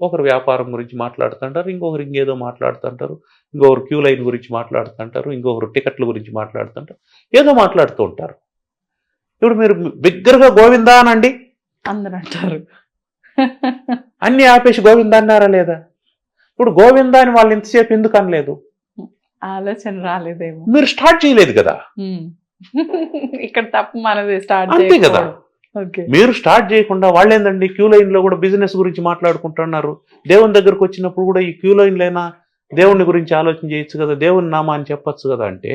[SPEAKER 3] ఒకరు వ్యాపారం గురించి మాట్లాడుతుంటారు, ఇంకొకరు ఇంకేదో మాట్లాడుతుంటారు, ఇంకొకరు క్యూ లైన్ గురించి మాట్లాడుతుంటారు, ఇంకొకరు టికెట్ల గురించి మాట్లాడుతుంటారు, ఏదో మాట్లాడుతూ ఉంటారు. ఇప్పుడు మీరు బిగ్గరగా గోవిందా అనండి,
[SPEAKER 2] అందరూ అంటారు.
[SPEAKER 3] అన్ని ఆపేసి గోవిందా అన్నారా లేదా? ఇప్పుడు గోవిందా అని వాళ్ళు ఇంతసేపు ఎందుకు అనలేదు?
[SPEAKER 2] ఆలోచన రాలేదేమో,
[SPEAKER 3] మీరు స్టార్ట్ చేయలేదు కదా.
[SPEAKER 2] ఇక్కడ తప్పు మనది, స్టార్ట్
[SPEAKER 3] అంతే కదా. మీరు స్టార్ట్ చేయకుండా వాళ్ళు ఏందండి క్యూ లైన్ లో కూడా బిజినెస్ గురించి మాట్లాడుకుంటున్నారు. దేవుని దగ్గరకు వచ్చినప్పుడు కూడా ఈ క్యూ లైన్ లైనా దేవుని గురించి ఆలోచన చేయొచ్చు కదా, దేవుని నామాన్ని చెప్పచ్చు కదా. అంటే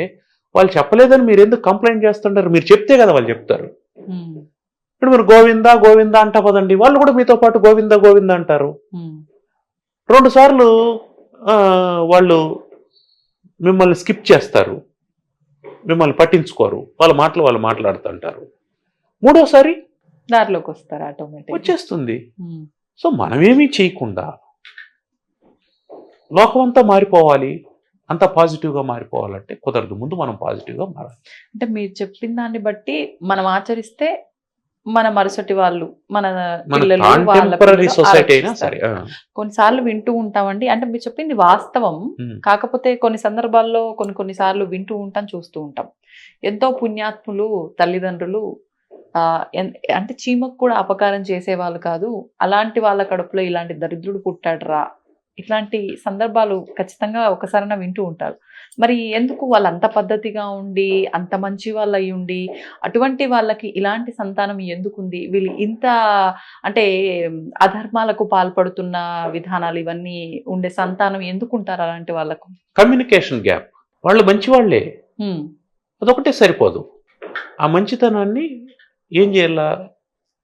[SPEAKER 3] వాళ్ళు చెప్పలేదని మీరు ఎందుకు కంప్లైంట్ చేస్తుంటారు? మీరు చెప్తే కదా వాళ్ళు చెప్తారు.
[SPEAKER 2] ఉమ్,
[SPEAKER 3] ఇప్పుడు మీరు గోవిందా గోవిందా అంటా పదండి, వాళ్ళు కూడా మీతో పాటు గోవిందా గోవిందా అంటారు.
[SPEAKER 2] ఉమ్,
[SPEAKER 3] 2 సార్లు వాళ్ళు మిమ్మల్ని స్కిప్ చేస్తారు, మిమ్మల్ని పట్టించుకోరు, వాళ్ళ మాటలు వాళ్ళు మాట్లాడుతుంటారు. 3వసారి
[SPEAKER 2] దారిలోకి వస్తారు ఆటోమేటిక్.
[SPEAKER 3] వచ్చేస్తుంది. సో మనమేమీ చేయకుండా లోకం అంతా మారిపోవాలి, అంత పాజిటివ్గా మారిపోవాలంటే కుదరదు. ముందు మనం పాజిటివ్గా మారాలి.
[SPEAKER 2] అంటే మీరు చెప్పిన దాన్ని బట్టి మనం ఆచరిస్తే మన మరుసటి వాళ్ళు, మన పిల్లలు, వాళ్ళ
[SPEAKER 3] కాంటెంపరీ
[SPEAKER 2] పిల్లలు
[SPEAKER 3] సొసైటీ అయినా
[SPEAKER 2] ఆలోచిస్తారు.
[SPEAKER 3] సరే.
[SPEAKER 2] కొన్నిసార్లు వింటూ ఉంటామండి, అంటే మీరు చెప్పింది వాస్తవం. కాకపోతే కొన్ని సందర్భాల్లో కొన్నిసార్లు వింటూ ఉంటాం, చూస్తూ ఉంటాం. ఎంతో పుణ్యాత్ములు తల్లిదండ్రులు అంటే చీమకు కూడా అపకారం చేసేవాళ్ళు కాదు, అలాంటి వాళ్ళ కడుపులో ఇలాంటి దరిద్రుడు పుట్టాడురా, ఇట్లాంటి సందర్భాలు ఖచ్చితంగా ఒకసారైనా వింటూ ఉంటారు. మరి ఎందుకు వాళ్ళు అంత పద్ధతిగా ఉండి, అంత మంచి వాళ్ళు అయి ఉండి, అటువంటి వాళ్ళకి ఇలాంటి సంతానం ఎందుకుంది? వీళ్ళు ఇంత అంటే అధర్మాలకు పాల్పడుతున్న విధానాలు ఇవన్నీ ఉండే సంతానం ఎందుకుంటారు అలాంటి వాళ్ళకు?
[SPEAKER 3] Communication gap. వాళ్ళు మంచి వాళ్ళే, అదొకటే సరిపోదు. ఆ మంచితనాన్ని ఏం చేయాలా,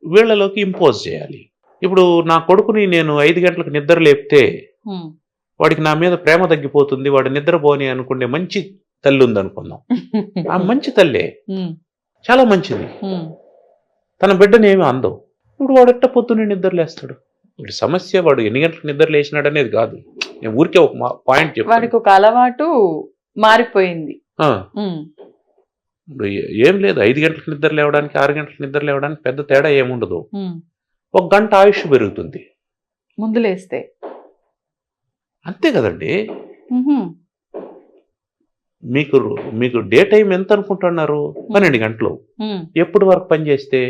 [SPEAKER 3] వీళ్ళలోకి ఇంపోజ్ చేయాలి. ఇప్పుడు నా కొడుకుని నేను 5 గంటలకు నిద్ర లేపితే వాడికి నా మీద ప్రేమ తగ్గిపోతుంది, వాడు నిద్రపోని అనుకునే మంచి తల్లి ఉంది అనుకుందాం. ఆ మంచి తల్లే, చాలా మంచిది. తన బిడ్డని ఏమి అందవు. ఇప్పుడు వాడు ఎట్ట పొద్దున్నే నిద్రలేస్తాడు? ఇప్పుడు సమస్య వాడు ఎన్ని గంటలకు నిద్ర లేచినాడు అనేది కాదు, నేను ఊరికే ఒక పాయింట్ చెప్పాను.
[SPEAKER 2] వాడికి ఒక అలవాటు మారిపోయింది.
[SPEAKER 3] ఇప్పుడు ఏం లేదు, 5 గంటలకు నిద్ర లేవడానికి 6 గంటలకు నిద్ర లేవడానికి పెద్ద తేడా ఏముండదు. 1 గంట ఆయుష్ పెరుగుతుంది
[SPEAKER 2] ముందు లేస్తే,
[SPEAKER 3] అంతే కదండి. మీకు డే టైం ఎంత అనుకుంటున్నారు? 12 గంటలు. ఎప్పుడు వరకు పని చేస్తే?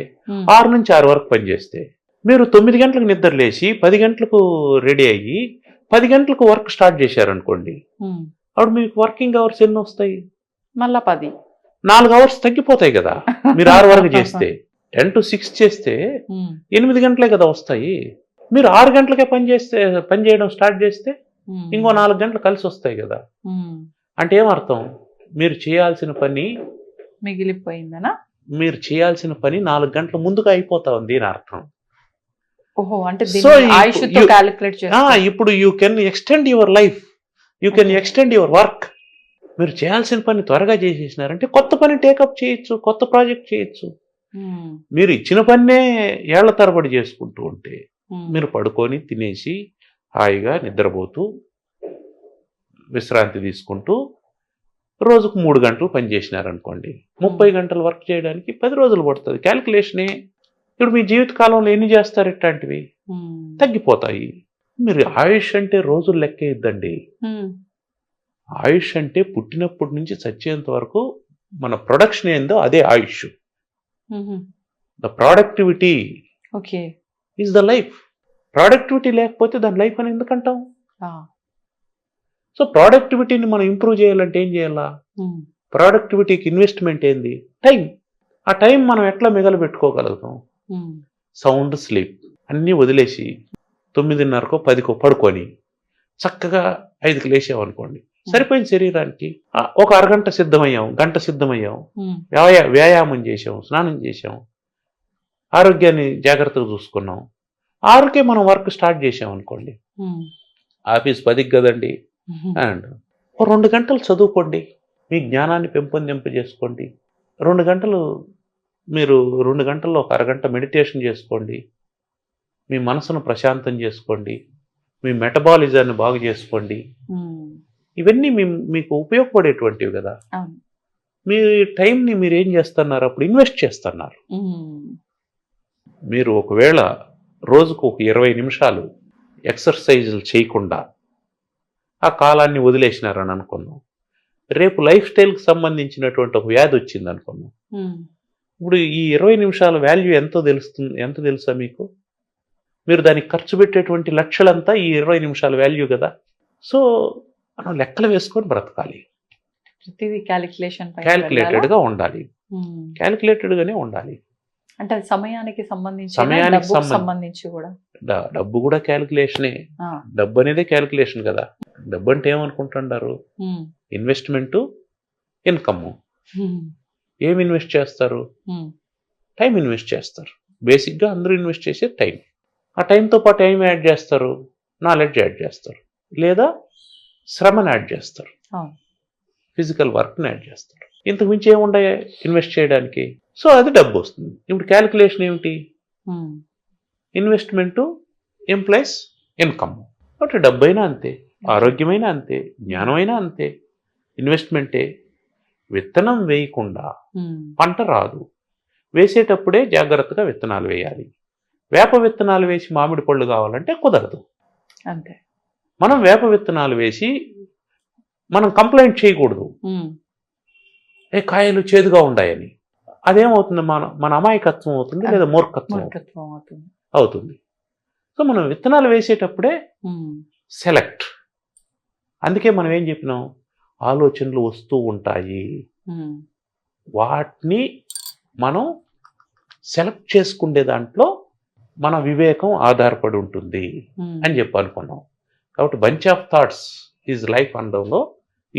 [SPEAKER 3] 6 నుంచి 6 వరకు పని చేస్తే. మీరు 9 గంటలకు నిద్ర లేచి 10 గంటలకు రెడీ అయ్యి 10 గంటలకు వర్క్ స్టార్ట్ చేశారనుకోండి, అప్పుడు మీకు వర్కింగ్ అవర్స్ ఎన్ని వస్తాయి?
[SPEAKER 2] మళ్ళా 10,
[SPEAKER 3] 4 అవర్స్ తగ్గిపోతాయి కదా. మీరు 6 వరకు చేస్తే 10 to 6 చేస్తే 8 గంటలే కదా వస్తాయి. మీరు 6 గంటలకే పని చేయడం స్టార్ట్ చేస్తే ఇంకో 4 గంటలు కలిసి వస్తాయి కదా. అంటే ఏమర్థం? మీరు చేయాల్సిన పని
[SPEAKER 2] మిగిలిపోయిందనా?
[SPEAKER 3] మీరు చేయాల్సిన పని 4 గంటల ముందుగా అయిపోతా ఉంది దీని అర్థం.
[SPEAKER 2] ఓహో, అంటే ఆయుష్తో క్యాలిక్యులేట్ చేస్తారు.
[SPEAKER 3] ఇప్పుడు you can extend your life, you can extend your work. మీరు చేయాల్సిన పని త్వరగా చేసేసినారంటే కొత్త పని టేకప్ చేయొచ్చు, కొత్త ప్రాజెక్ట్ చేయొచ్చు. మీరు ఇచ్చిన పన్నే ఏళ్ల తరబడి చేసుకుంటూ ఉంటే మీరు పడుకొని తినేసి హాయిగా నిద్రపోతూ విశ్రాంతి తీసుకుంటూ రోజుకు 3 గంటలు పని చేసినారనుకోండి, 30 గంటలు వర్క్ చేయడానికి 10 రోజులు పడుతుంది. క్యాలిక్యులేషనే. ఇప్పుడు మీ జీవితకాలంలో ఎన్ని చేస్తారు? ఇట్లాంటివి తగ్గిపోతాయి. మీరు ఆయుష్ అంటే రోజులు లెక్కేద్దండి. ఆయుష్ అంటే పుట్టినప్పటి నుంచి చచ్చేంత వరకు మన ప్రొడక్షన్ ఏందో అదే ఆయుష్. The productivity is the life. Productivity లేకపోతే దాని లైఫ్ అని ఎందుకంటాం? సో ప్రొడక్టివిటీని మనం ఇంప్రూవ్ చేయాలంటే ఏం చేయాలా? ప్రొడక్టివిటీకి ఇన్వెస్ట్మెంట్ ఏంది? టైం. ఆ టైం మనం ఎట్లా మిగలబెట్టుకోగలుగుతాం? సౌండ్ స్లీప్ అన్నీ వదిలేసి 9:30కో 10కో పడుకొని చక్కగా 5కి లేచామనుకోండి, సరిపోయిన శరీరానికి. ఒక అరగంట సిద్ధమయ్యాం, గంట సిద్ధమయ్యాం, వ్యాయామం చేసాం, స్నానం చేసాం, ఆరోగ్యాన్ని జాగ్రత్తగా చూసుకున్నాం, 6కే మనం వర్క్ స్టార్ట్ చేసాం అనుకోండి, ఆఫీస్ 10కి కదండి అండ్ 2 గంటలు చదువుకోండి, మీ జ్ఞానాన్ని పెంపొందింపజేసుకోండి. 2 గంటలు మీరు 2 గంటల్లో ఒక అరగంట మెడిటేషన్ చేసుకోండి, మీ మనసును ప్రశాంతం చేసుకోండి, మీ మెటబాలిజాన్ని బాగు చేసుకోండి. ఇవన్నీ మీకు ఉపయోగపడేటువంటివి కదా. మీ టైంని మీరు ఏం చేస్తున్నారు? అప్పుడు ఇన్వెస్ట్ చేస్తున్నారు. మీరు ఒకవేళ రోజుకు ఒక 20 నిమిషాలు ఎక్సర్సైజులు చేయకుండా ఆ కాలాన్ని వదిలేసినారని అనుకుందాం, రేపు లైఫ్ స్టైల్కి సంబంధించినటువంటి ఒక వ్యాధి వచ్చింది అనుకుందాం. ఇప్పుడు ఈ 20 నిమిషాల వాల్యూ ఎంత తెలుసా మీకు? మీరు దానికి ఖర్చు పెట్టేటువంటి లక్షలంతా ఈ 20 నిమిషాల వాల్యూ కదా. సో మనం లెక్కలు వేసుకొని బ్రతకాలి. క్యాలిక్యులేటెడ్గా ఉండాలి, క్యాలిక్యులేటెడ్గానే ఉండాలి.
[SPEAKER 2] అంటే అది సమయానికి సంబంధించి కూడా
[SPEAKER 3] డబ్బు కూడా క్యాలిక్యులేషనే. డబ్బు అనేది క్యాలిక్యులేషన్ కదా. డబ్బు అంటే ఏమనుకుంటున్నారు? Investment, income. ఏం ఇన్వెస్ట్ చేస్తారు? టైం ఇన్వెస్ట్ చేస్తారు. బేసిక్గా అందరూ ఇన్వెస్ట్ చేసేది టైం. ఆ టైంతో పాటు ఏం యాడ్ చేస్తారు? నాలెడ్జ్ యాడ్ చేస్తారు, లేదా శ్రమను యాడ్ చేస్తారు, ఫిజికల్ వర్క్ని యాడ్ చేస్తారు. ఇంతకు మించి ఏముంటాయి ఇన్వెస్ట్ చేయడానికి? సో అది డబ్బు వస్తుంది. ఇప్పుడు క్యాలిక్యులేషన్ ఏమిటి? Investment employees income. కాబట్టి డబ్బు అయినా అంతే, ఆరోగ్యమైనా అంతే, జ్ఞానమైనా అంతే. ఇన్వెస్ట్మెంటే. విత్తనం వేయకుండా పంట రాదు. వేసేటప్పుడే జాగ్రత్తగా విత్తనాలు వేయాలి. వేప విత్తనాలు వేసి మామిడి పళ్ళు కావాలంటే కుదరదు.
[SPEAKER 2] అంతే.
[SPEAKER 3] మనం వేప విత్తనాలు వేసి మనం కంప్లైంట్ చేయకూడదు, కాయలు చేదుగా ఉన్నాయని. అదేమవుతుంది? మన అమాయకత్వం అవుతుంది, లేదా మూర్ఖత్వం అవుతుంది. సో మనం విత్తనాలు వేసేటప్పుడే సెలెక్ట్. అందుకే మనం ఏం చెప్పినాం? ఆలోచనలు వస్తూ ఉంటాయి, వాటిని మనం సెలెక్ట్ చేసుకునే దాంట్లో మన వివేకం ఆధారపడి ఉంటుంది అని చెప్పి అనుకున్నాం. కాబట్టి bunch of thoughts is life అనడంలో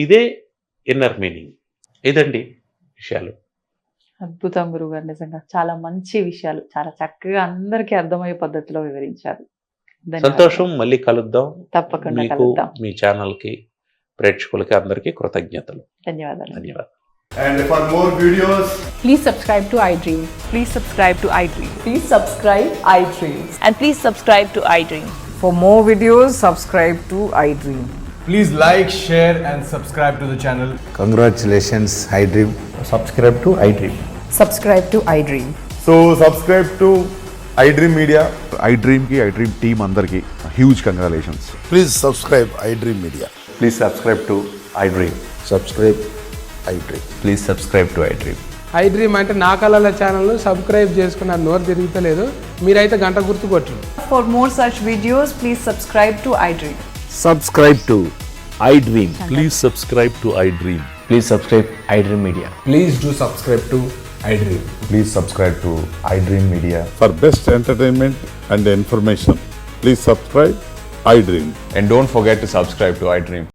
[SPEAKER 3] ఇదే ఇన్నర్ మీనింగ్. ఇదండి విషయాలు.
[SPEAKER 2] అద్భుతం గురుగారు, నిజంగా చాలా మంచి విషయాలు, చాలా చక్కగా అందరికీ అర్థమయ్యే పద్ధతిలో వివరించారు.
[SPEAKER 3] సంతోషం. మళ్ళీ కలుద్దాం.
[SPEAKER 2] తప్పకుండా
[SPEAKER 3] మీకు,
[SPEAKER 2] కలుద్దాం.
[SPEAKER 3] మీ ఛానల్కి, ప్రేక్షకులకి అందరికీ కృతజ్ఞతలు.
[SPEAKER 2] ధన్యవాదాలు.
[SPEAKER 4] And for more videos,
[SPEAKER 1] Please subscribe to iDream.
[SPEAKER 5] Please subscribe to iDream.
[SPEAKER 6] Please subscribe iDream.
[SPEAKER 5] And please subscribe to iDream.
[SPEAKER 6] For more videos, subscribe to iDream.
[SPEAKER 4] please like, share and subscribe to the channel.
[SPEAKER 7] Congratulations, iDream.
[SPEAKER 4] Subscribe to iDream.
[SPEAKER 6] Subscribe to iDream.
[SPEAKER 4] So subscribe to iDream Media.
[SPEAKER 8] iDream ki iDream team andarki huge congratulations.
[SPEAKER 7] Please subscribe iDream Media.
[SPEAKER 9] Please subscribe to iDream.
[SPEAKER 7] Subscribe iDream.
[SPEAKER 9] Please subscribe to iDream.
[SPEAKER 10] iDream అంటే నా కళల channel subscribe చేసుకున్న నోరు తిరుగుతలేదు, మీరైతే గంట గుర్తు కొట్టండి.
[SPEAKER 6] For more such videos, please subscribe to iDream.
[SPEAKER 11] Subscribe to iDream. Please subscribe to iDream.
[SPEAKER 9] Please subscribe iDream Media.
[SPEAKER 4] Please do subscribe to iDream.
[SPEAKER 9] Please subscribe to iDream Media.
[SPEAKER 8] For best entertainment and information, please subscribe iDream.
[SPEAKER 9] And don't forget to subscribe to iDream.